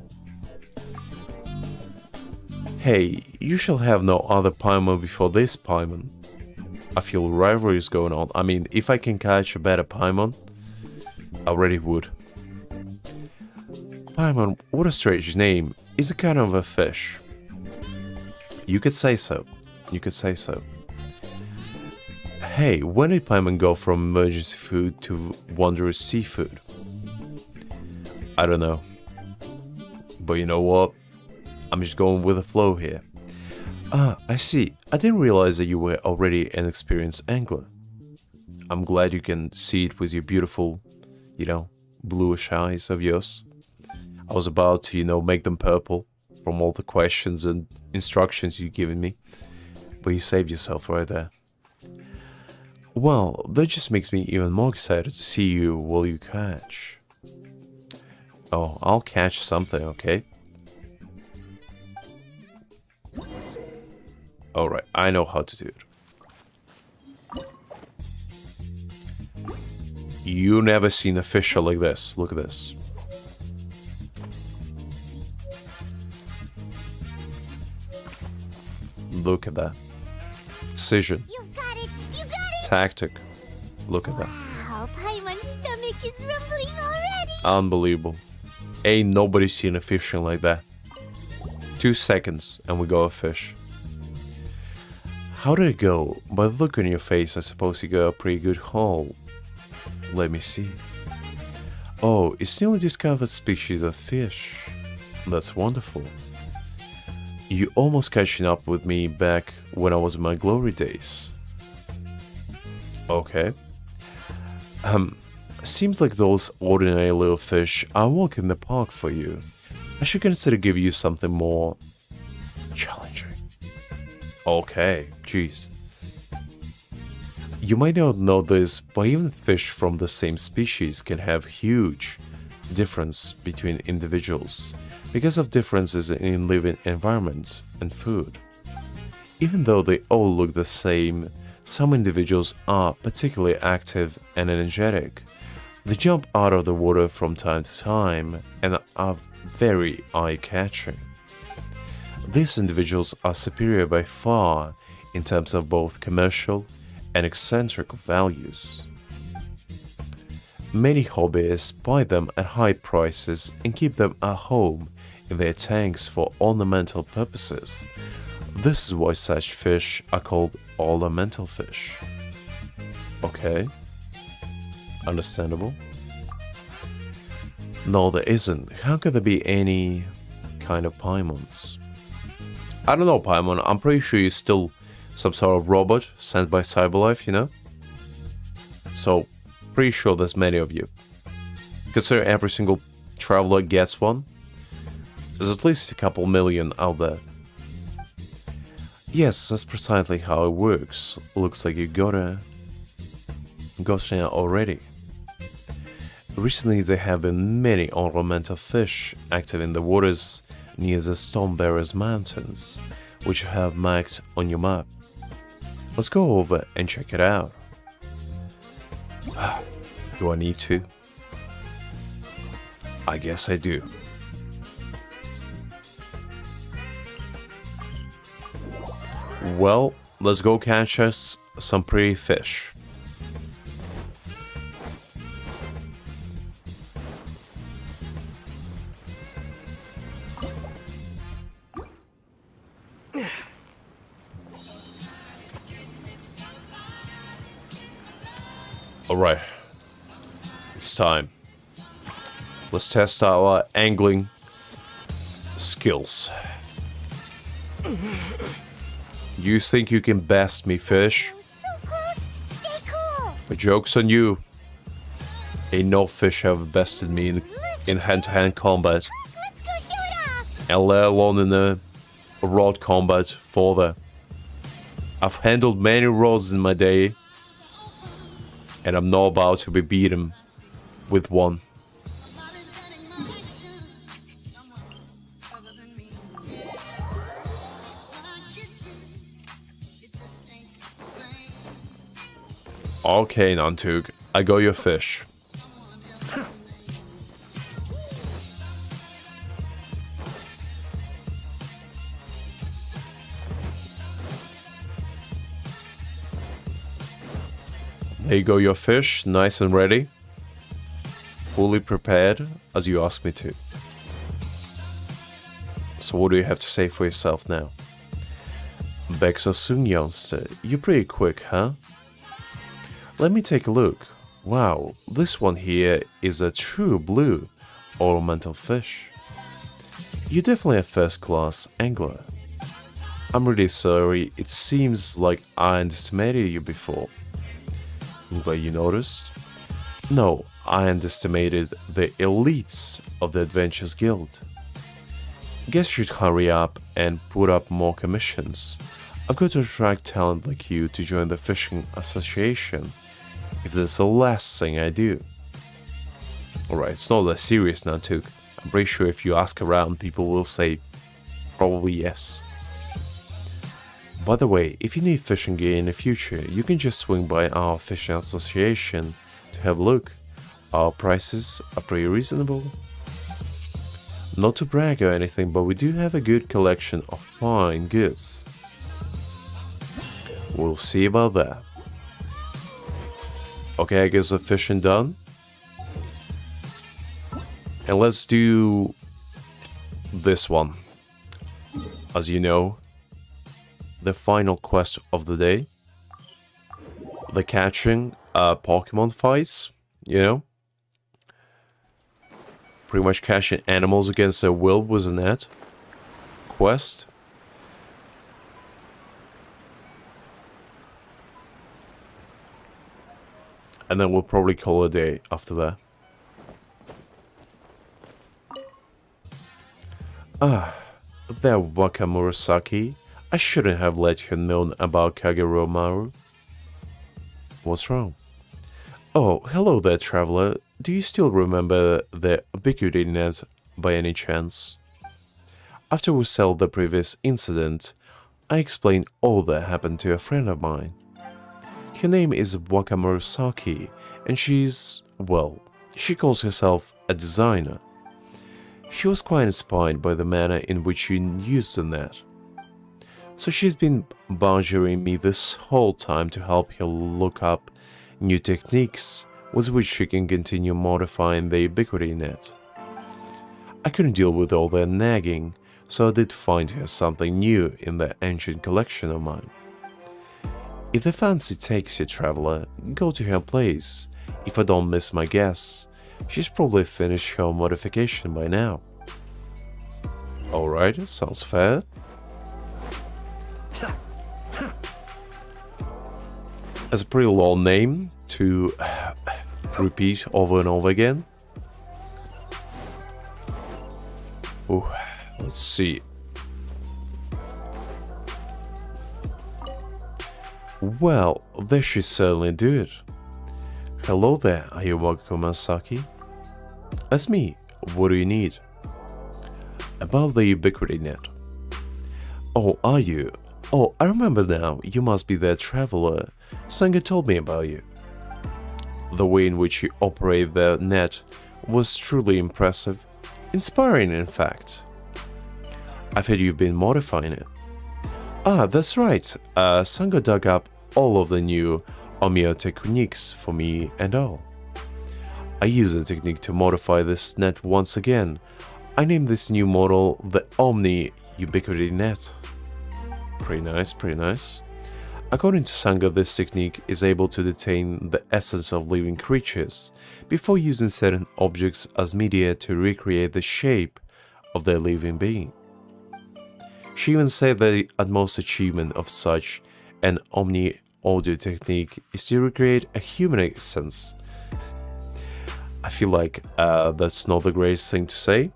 Hey, you shall have no other Paimon before this Paimon. I feel rivalry is going on. I mean, if I can catch a better Paimon, I already would. Paimon, what a strange name. Is it kind of a fish? You could say so. You could say so. Hey, when did Paimon go from emergency food to wondrous seafood? I don't know. But you know what? I'm just going with the flow here. Ah, I see. I didn't realize that you were already an experienced angler. I'm glad you can see it with your beautiful, bluish eyes of yours. I was about to, make them purple from all the questions and instructions you've given me. But you saved yourself right there. Well, that just makes me even more excited to see you while you catch. Oh, I'll catch something, okay? Alright, I know how to do it. You never seen a fisher like this. Look at this. Look at that. Precision. You've got it! You got it! Tactic. Look at that. Wow, Paimon's stomach is rumbling already! Unbelievable. Ain't nobody seen a fishing like that. 2 seconds and we got a fish. How did it go? By the look on your face, I suppose you got a pretty good haul. Let me see. Oh, it's newly discovered species of fish. That's wonderful. You almost catching up with me back when I was in my glory days. Okay. Seems like those ordinary little fish are a walk in the park for you. I should consider giving you something more challenging. Okay, jeez. You might not know this, but even fish from the same species can have huge difference between individuals because of differences in living environments and food. Even though they all look the same, some individuals are particularly active and energetic. They jump out of the water from time to time and are very eye-catching. These individuals are superior by far in terms of both commercial and eccentric values. Many hobbyists buy them at high prices and keep them at home in their tanks for ornamental purposes. This is why such fish are called ornamental fish. Okay. Understandable. No, there isn't. How could there be any kind of Paimons? I don't know, Paimon. I'm pretty sure you're still some sort of robot sent by Cyberlife, you know? So, pretty sure there's many of you. Consider every single traveler gets one. There's at least a couple million out there. Yes, that's precisely how it works. Looks like you got it already. Recently, there have been many ornamental fish active in the waters near the Stormbearers Mountains, which you have marked on your map. Let's go over and check it out. Do I need to? I guess I do. Well, let's go catch us some pretty fish. Alright, it's time. Let's test our angling skills. You think you can best me, fish? So close. Stay cool. The joke's on you. Ain't no fish ever bested me in hand-to-hand combat. Let's go show it off. And let alone in a rod combat further. I've handled many rods in my day, and I'm not about to be beaten with one. Okay, Nantug, I got your fish. There you go, your fish, nice and ready. Fully prepared, as you asked me to. So what do you have to say for yourself now? Back so soon, youngster. You're pretty quick, huh? Let me take a look. Wow, this one here is a true blue ornamental fish. You're definitely a first-class angler. I'm really sorry, it seems like I underestimated you before. I'm glad you noticed. No, I underestimated the elites of the Adventurers Guild. Guess you should hurry up and put up more commissions. I've got to attract talent like you to join the fishing association, if that's the last thing I do. Alright, it's not that serious now, Took. I'm pretty sure if you ask around, people will say probably yes. By the way, if you need fishing gear in the future, you can just swing by our fishing association to have a look. Our prices are pretty reasonable. Not to brag or anything, but we do have a good collection of fine goods. We'll see about that. Okay, I guess the fishing done. And let's do this one. As you know, the final quest of the day. The catching Pokemon fights, you know? Pretty much catching animals against their will was a net quest. And then we'll probably call it a day after that. There, Waka Murasaki. I shouldn't have let you know about Kagero-maru. What's wrong? Oh, hello there, traveler. Do you still remember the ubiquity net by any chance? After we settled the previous incident, I explained all that happened to a friend of mine. Her name is Waka Murasaki, and she's, well, she calls herself a designer. She was quite inspired by the manner in which you used the net. So she's been badgering me this whole time to help her look up new techniques with which she can continue modifying the ubiquity net. I couldn't deal with all their nagging, so I did find her something new in the ancient collection of mine. If the fancy takes you, traveler, go to her place. If I don't miss my guess, she's probably finished her modification by now. Alright, sounds fair. That's a pretty long name to repeat over and over again. Ooh, let's see. Well, they should certainly do it. Hello there, Ayuwaka Masaki. That's me. What do you need? About the ubiquity net. Oh, are you? Oh, I remember now. You must be that traveler. Sanga told me about you. The way in which you operate the net was truly impressive. Inspiring, in fact. I've heard you've been modifying it. Ah, that's right. Sanga dug up all of the new Omio techniques for me and all. I used the technique to modify this net once again. I named this new model the Omni Ubiquity Net. Pretty nice, pretty nice. According to Sanga, this technique is able to detain the essence of living creatures before using certain objects as media to recreate the shape of their living being. She even said that the utmost achievement of such an omni-audio technique is to recreate a human essence. I feel like that's not the greatest thing to say.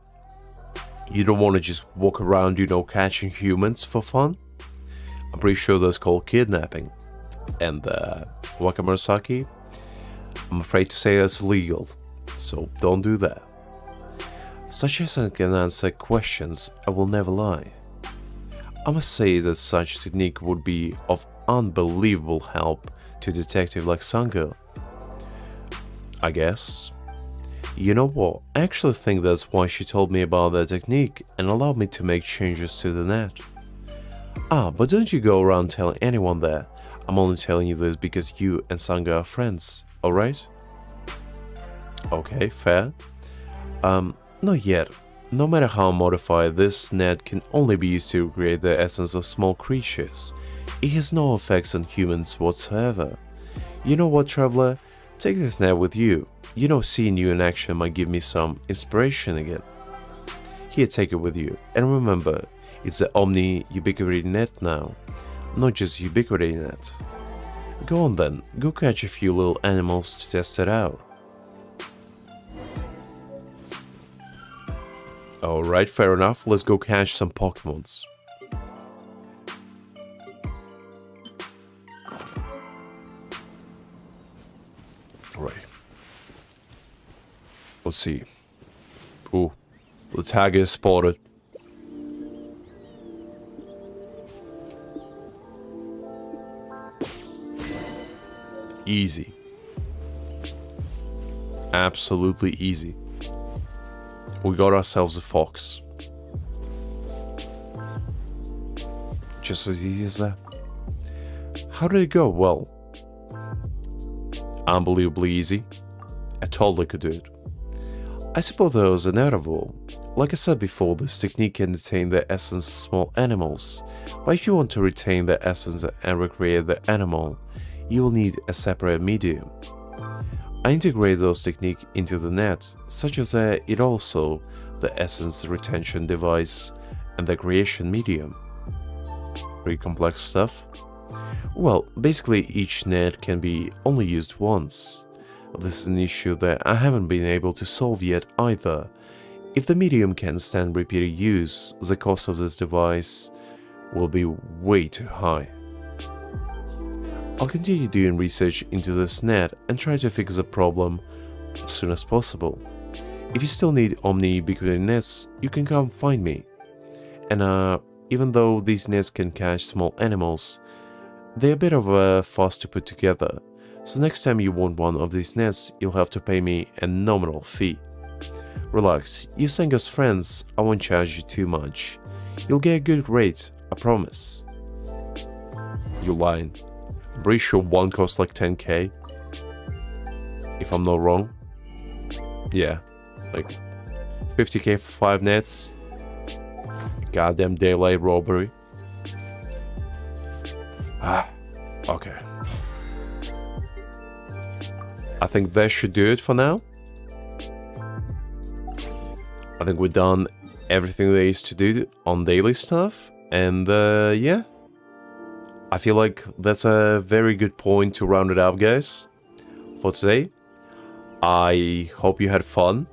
You don't want to just walk around, you know, catching humans for fun. I'm pretty sure that's called kidnapping. And Waka Murasaki, I'm afraid to say that's illegal. So don't do that. Such as I can answer questions, I will never lie. I must say that such technique would be of unbelievable help to a detective like Sanga. I guess. You know what, I actually think that's why she told me about that technique and allowed me to make changes to the net. Ah, but don't you go around telling anyone there. I'm only telling you this because you and Sanga are friends, alright? Okay, fair. Not yet. No matter how modified, this net can only be used to create the essence of small creatures. It has no effects on humans whatsoever. You know what, traveler? Take this net with you. You know, seeing you in action might give me some inspiration again. Here, take it with you. And remember, it's the Omni Ubiquity Net now, not just Ubiquity Net. Go on then, go catch a few little animals to test it out. Alright, fair enough, let's go catch some Pokemons. Alright. Let's see. Ooh, the tag is spotted. Easy. Absolutely easy. We got ourselves a fox. Just as easy as that. How did it go? Well, unbelievably easy. I totally could do it. I suppose that was inevitable. like I said before, this technique can retain the essence of small animals, but if you want to retain the essence and recreate the animal, you will need a separate medium. I integrate those techniques into the net, such as it also the essence retention device and the creation medium. Pretty complex stuff. Well, basically each net can be only used once. This is an issue that I haven't been able to solve yet either. If the medium can stand repeated use, the cost of this device will be way too high. I'll continue doing research into this net and try to fix the problem as soon as possible. If you still need omni-ubiquity nets, you can come find me. And even though these nets can catch small animals, they're a bit of a fuss to put together, so next time you want one of these nets, you'll have to pay me a nominal fee. Relax, you sang as friends, I won't charge you too much. You'll get a good rate, I promise. You lying. I'm pretty sure one costs like 10k. If I'm not wrong. Yeah, like 50k for 5 nets. Goddamn daylight robbery. Okay. I think that should do it for now. I think we've done everything there is to do on daily stuff. And yeah. I feel like that's a very good point to round it up, guys, for today. I hope you had fun.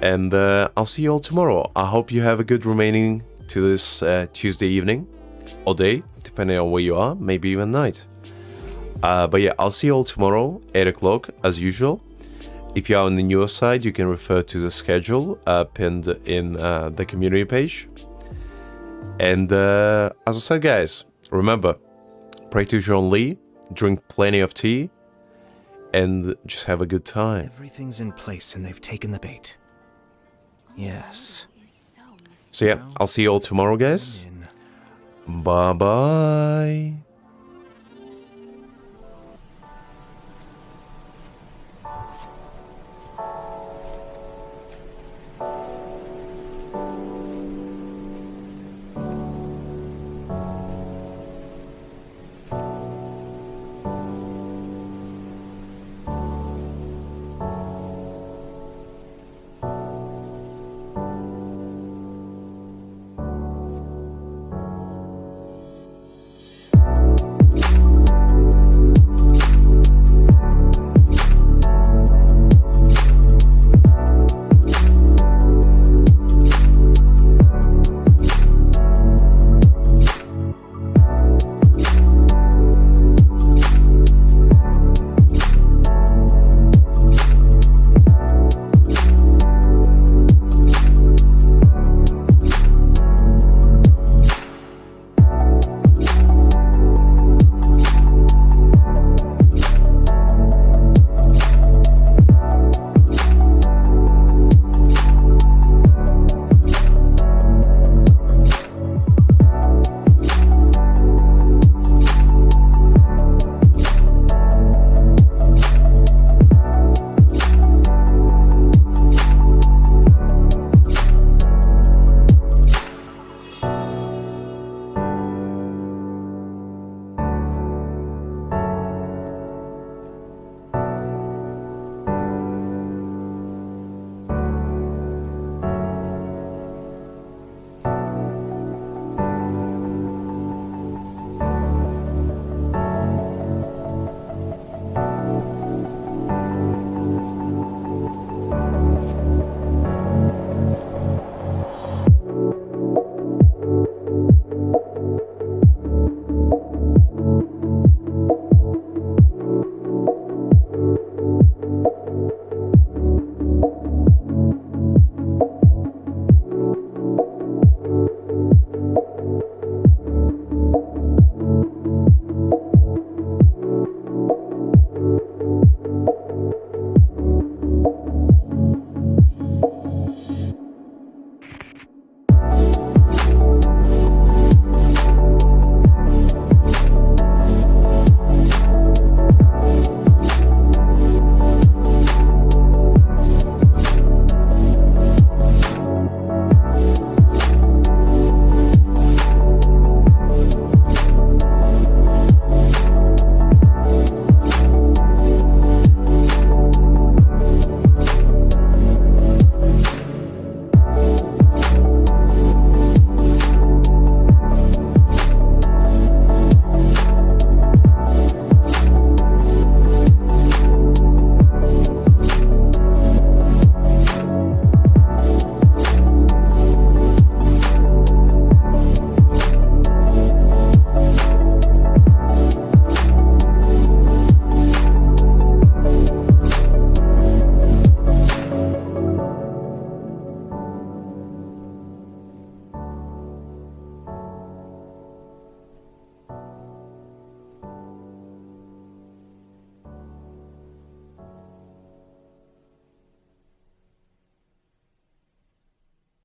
And I'll see you all tomorrow. I hope you have a good remaining to this Tuesday evening. Or day, depending on where you are. Maybe even night. But yeah, I'll see you all tomorrow, 8 o'clock, as usual. If you're on the newer side, you can refer to the schedule pinned in the community page. And as I said, guys, remember, pray to John Lee, drink plenty of tea, and just have a good time. Everything's in place and they've taken the bait. Yes. So yeah, I'll see you all tomorrow, guys. Bye-bye.